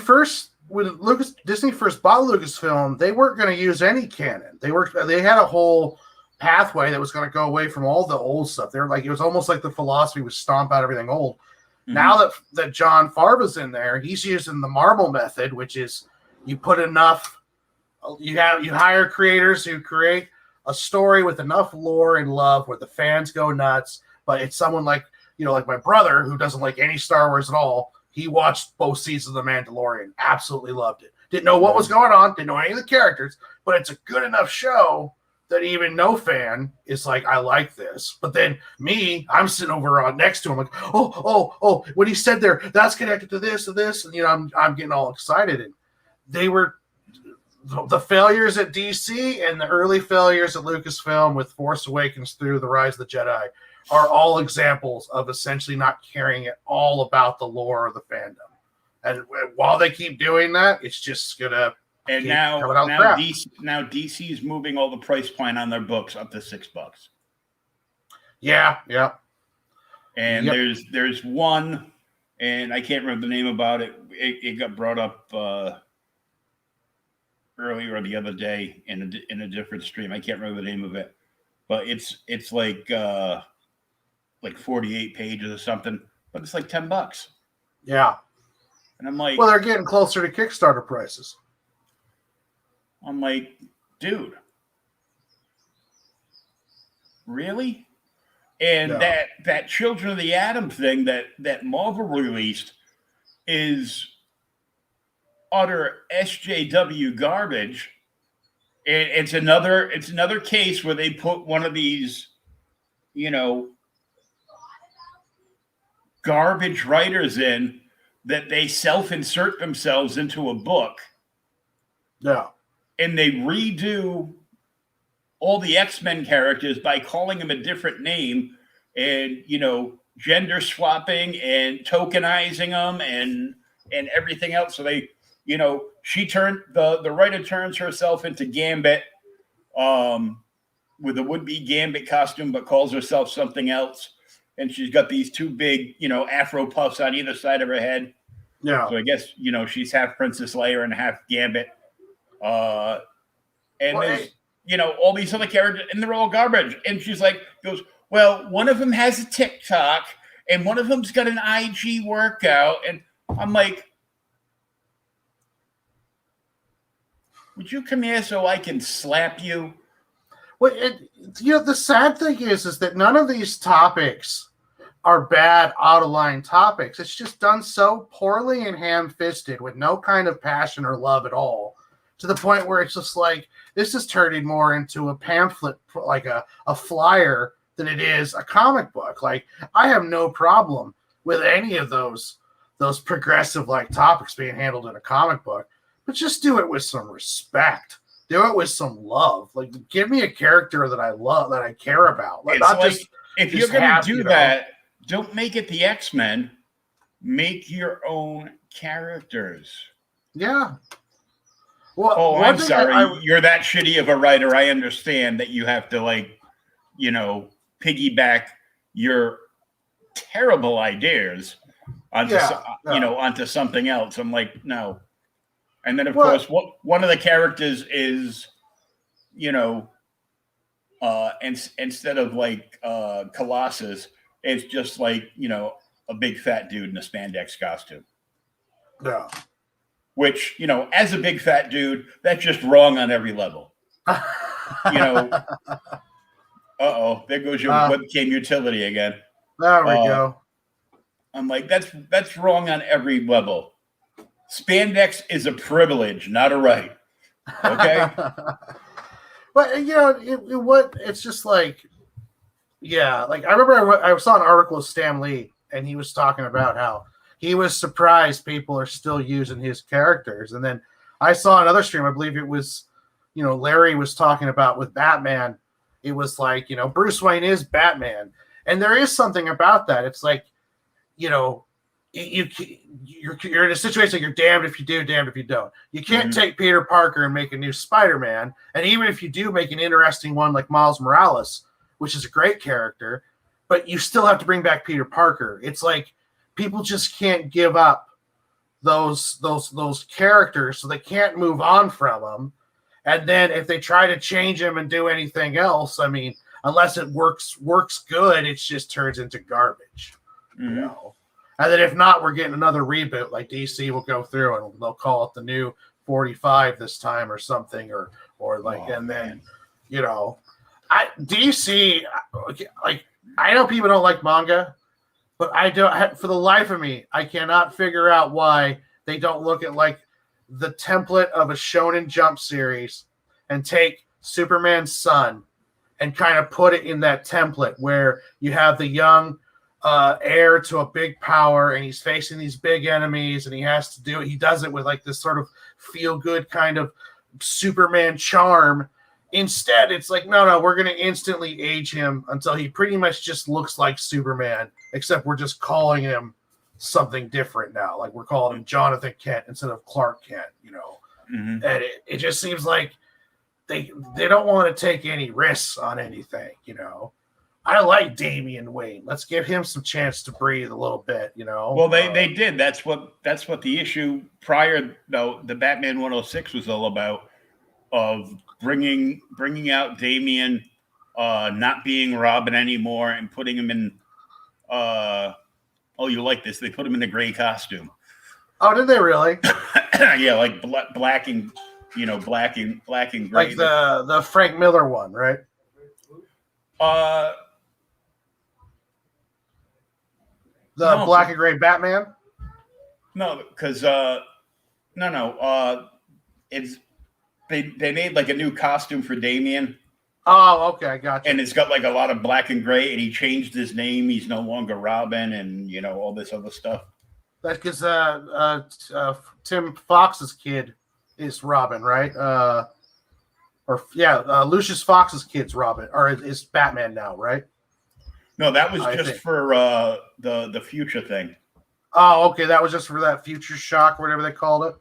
first bought Lucasfilm, they weren't going to use any canon. They had a whole pathway that was going to go away from all the old stuff. They're like, it was almost like the philosophy was stomp out everything old. Mm-hmm. Now that John Farva's in there, he's using the Marvel method, which is you put enough. You hire creators who create a story with enough lore and love where the fans go nuts. But it's someone like my brother who doesn't like any Star Wars at all. He watched both seasons of The Mandalorian, absolutely loved it. Didn't know what was going on, didn't know any of the characters, but it's a good enough show that even no fan is like, I like this. But then I'm sitting over next to him like, oh, what he said there, that's connected to this and this, and I'm getting all excited. And they were the failures at DC and the early failures at Lucasfilm with Force Awakens through The Rise of the Jedi are all examples of essentially not caring at all about the lore of the fandom. And while they keep doing that, it's just gonna. And now DC is moving all the price point on their books up to $6. Yeah. And there's one, and I can't remember the name about it. It got brought up earlier the other day in a different stream. I can't remember the name of it, but it's like 48 pages or something, but it's like $10. Yeah. And I'm like, well, they're getting closer to Kickstarter prices. I'm like, dude, really? And that Children of the Atom thing that Marvel released is utter SJW garbage. And it's another case where they put one of these, garbage writers in that they self-insert themselves into a book. Yeah. And they redo all the X-Men characters by calling them a different name and, gender swapping and tokenizing them and everything else. So they, the writer turns herself into Gambit with a would-be Gambit costume, but calls herself something else. And she's got these two big, Afro puffs on either side of her head. Yeah. So I guess, she's half Princess Leia and half Gambit. There's, all these other characters, and they're all garbage. And she's like, goes, well, one of them has a TikTok, and one of them's got an IG workout. And I'm like, would you come here so I can slap you? Well, the sad thing is that none of these topics are bad, out-of-line topics. It's just done so poorly and ham-fisted with no kind of passion or love at all, to the point where it's just like, this is turning more into a pamphlet, like a flyer, than it is a comic book. Like, I have no problem with any of those progressive-like topics being handled in a comic book, but just do it with some respect. Do it with some love. Like, give me a character that I love, that I care about. Like, not like, just if you're going to do that, don't make it the X-Men. Make your own characters. Yeah. Well, I'm sorry. You're that shitty of a writer. I understand that you have to, piggyback your terrible ideas onto something else. I'm like, no. And then, of course, one of the characters is, instead of Colossus, it's just a big fat dude in a spandex costume. Yeah. Which, as a big fat dude, that's just wrong on every level. There goes your webcam utility again. There we go. I'm like, that's wrong on every level. Spandex is a privilege, not a right. Okay? But, it's just like, I remember I saw an article of Stan Lee, and he was talking about how he was surprised people are still using his characters. And then I saw another stream, I believe it was, Larry was talking about with Batman. It was like, Bruce Wayne is Batman. And there is something about that. It's like, you know, you're in a situation like you're damned if you do, damned if you don't. You can't take Peter Parker and make a new Spider-Man, and even if you do make an interesting one like Miles Morales, which is a great character, but you still have to bring back Peter Parker. It's like people just can't give up those characters, so they can't move on from them. And then if they try to change them and do anything else, I mean, unless it works good, it just turns into garbage. You know. And then if not, we're getting another reboot. Like DC will go through and they'll call it the new 45 this time or something, or like, and then, you know, DC, like, I know people don't like manga, but I don't. For the life of me, I cannot figure out why they don't look at like the template of a Shonen Jump series and take Superman's son and kind of put it in that template where you have the young heir to a big power and he's facing these big enemies and he has to do it. He does it with like this sort of feel good kind of Superman charm. Instead, it's like, no, we're going to instantly age him until he pretty much just looks like Superman, except we're just calling him something different now. Like we're calling him Jonathan Kent instead of Clark Kent, you know. And it just seems like they don't want to take any risks on anything, you know. I like Damian Wayne. Let's give him some chance to breathe a little bit, you know. Well, they did. That's what the issue prior, though, the Batman 106 was all about, of bringing out Damian, not being Robin anymore, and putting him in. You like this? They put him in the gray costume. Oh, did they really? Yeah, like black and gray. Like the Frank Miller one, right? The black and gray Batman? No, because it's they made like a new costume for Damian. Oh, okay, I got you. And it's got like a lot of black and gray, and he changed his name. He's no longer Robin, and all this other stuff. That's because Tim Fox's kid is Robin, right? Lucius Fox's kid's Robin, or is Batman now, right? No, that was for the future thing. Oh, okay. That was just for that Future Shock, whatever they called it.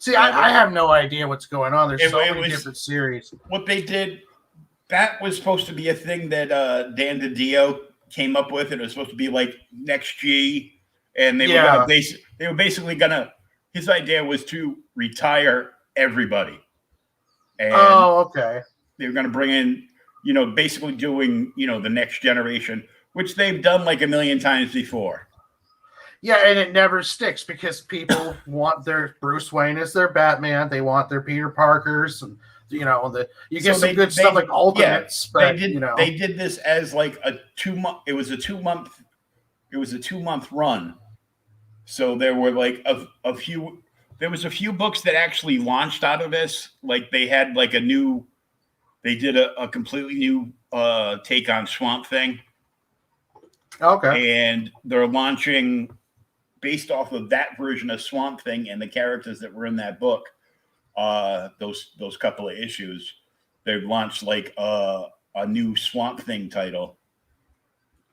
See, I have no idea what's going on. There's so many different series. What they did, that was supposed to be a thing that Dan DiDio came up with, and it was supposed to be like Next G, and they were basically gonna. His idea was to retire everybody. And okay. They were gonna bring in. Basically doing, the next generation, which they've done like a million times before. Yeah, and it never sticks because people want their Bruce Wayne as their Batman. They want their Peter Parkers, and you get some good stuff like Ultimates. Yeah, but they did this as like a 2 month. It was a 2 month run. So there were like a few. There was a few books that actually launched out of this. Like they had like a new. They did a completely new take on Swamp Thing. Okay. And they're launching based off of that version of Swamp Thing and the characters that were in that book. Those couple of issues, they've launched like a new Swamp Thing title.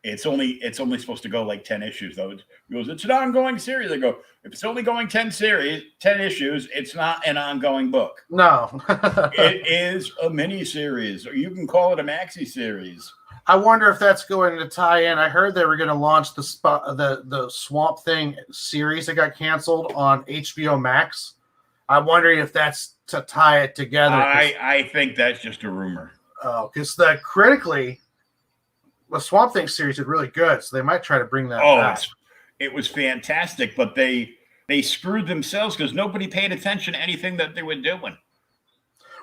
It's only supposed to go like 10 issues though. It goes, it's an ongoing series. I go, if it's only going 10 issues, it's not an ongoing book. No. It is a mini series, or you can call it a maxi series. I wonder if that's going to tie in. I heard they were going to launch the Swamp Thing series that got canceled on HBO Max. I'm wondering if that's to tie it together. I think that's just a rumor. Oh, because critically, the Swamp Thing series is really good, so they might try to bring that back. It was fantastic, but they screwed themselves because nobody paid attention to anything that they were doing.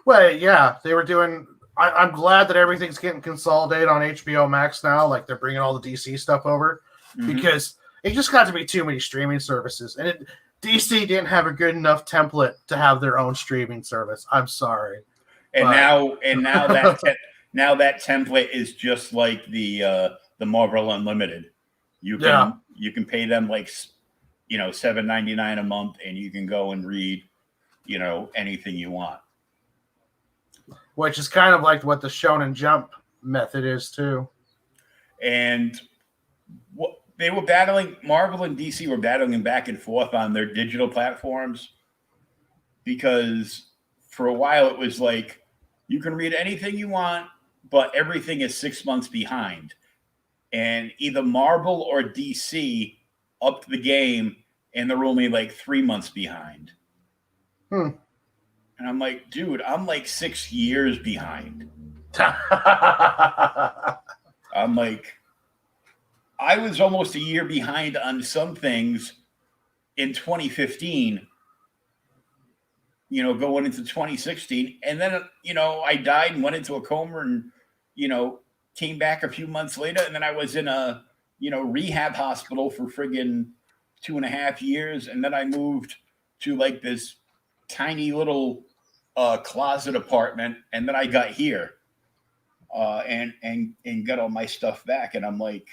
Well, yeah, they were doing. I'm glad that everything's getting consolidated on HBO Max now. Like they're bringing all the DC stuff over because it just got to be too many streaming services, and DC didn't have a good enough template to have their own streaming service. I'm sorry. And now that template is just like the Marvel Unlimited. You can pay them like $7.99 a month, and you can go and read anything you want. Which is kind of like what the Shonen Jump method is too. And what they were battling, Marvel and DC were battling back and forth on their digital platforms, because for a while it was like you can read anything you want, but everything is 6 months behind. And either Marvel or DC upped the game, and they're only like 3 months behind. And I'm like, dude, I'm like 6 years behind. I'm like, I was almost a year behind on some things in 2015, going into 2016. And then, I died and went into a coma and, came back a few months later. And then I was in a, rehab hospital for friggin' 2.5 years. And then I moved to like this tiny little closet apartment. And then I got here and got all my stuff back. And I'm like,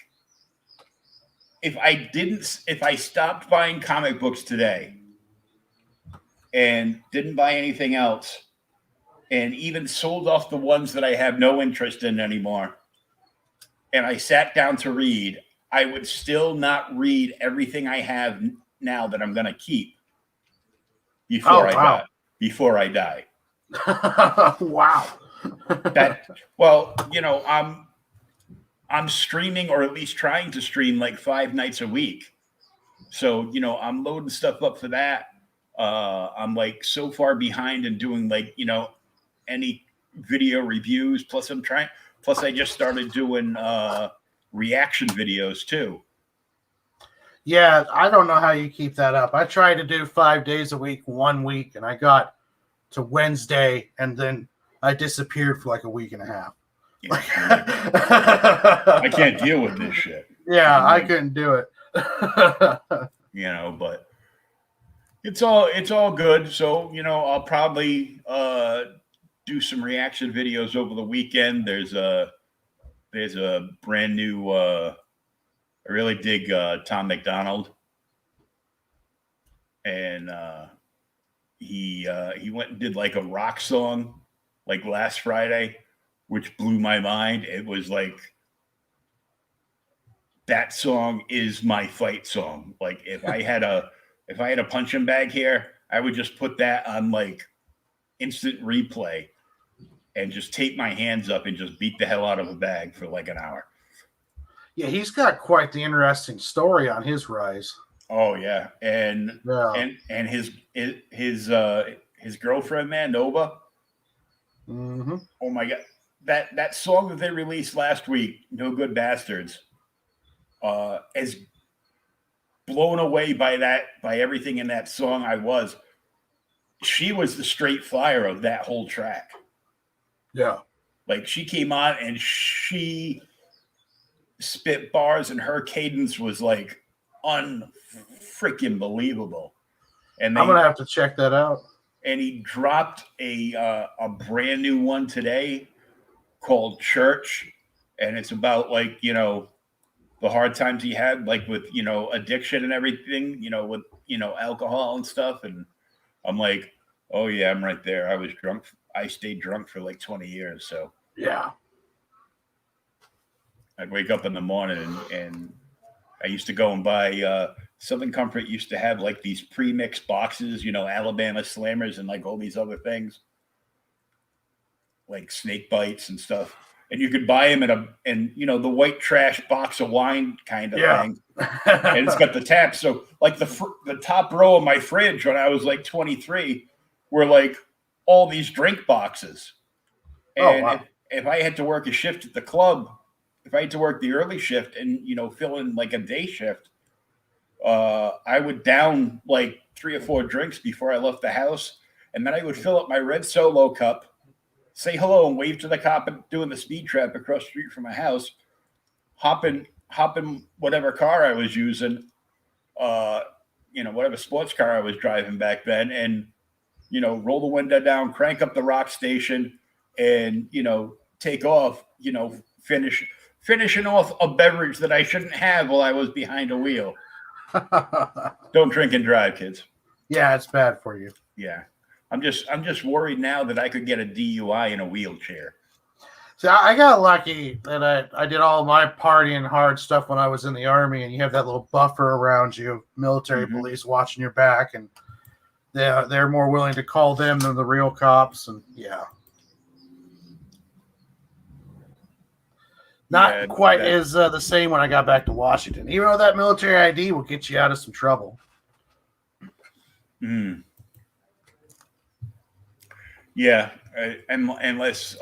if I stopped buying comic books today and didn't buy anything else, and even sold off the ones that I have no interest in anymore, and I sat down to read, I would still not read everything I have now that I'm going to keep before I die. Wow. I'm streaming, or at least trying to stream, like 5 nights a week. So, I'm loading stuff up for that. I'm like so far behind in doing like, any video reviews. Plus I just started doing reaction videos too. Yeah, I don't know how you keep that up. I tried to do 5 days a week, 1 week, and I got to Wednesday, and then I disappeared for like a week and a half. I can't deal with this shit. Yeah, I couldn't do it. But it's all good. So, I'll probably do some reaction videos over the weekend. There's a brand new I really dig Tom McDonald. And he went and did like a rock song like last Friday, which blew my mind. It was like, that song is my fight song. Like if I had a punching bag here, I would just put that on like instant replay and just tape my hands up and just beat the hell out of a bag for like an hour. Yeah, he's got quite the interesting story on his rise. Oh yeah. And his girlfriend, man, Nova. Mm-hmm. Oh my God. That song that they released last week, No Good Bastards, as blown away by everything in that song I was. She was the straight flyer of that whole track. Yeah. Like she came on and she spit bars, and her cadence was like unfreaking believable. And I'm gonna have to check that out. And he dropped a brand new one today called Church, and it's about like the hard times he had, like with addiction and everything, with alcohol and stuff. And I'm like, oh yeah, I'm right there. I was drunk. I stayed drunk for like 20 years. So yeah, I'd wake up in the morning and I used to go and buy Southern Comfort used to have like these pre-mixed boxes, Alabama Slammers and like all these other things, like snake bites and stuff. And you could buy them in the white trash box of wine kind of thing. And it's got the tap. So like the top row of my fridge when I was like 23 were like all these drink boxes. And if I had to work a shift at the club, if I had to work the early shift and, fill in like a day shift, I would down like 3 or 4 drinks before I left the house. And then I would fill up my red Solo cup, say hello and wave to the cop doing the speed trap across the street from my house, hop in whatever car I was using, whatever sports car I was driving back then, and, roll the window down, crank up the rock station, and, take off, finishing off a beverage that I shouldn't have while I was behind a wheel. Don't drink and drive, kids. Yeah, it's bad for you. Yeah. I'm just worried now that I could get a DUI in a wheelchair. See, I got lucky that I did all my partying hard stuff when I was in the Army, and you have that little buffer around you, military police watching your back, and they're more willing to call them than the real cops, and not quite as the same when I got back to Washington. Even though that military ID will get you out of some trouble. Yeah, unless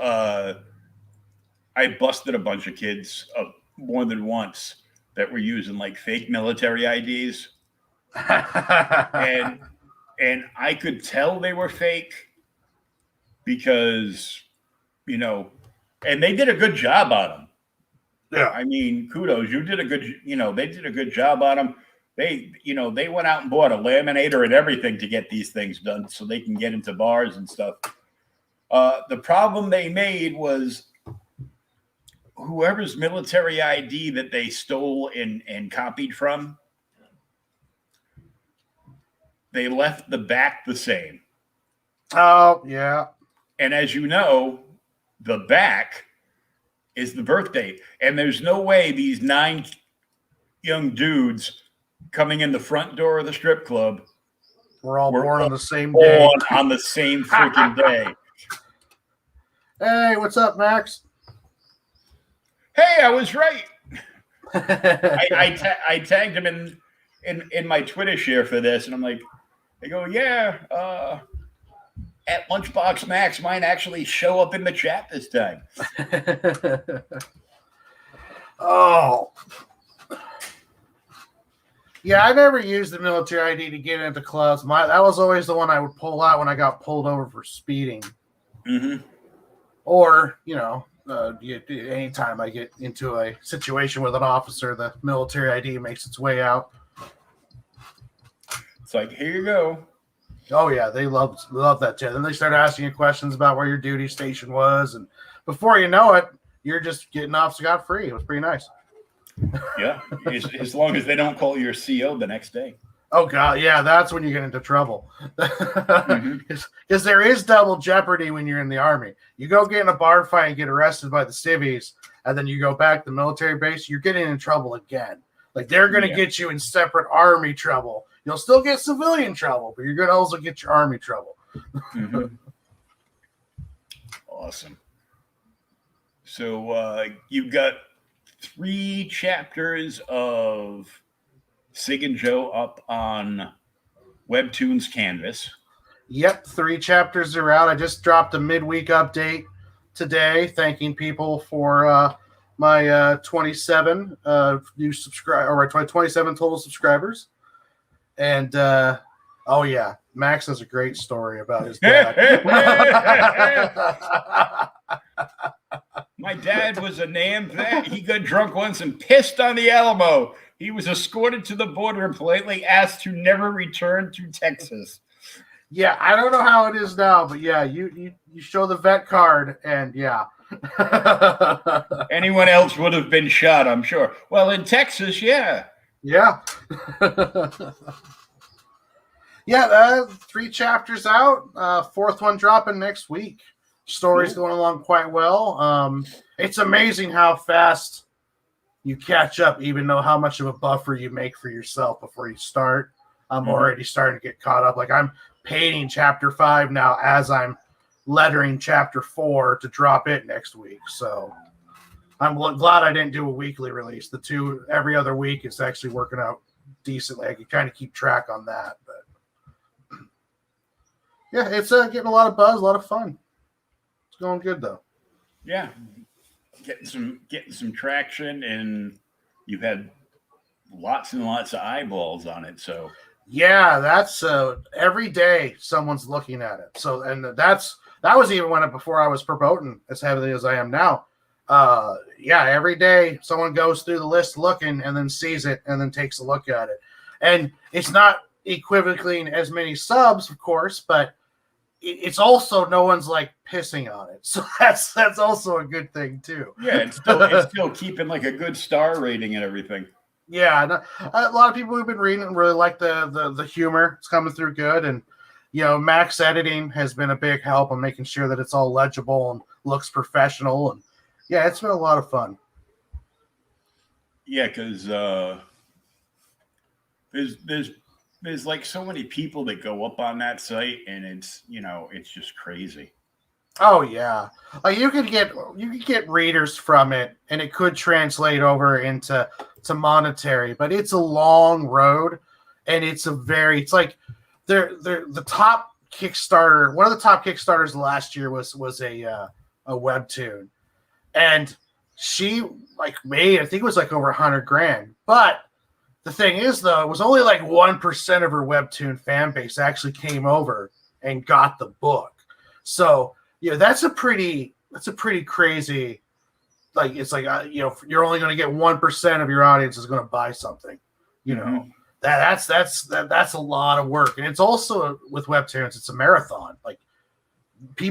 I busted a bunch of kids more than once that were using like fake military IDs, and I could tell they were fake because, you know, and they did a good job on them. Yeah, I mean, kudos. You did a good, they did a good job on them. They went out and bought a laminator and everything to get these things done so they can get into bars and stuff. The problem they made was whoever's military ID that they stole and copied from, they left the back the same. Oh, yeah. And as you know, the back is the birth date. And there's no way these 9 young dudes coming in the front door of the strip club were all born on the same day. On the same freaking day. Hey, what's up, Max? Hey, I was right. I tagged him in my Twitter share for this, and I'm like, they go, yeah, at Lunchbox Max might actually show up in the chat this time. Oh. Yeah, I never used the military ID to get into clubs. That was always the one I would pull out when I got pulled over for speeding. Mm-hmm. Or, anytime I get into a situation with an officer, the military ID makes its way out. It's like, here you go. Oh, yeah, they love that shit. Then they start asking you questions about where your duty station was. And before you know it, you're just getting off scot-free. It was pretty nice. Yeah, as long as they don't call your CO the next day. Oh, God, yeah, that's when you get into trouble. Because there is double jeopardy when you're in the Army. You go get in a bar fight and get arrested by the civvies, and then you go back to the military base, you're getting in trouble again. Like, they're going to get you in separate Army trouble. You'll still get civilian trouble, but you're going to also get your Army trouble. Awesome. So you've got 3 chapters of Sig and Joe up on Webtoons Canvas. Yep, 3 chapters are out. I just dropped a midweek update today, thanking people for my 27 new subscribe or 27 total subscribers. And oh yeah, Max has a great story about his dad. My dad was a damn vet. He got drunk once and pissed on the Alamo. He was escorted to the border and politely asked to never return to Texas. Yeah, I don't know how it is now, but yeah, you show the vet card, and yeah. Anyone else would have been shot, I'm sure. Well, in Texas, yeah. Yeah. Yeah, 3 chapters out. 4th one dropping next week. Story's going along quite well. It's amazing how fast you catch up, even though how much of a buffer you make for yourself before you start. I'm already starting to get caught up. Like, I'm painting chapter 5 now as I'm lettering chapter 4 to drop it next week. So I'm glad I didn't do a weekly release. The 2 every other week is actually working out decently. I can kind of keep track on that. But yeah, it's getting a lot of buzz, a lot of fun. It's going good though. Yeah, getting some traction, and you've had lots and lots of eyeballs on it. So yeah, that's every day someone's looking at it. So and that was even before I was promoting as heavily as I am now. Yeah, every day someone goes through the list looking and then sees it and then takes a look at it. And it's not equivocally as many subs, of course, but it's also no one's like pissing on it. So that's also a good thing too. Yeah, it's still keeping like a good star rating and everything. Yeah, a lot of people who've been reading really like the humor. It's coming through good, and Max editing has been a big help on making sure that it's all legible and looks professional. And Yeah, it's been a lot of fun. Yeah, because there's like so many people that go up on that site, and it's just crazy. Oh yeah, like you could get readers from it, and it could translate over into monetary, but it's a long road, and it's like they're the top Kickstarter. One of the top Kickstarters last year was a webtoon, and she like made I think it was like over 100 grand. But the thing is though, it was only like 1% of her webtoon fan base actually came over and got the book. So yeah, that's a pretty crazy. Like it's like you're only going to get 1% of your audience is going to buy something. You know Mhm. that's a lot of work, and it's also with webtoons. It's a marathon. Like they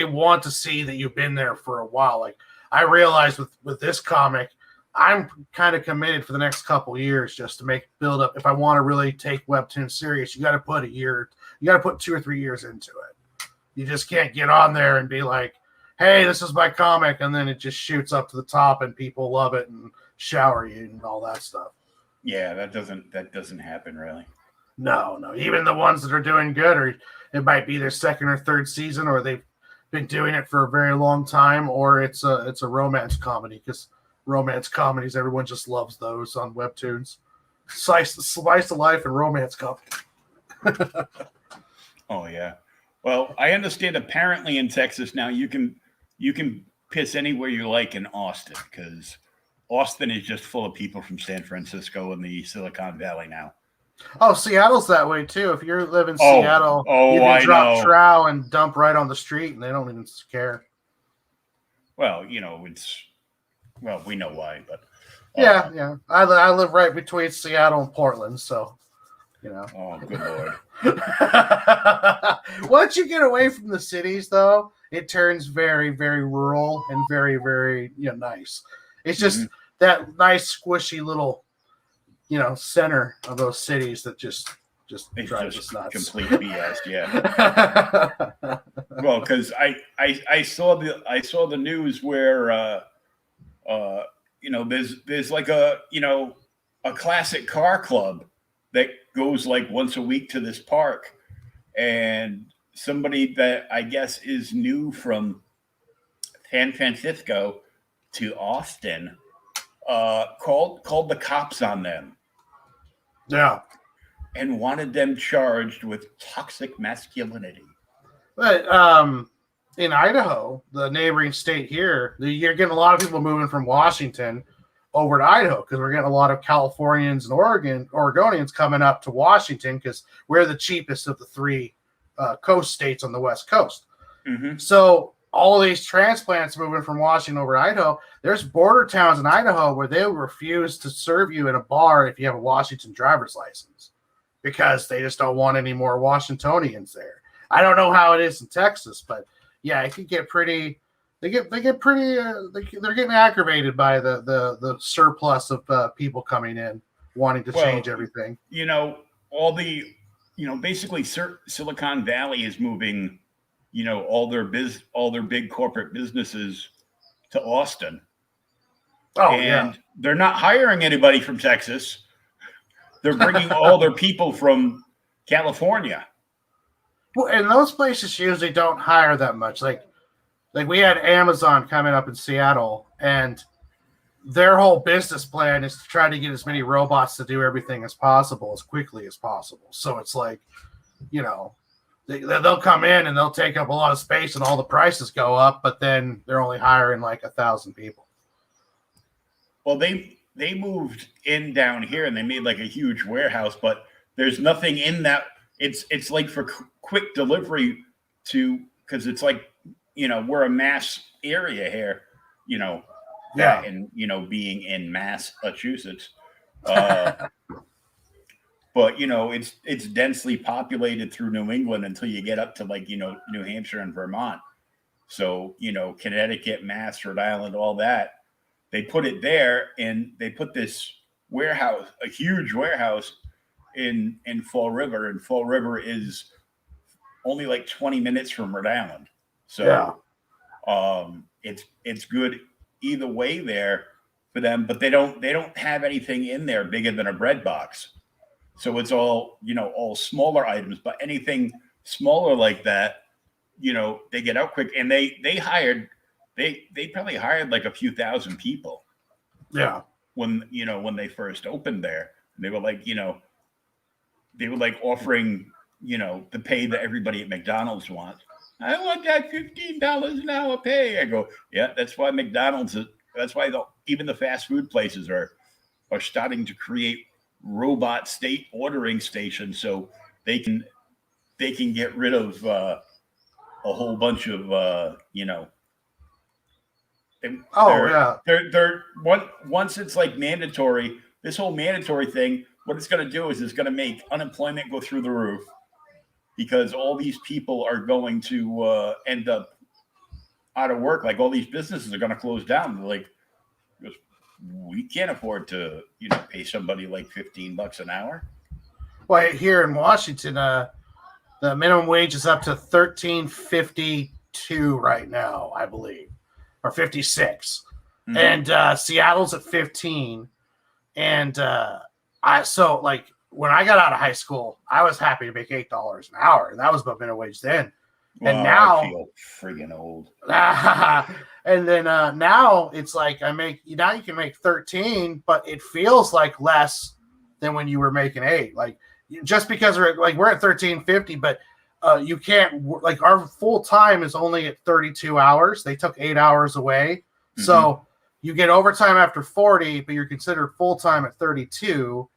want to see that you've been there for a while. Like I realized with this comic, I'm kind of committed for the next couple years just to build up. If I want to really take webtoon serious, you got to put you got to put 2 or 3 years into it. You just can't get on there and be like, hey, this is my comic, and then it just shoots up to the top and people love it and shower you and all that stuff. Yeah, that doesn't happen really. No, no. Even the ones that are doing good, or it might be their second or third season, or they've been doing it for a very long time, or it's a romance comedy, because romance comedies, everyone just loves those on webtoons. Slice of life and romance comedy. Oh yeah. Well, I understand apparently in Texas now you can piss anywhere you like in Austin because Austin is just full of people from San Francisco and the Silicon Valley now. Oh, Seattle's that way too. If you live in Oh, Seattle, you oh, can I drop know. trow and dump right on the street, and they don't even care. Well, it's well, we know why, but Yeah, yeah. I live right between Seattle and Portland, so you know. oh, good lord. Once you get away from the cities, though, it turns very, very rural and very, very nice. It's just Mhm. that nice, squishy little center of those cities that just It's drives us just nuts. complete BS. Yeah. Well, because I saw the news where uh, there's like a classic car club that goes like once a week to this park, and somebody that I guess is new from San Francisco to Austin called the cops on them Yeah. and wanted them charged with toxic masculinity. But in Idaho, the neighboring state here, you're getting a lot of people moving from Washington over to Idaho because we're getting a lot of Californians and Oregonians coming up to Washington because we're the cheapest of the three coast states on the West Coast. Mm-hmm. So all these transplants moving from Washington over to Idaho, there's border towns in Idaho where they will refuse to serve you in a bar if you have a Washington driver's license because they just don't want any more Washingtonians there. I don't know how it is in Texas, but yeah, it could get pretty. They get pretty. They're getting aggravated by the surplus of people coming in wanting to Well, change everything. all the basically Silicon Valley is moving all their big corporate businesses to Austin, Oh yeah. and they're not hiring anybody from Texas. They're bringing all their people from California. Well, and those places usually don't hire that much. Like we had Amazon coming up in Seattle, and their whole business plan is to try to get as many robots to do everything as possible as quickly as possible. So it's like, they'll come in and they'll take up a lot of space and all the prices go up, but then they're only hiring like 1,000 people. Well, they moved in down here and they made like a huge warehouse, but there's nothing in that. It's like for quick delivery because it's like we're a mass area here, Yeah. and being in Massachusetts, but it's densely populated through New England until you get up to like New Hampshire and Vermont. So Connecticut, Mass, Rhode Island, all that. They put it there, and they put this warehouse, a huge warehouse, in Fall River, and Fall River is only like 20 minutes from Rhode Island. So Yeah. it's good either way there for them, but they don't have anything in there bigger than a bread box. So it's all, all smaller items, but anything smaller like that, they get out quick. And they probably hired like a few thousand people. Yeah. When they first opened there, they were like, offering, the pay that everybody at McDonald's wants. I want that $15 an hour pay. I go, yeah, that's why that's why even the fast food places are starting to create robot state ordering stations so they can get rid of a whole bunch of they're once it's like mandatory, this whole mandatory thing, what it's going to do is it's going to make unemployment go through the roof, because all these people are going to end up out of work. Like all these businesses are going to close down. They're like, we can't afford to, pay somebody like $15 an hour. Well, here in Washington, the minimum wage is up to $13.52 right now, I believe, or 56, and Seattle's at 15. And when I got out of high school, I was happy to make $8 an hour, and that was about minimum wage then. Well, and now, I feel friggin' old. And then now it's like you can make 13, but it feels like less than when you were making 8. Like just because we're at $13.50, but you can't, like, our full time is only at 32 hours. They took 8 hours away, so you get overtime after 40, but you're considered full time at 32.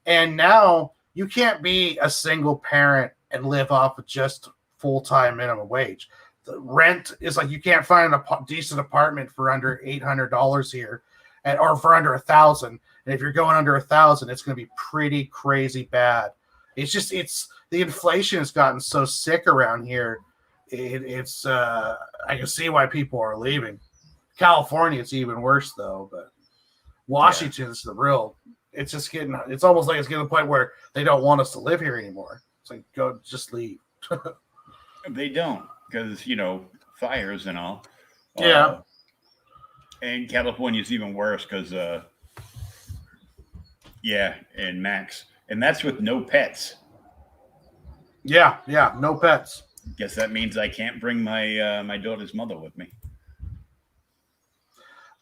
And now you can't be a single parent and live off of just full-time minimum wage. The rent is like, you can't find a decent apartment for under $800 here, or for under $1,000. And if you're going under $1,000, it's going to be pretty crazy bad. It's the inflation has gotten so sick around here. I can see why people are leaving. California, it's even worse though, but Washington's the real. It's almost like it's getting to the point where they don't want us to live here anymore. It's like, just leave. They don't, because, fires and all. Yeah. And California's even worse because, and Max. And that's with no pets. Yeah, no pets. Guess that means I can't bring my daughter's mother with me.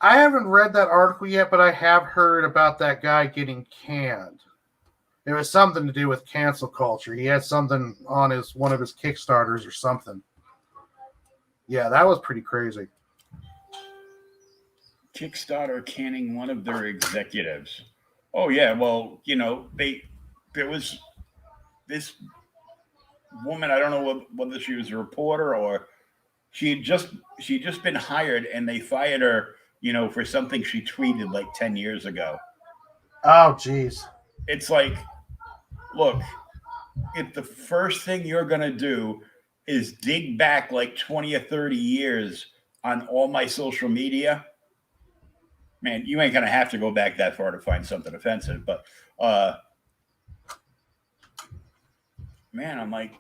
I haven't read that article yet, but I have heard about that guy getting canned. It was something to do with cancel culture. He had something on one of his Kickstarters or something. Yeah, that was pretty crazy. Kickstarter canning one of their executives. Oh yeah, well, there was this woman, I don't know whether she was a reporter or she'd just been hired, and they fired her, for something she tweeted like 10 years ago. Oh, geez. It's like, look, if the first thing you're going to do is dig back like 20 or 30 years on all my social media, man, you ain't going to have to go back that far to find something offensive. But, man, I'm like,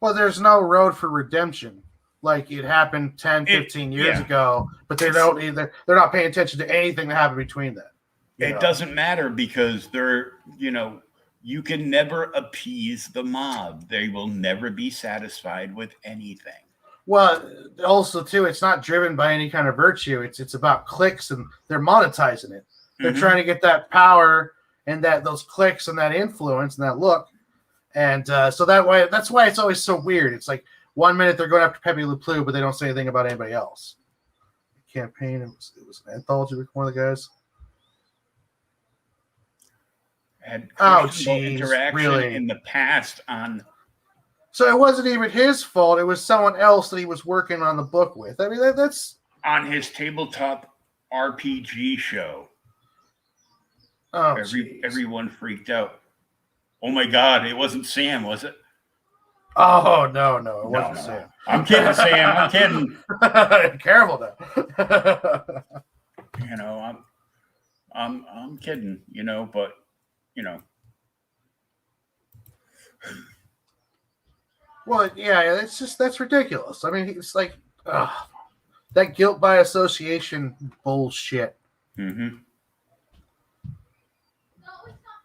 Well, there's no road for redemption. Like it happened 10, 15 years ago, but they're not paying attention to anything that happened between then. It doesn't matter because you can never appease the mob. They will never be satisfied with anything. Well, also too, it's not driven by any kind of virtue. It's about clicks, and they're monetizing it. They're trying to get that power and those clicks and that influence and that look. And so that's why it's always so weird. It's like 1 minute they're going after Pepe Le Pew, but they don't say anything about anybody else. Campaign. It was an anthology with one of the guys. Had interaction in the past on. So it wasn't even his fault. It was someone else that he was working on the book with. I mean, that's on his tabletop RPG show. Oh, everyone freaked out. Oh my God! It wasn't Sam, was it? Oh no, it wasn't Sam. I'm kidding, Sam. I'm kidding. Careful now. I'm kidding. But. Well, yeah, that's ridiculous. I mean, it's like, that guilt by association bullshit. Mm-hmm.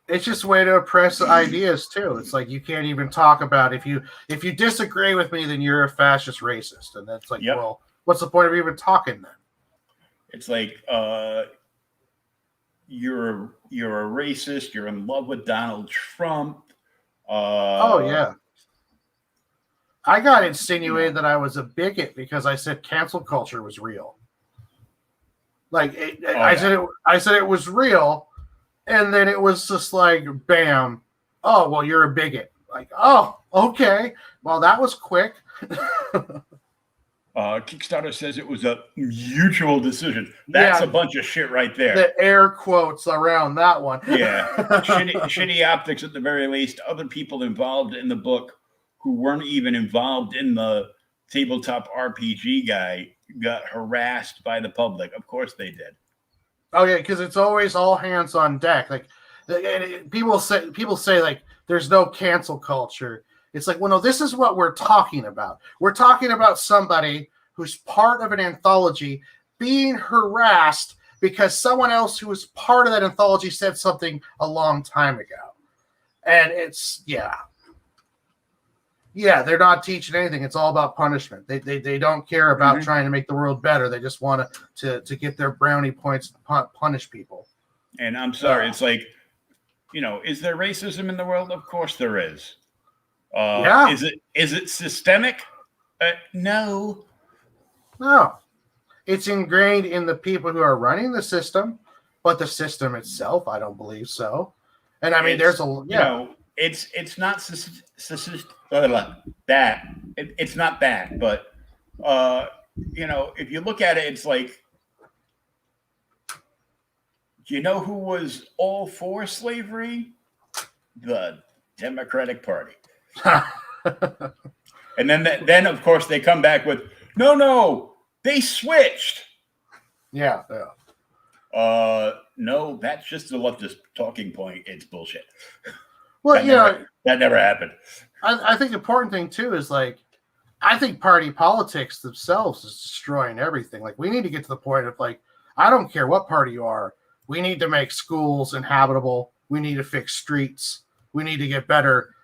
It's just a way to oppress ideas too. It's like you can't even talk about if you disagree with me, then you're a fascist racist, and that's like, well, what's the point of even talking then? It's like you're a racist. You're in love with Donald Trump. Oh yeah. I got insinuated that I was a bigot because I said cancel culture was real. Like I said it was real. And then it was just like, bam. Oh, well, you're a bigot. Like, oh, okay. Well, that was quick. Kickstarter says it was a mutual decision. That's a bunch of shit right there. The air quotes around that one. Yeah. Shitty optics at the very least. Other people involved in the book who weren't even involved in the tabletop RPG guy got harassed by the public. Of course they did. Oh yeah, because it's always all hands on deck. Like people say like there's no cancel culture. It's like, well, no, this is what we're talking about. We're talking about somebody who's part of an anthology being harassed because someone else who was part of that anthology said something a long time ago. And it's they're not teaching anything. It's all about punishment. They don't care about trying to make the world better. They just want to get their brownie points and punish people. And I'm sorry, it's like, is there racism in the world? Of course there is. Is it systemic? No. It's ingrained in the people who are running the system, but the system itself, I don't believe so. And I mean, it's not that. It's not that, but if you look at it, it's like, who was all for slavery? The Democratic Party. And then of course they come back with no, they switched. Yeah. No, that's just a leftist talking point. It's bullshit. Well, that never happened. I think the important thing too is like, I think party politics themselves is destroying everything. Like, we need to get to the point of like, I don't care what party you are. We need to make schools inhabitable. We need to fix streets. We need to get better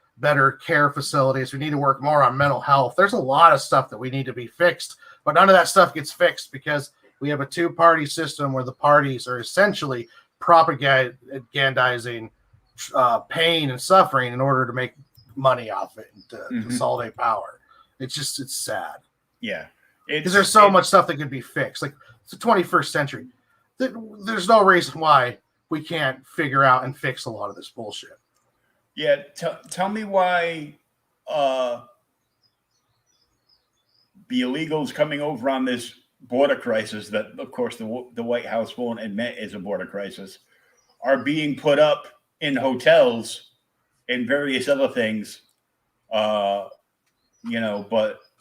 care facilities. We need to work more on mental health. There's a lot of stuff that we need to be fixed, but none of that stuff gets fixed because we have a two-party system where the parties are essentially propagandizing pain and suffering in order to make money off it and to consolidate power. It's sad. Yeah. Because there's so much stuff that could be fixed. Like, it's the 21st century. There's no reason why we can't figure out and fix a lot of this bullshit. Yeah. Tell me why the illegals coming over on this border crisis that, of course, the White House won't admit is a border crisis, are being put up in hotels and various other things, but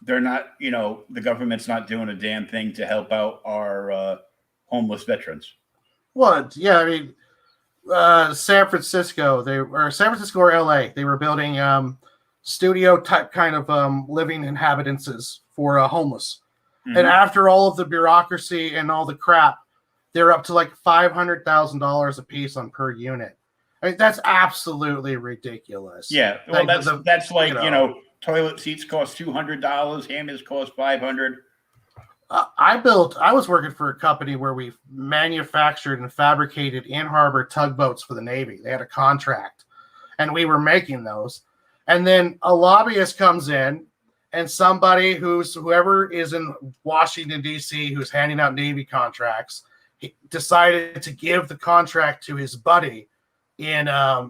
they're not, the government's not doing a damn thing to help out our homeless veterans. What? Yeah, I mean, San Francisco or LA, they were building studio type kind of living inhabitances for homeless. Mm-hmm. And after all of the bureaucracy and all the crap, they're up to like $500,000 a piece on per unit. I mean, that's absolutely ridiculous. Yeah, well, that's like, toilet seats cost $200, hammers cost $500. I was working for a company where we manufactured and fabricated in-harbor tugboats for the Navy. They had a contract, and we were making those. And then a lobbyist comes in, and whoever is in Washington, D.C., who's handing out Navy contracts, he decided to give the contract to his buddy in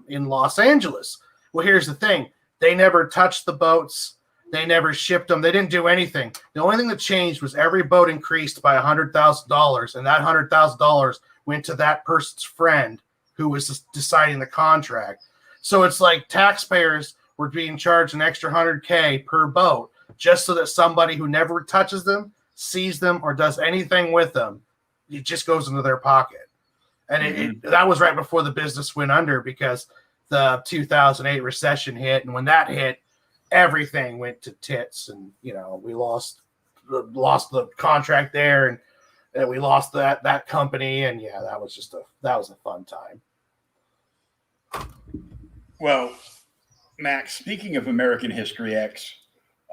Los Angeles. Well, here's the thing. They never touched the boats. They never shipped them. They didn't do anything. The only thing that changed was every boat increased by $100,000, and that $100,000 went to that person's friend who was deciding the contract. So it's like taxpayers were being charged an extra $100K per boat just so that somebody who never touches them, sees them, or does anything with them, it just goes into their pocket. And that was right before the business went under because the 2008 recession hit, and when that hit, everything went to tits, and we lost lost the contract there, and we lost that company, and yeah, that was a fun time. Well, Max, speaking of American History X,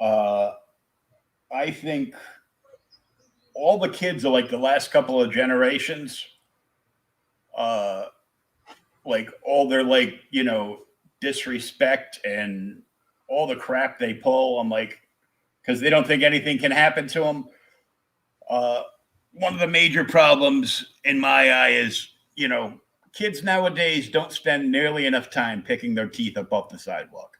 I think all the kids are like the last couple of generations, like all their like, disrespect and all the crap they pull. I'm like, because they don't think anything can happen to them. One of the major problems in my eye is, kids nowadays don't spend nearly enough time picking their teeth up off the sidewalk.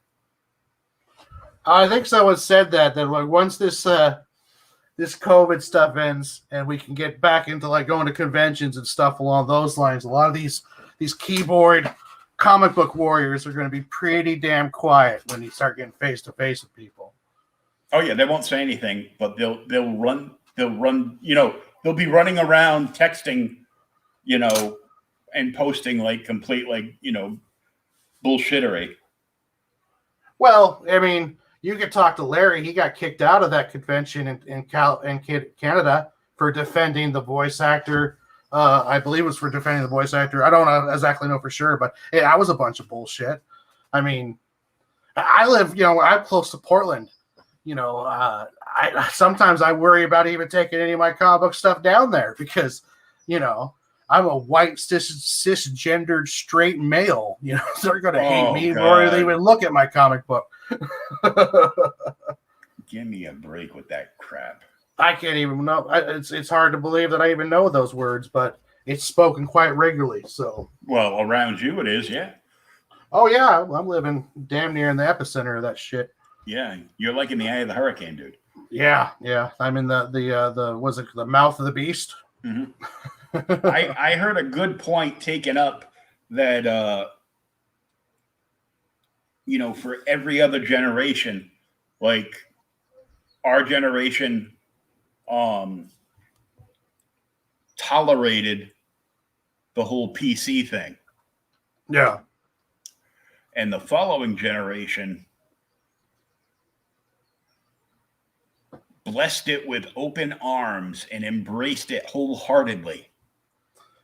I think someone said that like once this COVID stuff ends and we can get back into like going to conventions and stuff along those lines, a lot of these keyboard comic book warriors are going to be pretty damn quiet when you start getting face to face with people. Oh yeah, they won't say anything, but they'll run. They'll be running around texting, and posting like complete bullshittery. Well, I mean, you could talk to Larry. He got kicked out of that convention in Canada for defending the voice actor. I believe it was for defending the voice actor. I don't exactly know for sure, but that was a bunch of bullshit. I mean, I live, I'm close to Portland. I sometimes I worry about even taking any of my comic book stuff down there because, I'm a white cisgendered straight male. So they're going to hate me before they even look at my comic book. Give me a break with that crap. I can't even know. It's hard to believe that I even know those words, but it's spoken quite regularly. So, well, around you it is, yeah. Oh yeah, I'm living damn near in the epicenter of that shit. Yeah, you're like in the eye of the hurricane, dude. Yeah. I'm in the was it the mouth of the beast? Mm-hmm. I heard a good point taken up that for every other generation, like our generation tolerated the whole PC thing. Yeah. And the following generation blessed it with open arms and embraced it wholeheartedly.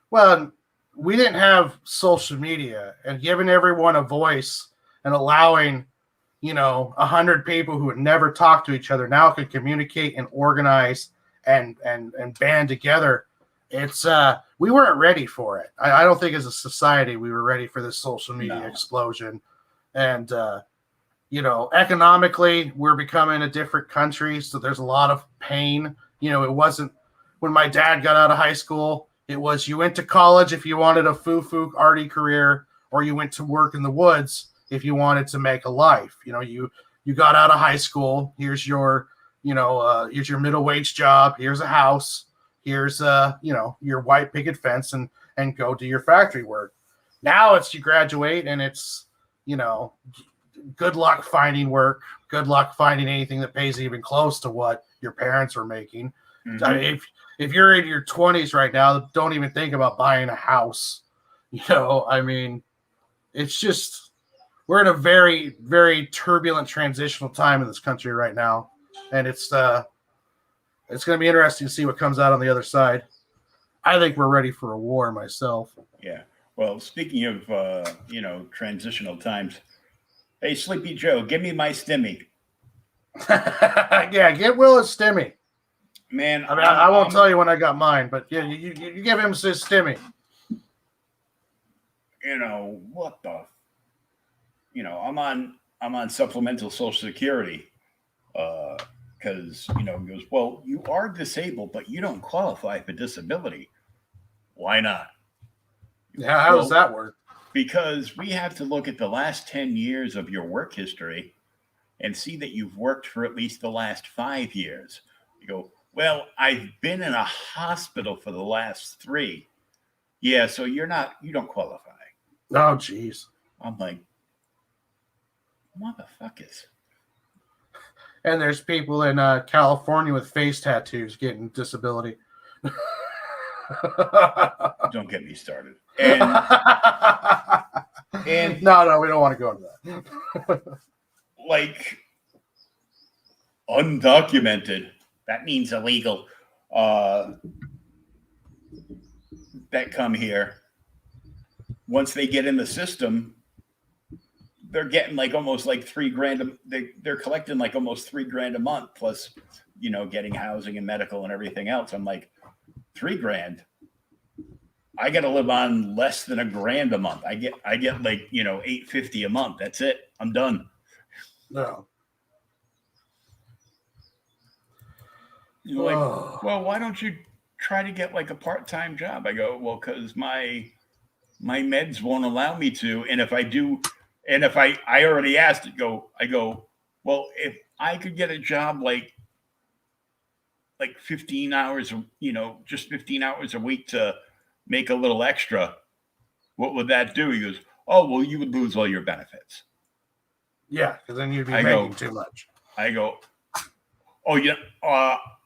Well, we didn't have social media, and giving everyone a voice and allowing, 100 people who would never talk to each other now can communicate and organize and band together. It's we weren't ready for it. I don't think as a society we were ready for this social media explosion. And economically we're becoming a different country, so there's a lot of pain. It wasn't when my dad got out of high school, it was you went to college if you wanted a foo-foo arty career, or you went to work in the woods if you wanted to make a life. You got out of high school, here's your here's your middle wage job, here's a house, here's your white picket fence, and go do your factory work. Now it's you graduate and it's good luck finding work, good luck finding anything that pays even close to what your parents were making. Mm-hmm. I mean, if you're in your 20s right now, don't even think about buying a house. I mean, it's just we're in a very, very turbulent transitional time in this country right now, and it's going to be interesting to see what comes out on the other side. I think we're ready for a war myself. Yeah. Well, speaking of transitional times, hey, Sleepy Joe, give me my stimmy. Yeah, get Will a stimmy. Man, I mean, I won't tell you when I got mine, but yeah, you give him his stimmy. What the? I'm on supplemental Social Security because he goes, well, you are disabled, but you don't qualify for disability. Why not? Yeah, how does that work? Because we have to look at the last 10 years of your work history and see that you've worked for at least the last 5 years. You go, well, I've been in a hospital for the last 3. Yeah, so you don't qualify. Oh, geez. I'm like, motherfuckers. And there's people in California with face tattoos getting disability. Don't get me started. And no, we don't want to go into that. Like undocumented that means illegal, that come here, once they get in the system, they're getting like almost like $3,000. They're collecting like almost $3,000 a month, plus, getting housing and medical and everything else. I'm like, $3,000. I got to live on less than $1,000 a month. I get like, $850 a month. That's it. I'm done. No. You're like, well, why don't you try to get like a part-time job? I go, well, because my meds won't allow me to. And if I do, and if I already asked it, I go, well, if I could get a job like 15 hours, just 15 hours a week to make a little extra, what would that do? He goes, oh, well, you would lose all your benefits. Yeah, because then you'd be making too much. I go, oh, yeah,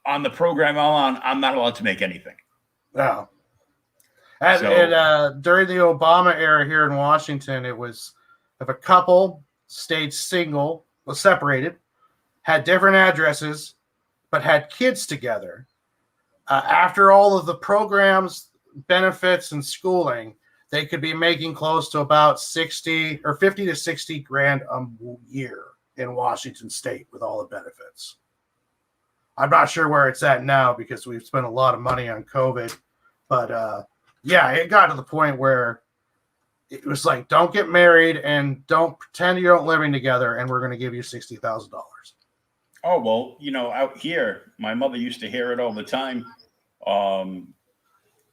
on the program I'm on, I'm not allowed to make anything. No. And during the Obama era here in Washington, it was if a couple stayed single, was separated, had different addresses, but had kids together, after all of the programs, benefits, and schooling, they could be making close to about 50 to 60 grand a year in Washington State with all the benefits. I'm not sure where it's at now because we've spent a lot of money on COVID, but yeah, it got to the point where it was like, don't get married and don't pretend you don't living together, and we're going to give you $60,000. Oh, well, out here, my mother used to hear it all the time.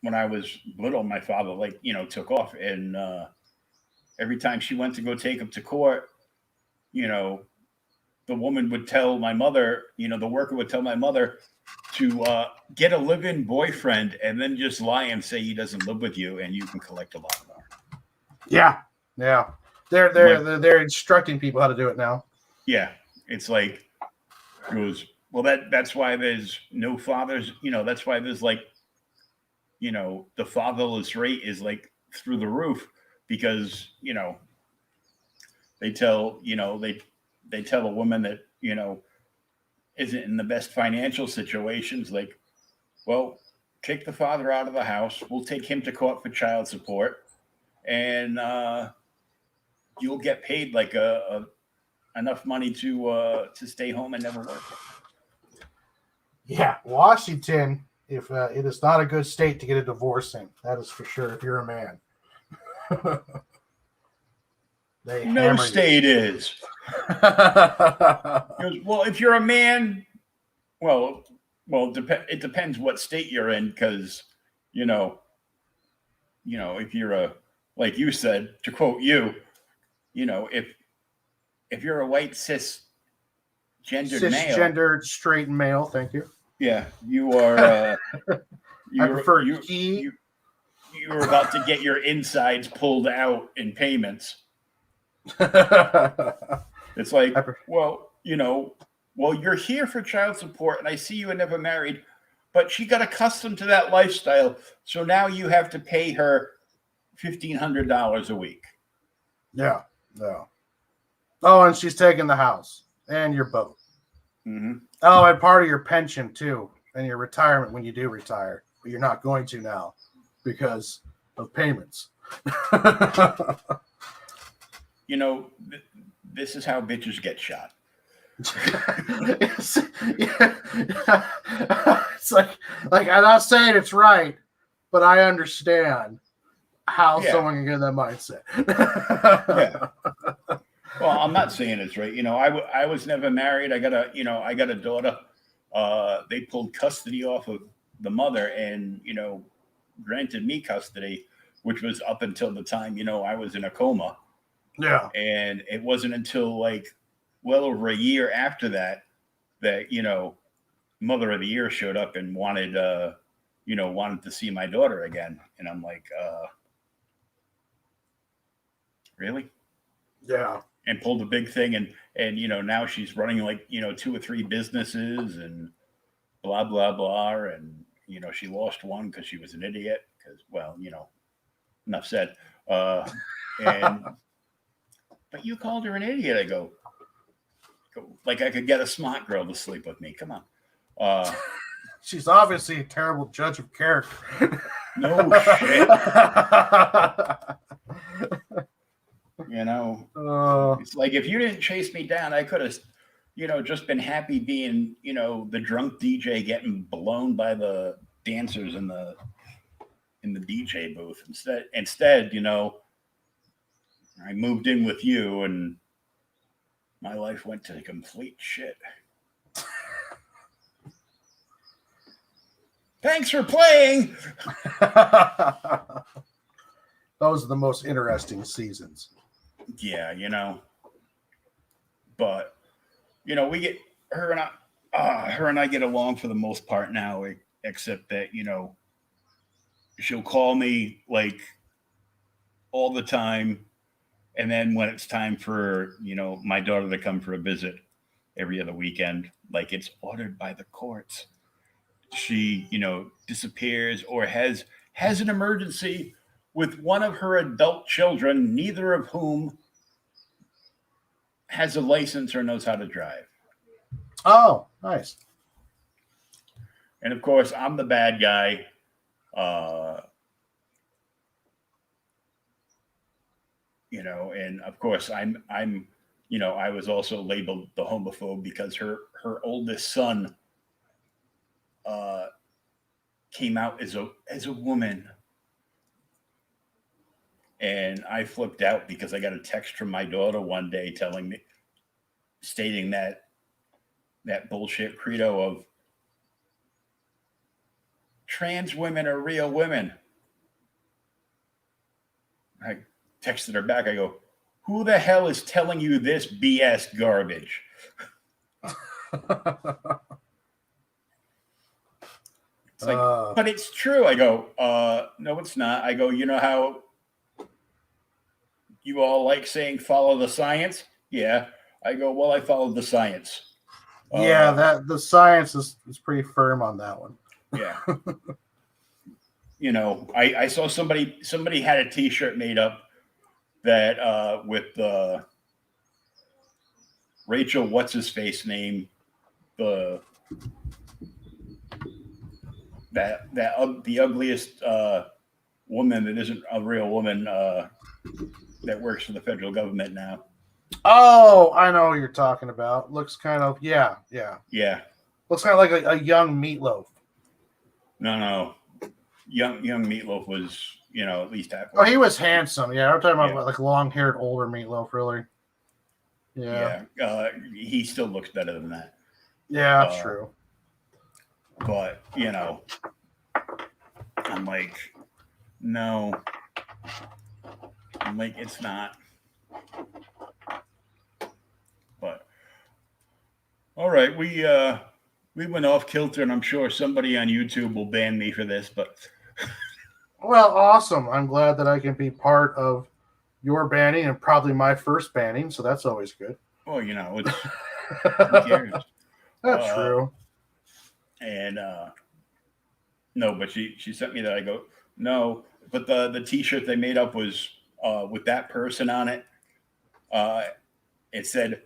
When I was little, my father, took off, and every time she went to go take him to court, the woman would tell my mother, the worker would tell my mother to get a live-in boyfriend and then just lie and say he doesn't live with you, and you can collect a lot more. Yeah. They're instructing people how to do it now. Yeah, it's like, it goes, well, that's why there's no fathers. That's why there's the fatherless rate is like through the roof, because they tell they tell a woman that isn't in the best financial situations, like, well, kick the father out of the house, we'll take him to court for child support, and you'll get paid like enough money to stay home and never work. Yeah, Washington, if it is not a good state to get a divorce in, that is for sure. If you're a man, no state is. Well, if you're a man, well, it depends what state you're in, because if you're like you said, to quote you, if you're a white cisgendered straight male, thank you. Yeah, you are. I prefer you were about to get your insides pulled out in payments. It's like, well, you're here for child support, and I see you were never married, but she got accustomed to that lifestyle, so now you have to pay her $1,500 a week. Yeah. Oh, and she's taking the house and your boat. Mm-hmm. Oh, and part of your pension too, and your retirement when you do retire, but you're not going to now because of payments. This is how bitches get shot. It's like I'm not saying it's right, but I understand how someone can get in that mindset. Yeah. Well, I'm not saying it's right. I was never married. I got a daughter. They pulled custody off of the mother and, granted me custody, which was up until the time, I was in a coma. Yeah. And it wasn't until well over a year after that, Mother of the Year showed up and wanted to see my daughter again. And I'm like, really? Yeah. And pulled a big thing. And now she's running 2 or 3 businesses and blah, blah, blah. And, she lost one because she was an idiot because, enough said. But you called her an idiot. I go, like I could get a smart girl to sleep with me. Come on. Uh, She's obviously a terrible judge of character. no shit. You know, it's like if you didn't chase me down, I could have, just been happy being, the drunk DJ getting blown by the dancers in the DJ booth. Instead, I moved in with you and my life went to complete shit. Thanks for playing. Those are the most interesting seasons. Yeah, but we get her and I get along for the most part now, except that she'll call me like all the time, and then when it's time for my daughter to come for a visit every other weekend, like it's ordered by the courts, she disappears or has an emergency with one of her adult children, neither of whom has a license or knows how to drive. Oh, nice. And of course, I'm the bad guy. And of course I'm I was also labeled the homophobe because her oldest son came out as a woman. And I flipped out because I got a text from my daughter one day stating that bullshit credo of trans women are real women. I texted her back. I go, who the hell is telling you this BS garbage? It's like, but it's true. I go, no, it's not. I go, you know how you all like saying follow the science? Yeah. I go, well, I followed the science. Yeah, the science is pretty firm on that one. Yeah. I saw somebody had a t-shirt made up that with Rachel, what's his face name, the ugliest woman that isn't a real woman that works for the federal government now. Oh, I know what you're talking about. Looks kind of yeah. Looks kind of like a young Meatloaf. No. Young Meatloaf was, at least that. Oh, he was handsome. Yeah, I'm talking about like long-haired older Meatloaf, really. Yeah. He still looks better than that. Yeah, that's true. But I'm like, no. I'm like, it's not. But all right, we went off kilter, and I'm sure somebody on YouTube will ban me for this, but well, awesome. I'm glad that I can be part of your banning and probably my first banning, so that's always good. Well, it's who cares? That's true. And no, but she sent me that. I go, no, but the t-shirt they made up was with that person on it. It said,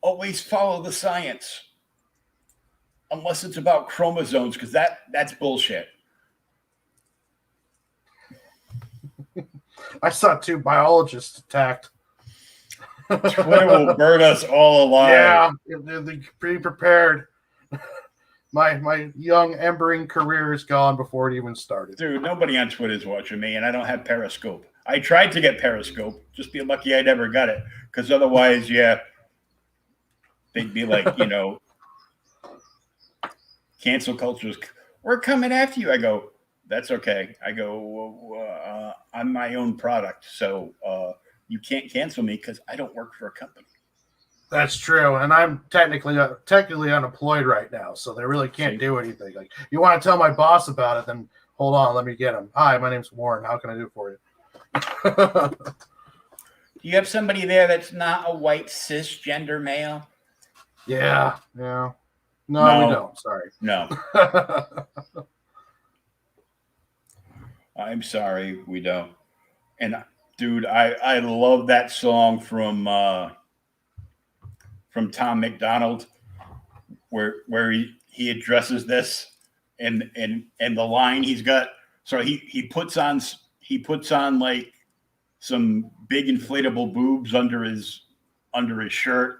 always follow the science. Unless it's about chromosomes, because that's bullshit. I saw 2 biologists attacked. Twitter will burn us all alive. Yeah, be prepared. My young embering career is gone before it even started. Dude, nobody on Twitter is watching me, and I don't have Periscope. I tried to get Periscope. Just be lucky I never got it, because otherwise, they'd be like, cancel culture. We're coming after you. I go, that's okay. I go, I'm my own product, so you can't cancel me because I don't work for a company. That's true, and I'm technically unemployed right now, so they really can't do anything. Like, you want to tell my boss about it, then hold on, let me get him. Hi, my name's Warren. How can I do it for you? Do you have somebody there that's not a white cisgender male? Yeah. No, we don't. Sorry. No. I'm sorry, we don't. And dude, I love that song from Tom McDonald where he addresses this and the line he's got. So he puts on like some big inflatable boobs under his shirt,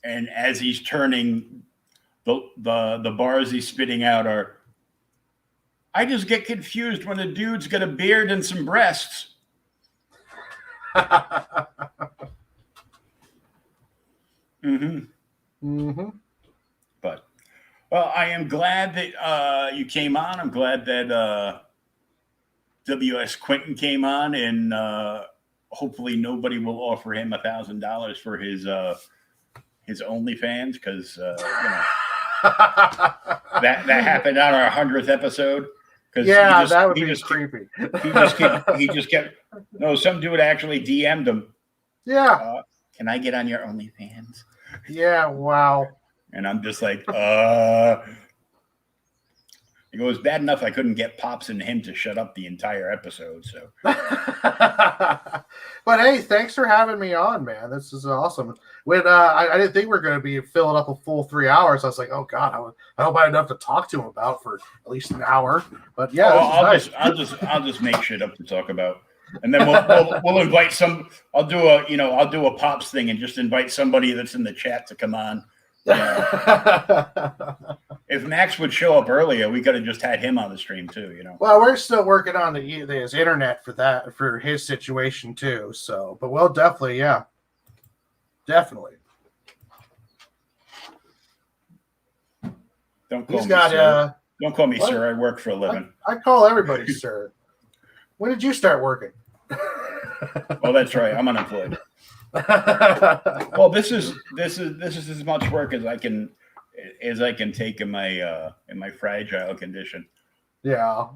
and as he's turning, the bars he's spitting out are, I just get confused when a dude's got a beard and some breasts. But, well, I am glad that you came on. I'm glad that W.S. Quinton came on, and hopefully nobody will offer him $1,000 for his OnlyFans, because that happened on our 100th episode. Yeah, that would be creepy. He just kept. No, some dude actually DM'd him. Yeah. Can I get on your OnlyFans? Yeah. Wow. And I'm just like, It was bad enough I couldn't get Pops and him to shut up the entire episode. So, but hey, thanks for having me on, man. This is awesome. When I didn't think we were going to be filling up a full 3 hours, I was like, oh god, I hope I had enough to talk to him about for at least an hour. But yeah, I'll just make shit up to talk about, and then we'll invite some. I'll do a Pops thing and just invite somebody that's in the chat to come on. If Max would show up earlier, we could have just had him on the stream too, Well, we're still working on his internet for his situation too. So, but we'll definitely. Don't call me sir. Don't call me sir. I work for a living. I call everybody sir. When did you start working? Oh, that's right. I'm unemployed. Well, this is as much work as I can take in my fragile condition. Yeah.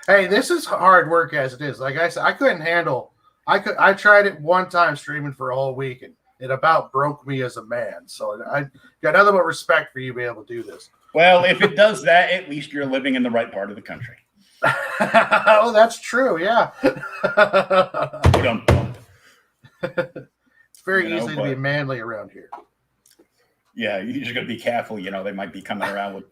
Hey, this is hard work as it is. Like I said, I couldn't handle. I tried it one time streaming for a whole week, and it about broke me as a man. So I got nothing but respect for you being able to do this. Well, if it does that, at least you're living in the right part of the country. Oh, that's true. Yeah. It's very easy to be manly around here. Yeah, you just got to be careful. They might be coming around with,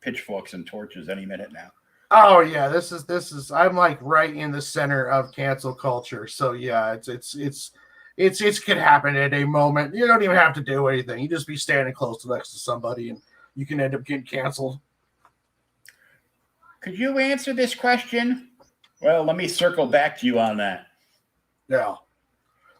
pitchforks and torches any minute now. Oh yeah, this is. I'm like right in the center of cancel culture. So yeah, it could happen at a moment. You don't even have to do anything. You just be standing close next to somebody, and you can end up getting canceled. Could you answer this question? Well, let me circle back to you on that. Yeah.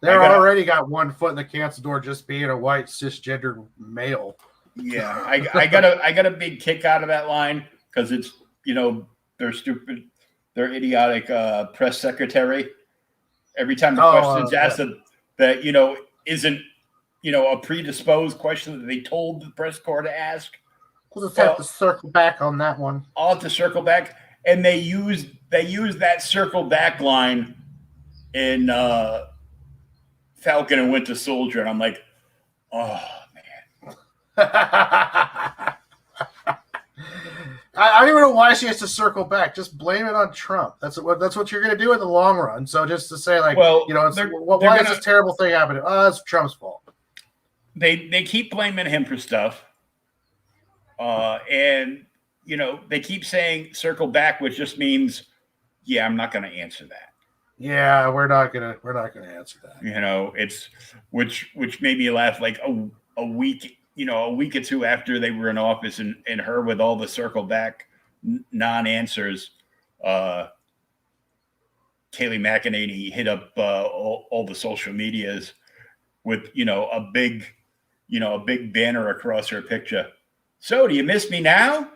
They're already got 1 foot in the cancel door just being a white cisgender male. Yeah, I got a big kick out of that line because it's they're stupid, they're idiotic press secretary. Every time the question's asked that isn't a predisposed question that they told the press corps to ask. We'll just have to circle back on that one. I'll have to circle back, and they use that circle back line in Falcon and Winter Soldier, and I'm like, oh man. I don't even know why she has to circle back. Just blame it on Trump. That's what you're going to do in the long run. So just to say, like, why is this terrible thing happening? Oh, it's Trump's fault. They keep blaming him for stuff, and they keep saying circle back, which just means, yeah, I'm not going to answer that. Yeah, we're not gonna answer that. It's which made me laugh. Like a week or two after they were in office, and her with all the circle back non-answers, Kayleigh McEnany hit up all the social medias with a big banner across her picture. So, do you miss me now?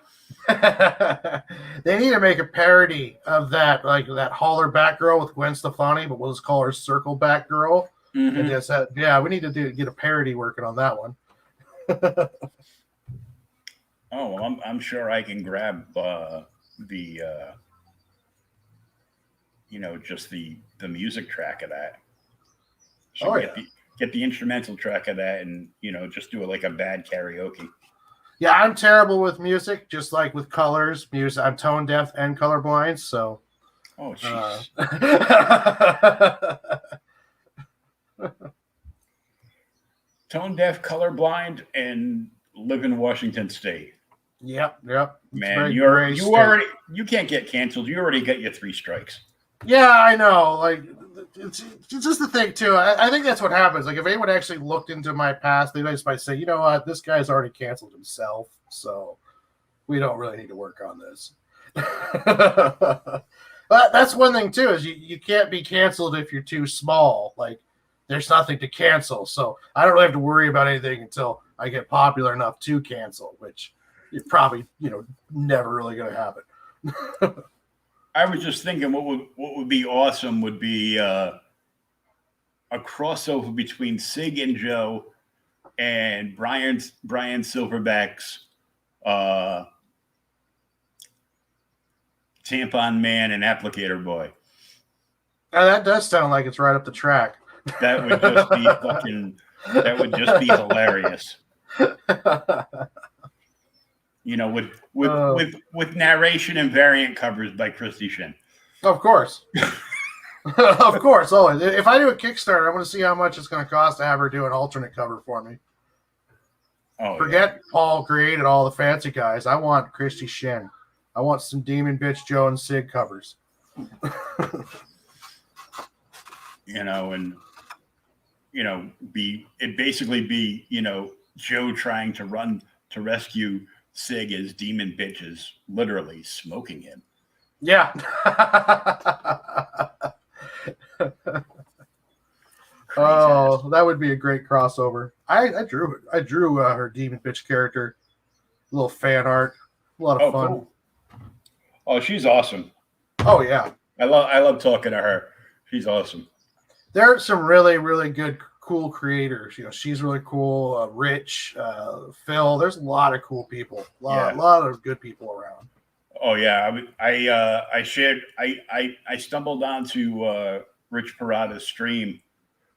They need to make a parody of that, like that holler back girl with Gwen Stefani, but we'll just call her circle back girl. Mm-hmm. And just we need to get a parody working on that one. Oh, well, I'm sure I can grab just the music track of that. So get the instrumental track of that, and just do it like a bad karaoke. Yeah, I'm terrible with music, just like with colors. Music, I'm tone deaf and colorblind, so. Oh, jeez. tone deaf, colorblind, and live in Washington State. Yep. Man, you can't get canceled. You already got your 3 strikes. Yeah, I know. Like, it's just the thing too. I think that's what happens. Like, if anyone actually looked into my past, they just might say, you know what, this guy's already canceled himself, so we don't really need to work on this. But that's one thing too, is you can't be canceled if you're too small. Like, there's nothing to cancel, so I don't really have to worry about anything until I get popular enough to cancel, which is probably never really going to happen. I was just thinking what would be awesome would be a crossover between Sig and Joe and Brian Silverback's Tampon Man and Applicator Boy. That does sound like it's right up the track. That would just be that would just be hilarious. With narration and variant covers by Christy Shin. Of course. Of course. Oh, if I do a Kickstarter, I want to see how much it's going to cost to have her do an alternate cover for me. Oh, Forget Paul created all the fancy guys. I want Christy Shin. I want some Demon Bitch Joe and Sig covers. Basically be Joe trying to run to rescue Sig as Demon Bitches, literally smoking him. Yeah. Oh, that would be a great crossover. I drew her Demon Bitch character, a little fan art, a lot of fun. Cool. Oh, she's awesome. Oh yeah, I love talking to her. She's awesome. There are some really, really good, cool creators. She's really cool. Rich, Phil. There's a lot of cool people. A lot of good people around. Oh yeah, I stumbled onto Rich Parada's stream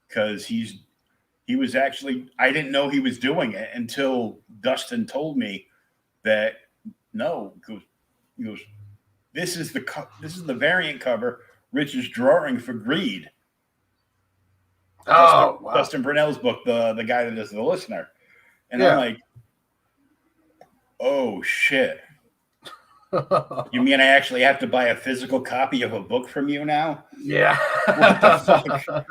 because he was actually, I didn't know he was doing it until Dustin told me that he goes, this is the variant cover Rich is drawing for Greed. Oh, wow. Dustin Brunel's book, the guy that is the listener. And I'm like, oh shit. You mean I actually have to buy a physical copy of a book from you now? Yeah. What the fuck?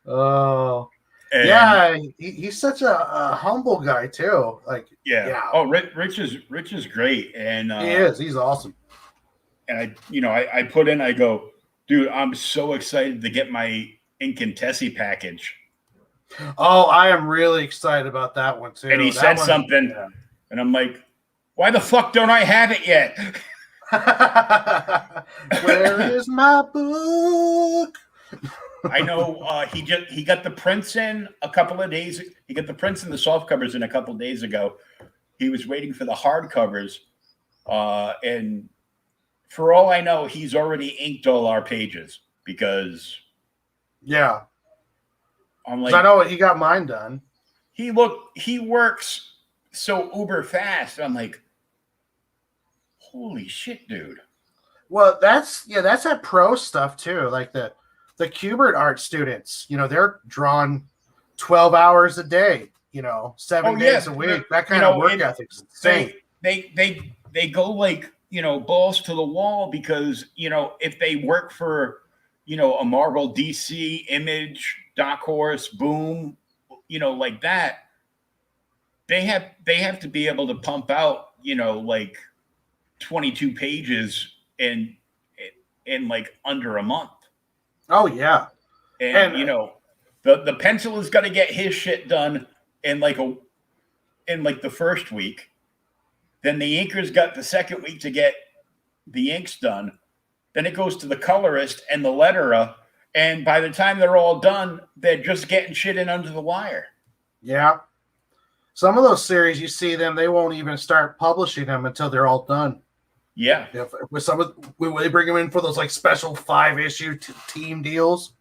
Oh. And he's such a humble guy too. Like, yeah. Oh, Rich is great, and he is. He's awesome. And I put in. I go, dude. I'm so excited to get my Ink and Tessie package. Oh, I am really excited about that one too. And he said something, and I'm like, why the fuck don't I have it yet? Where is my book? I know he got the prints in a couple of days. He got the prints and the soft covers in a couple of days ago. He was waiting for the hard covers, and for all I know, he's already inked all our pages because. Yeah, I'm like, I know he got mine done. He works so uber fast. I'm like, holy shit, dude. Well, that's that pro stuff too. Like the Kubert art students, they're drawn 12 hours a day, 7 days a week. That kind of work ethic is insane. They go like, balls to the wall because, if they work for, a Marvel, DC, Image, Dark Horse, Boom, like that, they have to be able to pump out, like 22 pages in like under a month. Oh yeah. And the pencil has got to get his shit done in like the first week. Then the inker's got the second week to get the inks done. Then it goes to the colorist and the letterer. And by the time they're all done, they're just getting shit in under the wire. Yeah. Some of those series, you see them, they won't even start publishing them until they're all done. Yeah. When they bring them in for those like special 5-issue team deals.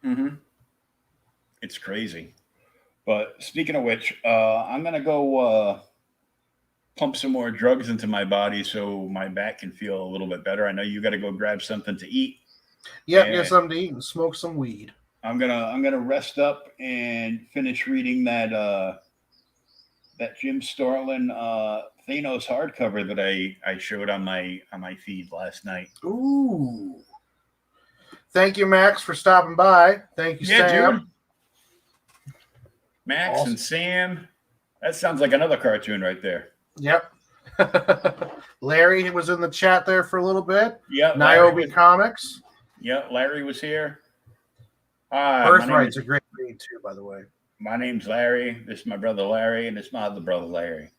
Mm-hmm. It's crazy. But speaking of which, I'm going to go pump some more drugs into my body so my back can feel a little bit better. I know you got to go grab something to eat. Yeah, get something to eat and smoke some weed. I'm gonna rest up and finish reading that Jim Starlin Thanos hardcover that I showed on my feed last night. Ooh. Thank you, Max, for stopping by. Thank you, Sam. Dude. Max Awesome. and Sam. That sounds like another cartoon right there. Yep. Larry was in the chat there for a little bit. Yeah. Niobe Comics. Yeah, Larry was here. Hi, Birthright's a great read too, by the way. my name's Larry. This is my brother Larry, and this is my other brother Larry.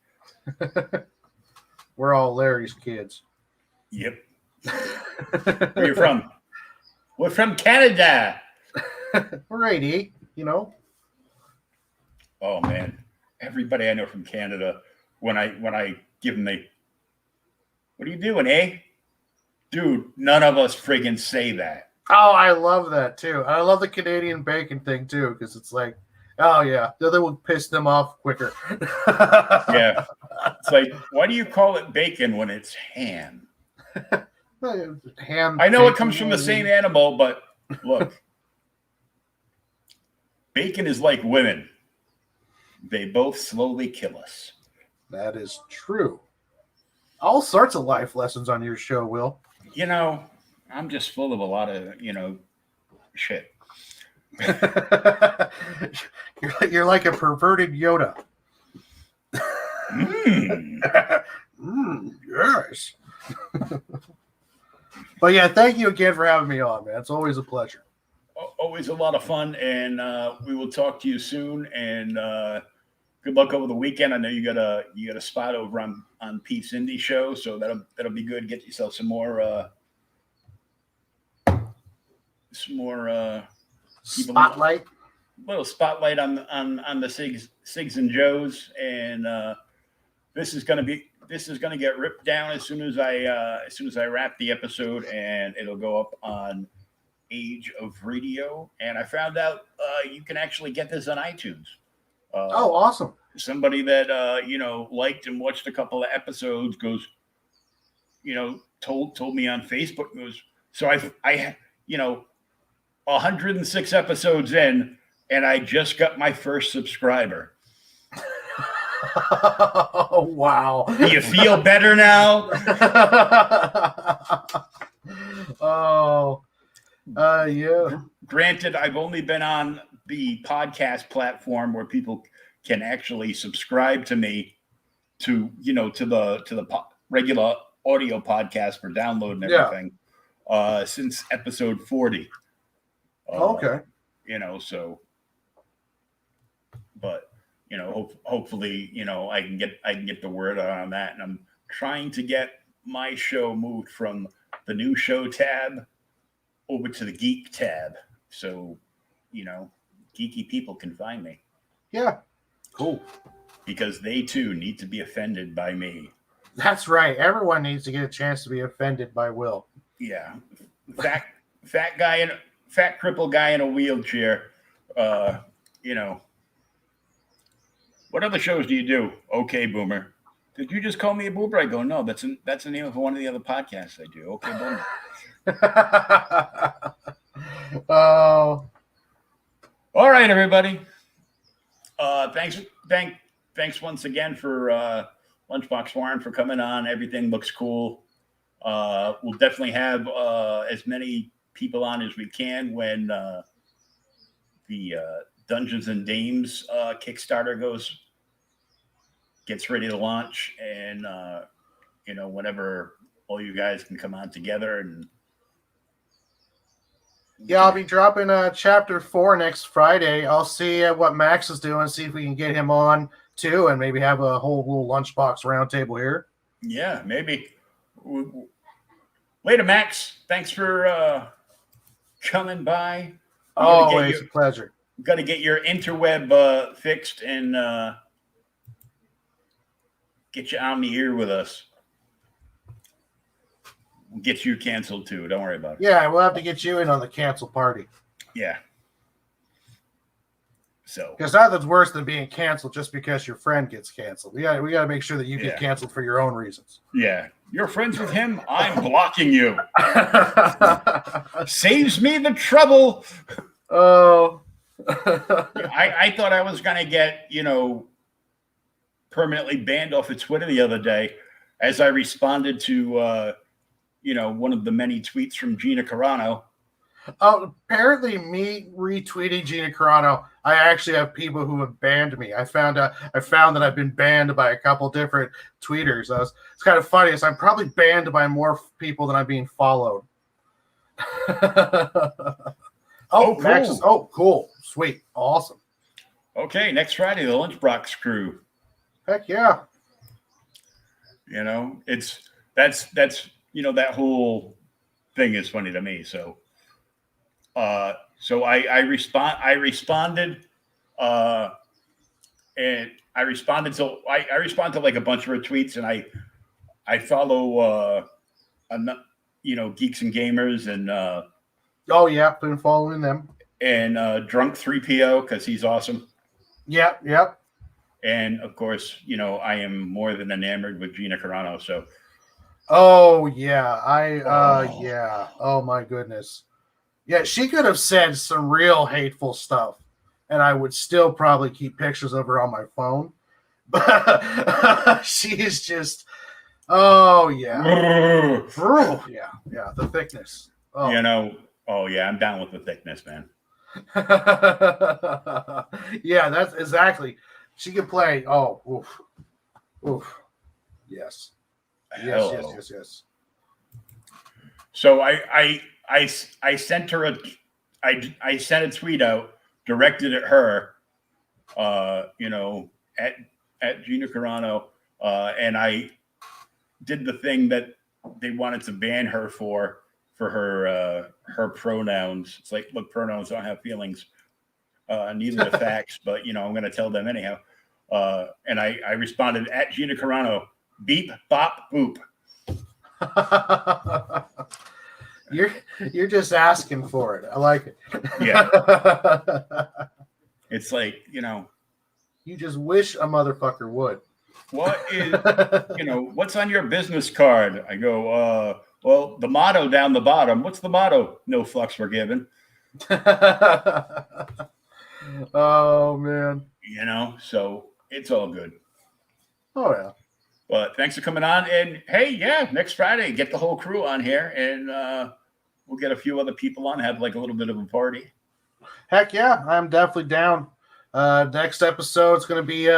We're all Larry's kids. Yep. Where you from? We're from Canada. We're 80, you know. Oh man, everybody I know from Canada, when I give them what are you doing, eh? Dude, none of us friggin' say that. Oh, I love that too. I love the Canadian bacon thing too, because it's like, oh yeah, the other will piss them off quicker. Yeah. It's like, why do you call it bacon when it's ham? Ham. I know it bacon, comes from the same animal, but look, bacon is like women. They both slowly kill us. That is true. All sorts of life lessons on your show, Will. You know, I'm just full of a lot of, shit. You're like a perverted Yoda. Yes. But yeah, thank you again for having me on, man. It's always a pleasure. Always a lot of fun, and we will talk to you soon. And good luck over the weekend. I know you got a spot over on Pete's Indie Show, so that'll be good. Get yourself some more Spotlight. Little spotlight on the Sigs and Joes, and this is gonna get ripped down as soon as I wrap the episode, and it'll go up on Age of Radio. And I found out you can actually get this on iTunes. Oh, awesome! Somebody that liked and watched a couple of episodes goes, told me on Facebook, goes, so I 106 episodes in, and I just got my first subscriber. Oh, wow. Do you feel better now? Yeah. Granted, I've only been on the podcast platform where people can actually subscribe to me to the regular audio podcast for download and everything since episode 40. Okay. But hopefully, I can get the word out on that, and I'm trying to get my show moved from the new show tab over to the geek tab, so geeky people can find me. Yeah. Cool. Because they too need to be offended by me. That's right. Everyone needs to get a chance to be offended by Will. Yeah. Fat crippled guy in a wheelchair. What other shows do you do? Okay, Boomer. Did you just call me a boomer? I go, no, that's the name of one of the other podcasts I do. Okay, Boomer. Oh. All right, everybody. Thanks once again for Lunchbox Warren for coming on. Everything looks cool. We'll definitely have as many people on as we can when the Dungeons and Dames Kickstarter gets ready to launch, and whenever all you guys can come on together. And yeah, I'll be dropping chapter 4 next Friday. I'll see what Max is doing, see if we can get him on too, and maybe have a whole little lunchbox roundtable here. Yeah, maybe. Later, Max. Thanks for coming by. Always a pleasure. Got to get your interweb fixed and get you on the air with us. We'll get you canceled too. Don't worry about it. Yeah, we'll have to get you in on the cancel party. Yeah. So. Because nothing's worse than being canceled just because your friend gets canceled. We got to make sure that you get canceled for your own reasons. Yeah. You're friends with him? I'm blocking you. Saves me the trouble. Oh. I thought I was gonna get, permanently banned off of Twitter the other day as I responded to one of the many tweets from Gina Carano. Oh, apparently me retweeting Gina Carano, I actually have people who have banned me. I found that I've been banned by a couple different tweeters. It's kind of funny. I'm probably banned by more people than I'm being followed. Oh, Max cool. is, oh, cool. Sweet. Awesome. Okay, next Friday, the Lunchbox crew. Heck yeah. That's that whole thing is funny to me. So I responded and I responded to like a bunch of retweets, and I follow Geeks and Gamers and Oh yeah, been following them. and Drunk 3PO because he's awesome. Yep. And of course, I am more than enamored with Gina Carano. So Oh yeah. Yeah. Oh my goodness. Yeah, she could have said some real hateful stuff, and I would still probably keep pictures of her on my phone. But she's just, oh yeah, oh, yeah, the thickness. Oh. oh yeah, I'm down with the thickness, man. Yeah, that's exactly. She can play. Oh, oof. Yes. Hello. Yes. So I sent her I sent a tweet out directed at her, at Gina Carano, and I did the thing that they wanted to ban her for her pronouns. It's like, look, pronouns don't have feelings, neither do facts, but I'm going to tell them anyhow. And I responded at Gina Carano, beep, bop, boop. You're just asking for it. I like it. Yeah. It's like, you just wish a motherfucker would. What is, what's on your business card? I go, well, the motto down the bottom. What's the motto? No fucks were given. Oh man. So it's all good. Oh yeah. But thanks for coming on. And hey, yeah, next Friday, get the whole crew on here, and we'll get a few other people on, have like a little bit of a party. Heck yeah, I'm definitely down. Next episode is going to be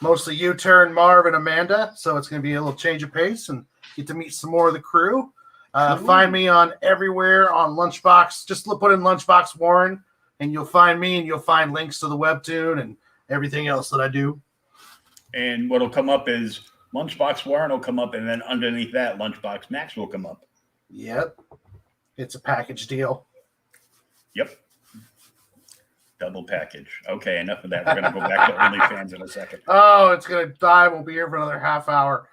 mostly U-Turn, Marv, and Amanda. So it's going to be a little change of pace and get to meet some more of the crew. Find me on everywhere on Lunchbox. Just put in Lunchbox Warren, and you'll find me, and you'll find links to the webtoon and everything else that I do. And what'll come up is Lunchbox Warren will come up, and then underneath that, Lunchbox Max will come up. Yep. It's a package deal. Yep. Double package. Okay, enough of that. We're going to go back to OnlyFans in a second. Oh, it's going to die. We'll be here for another half hour.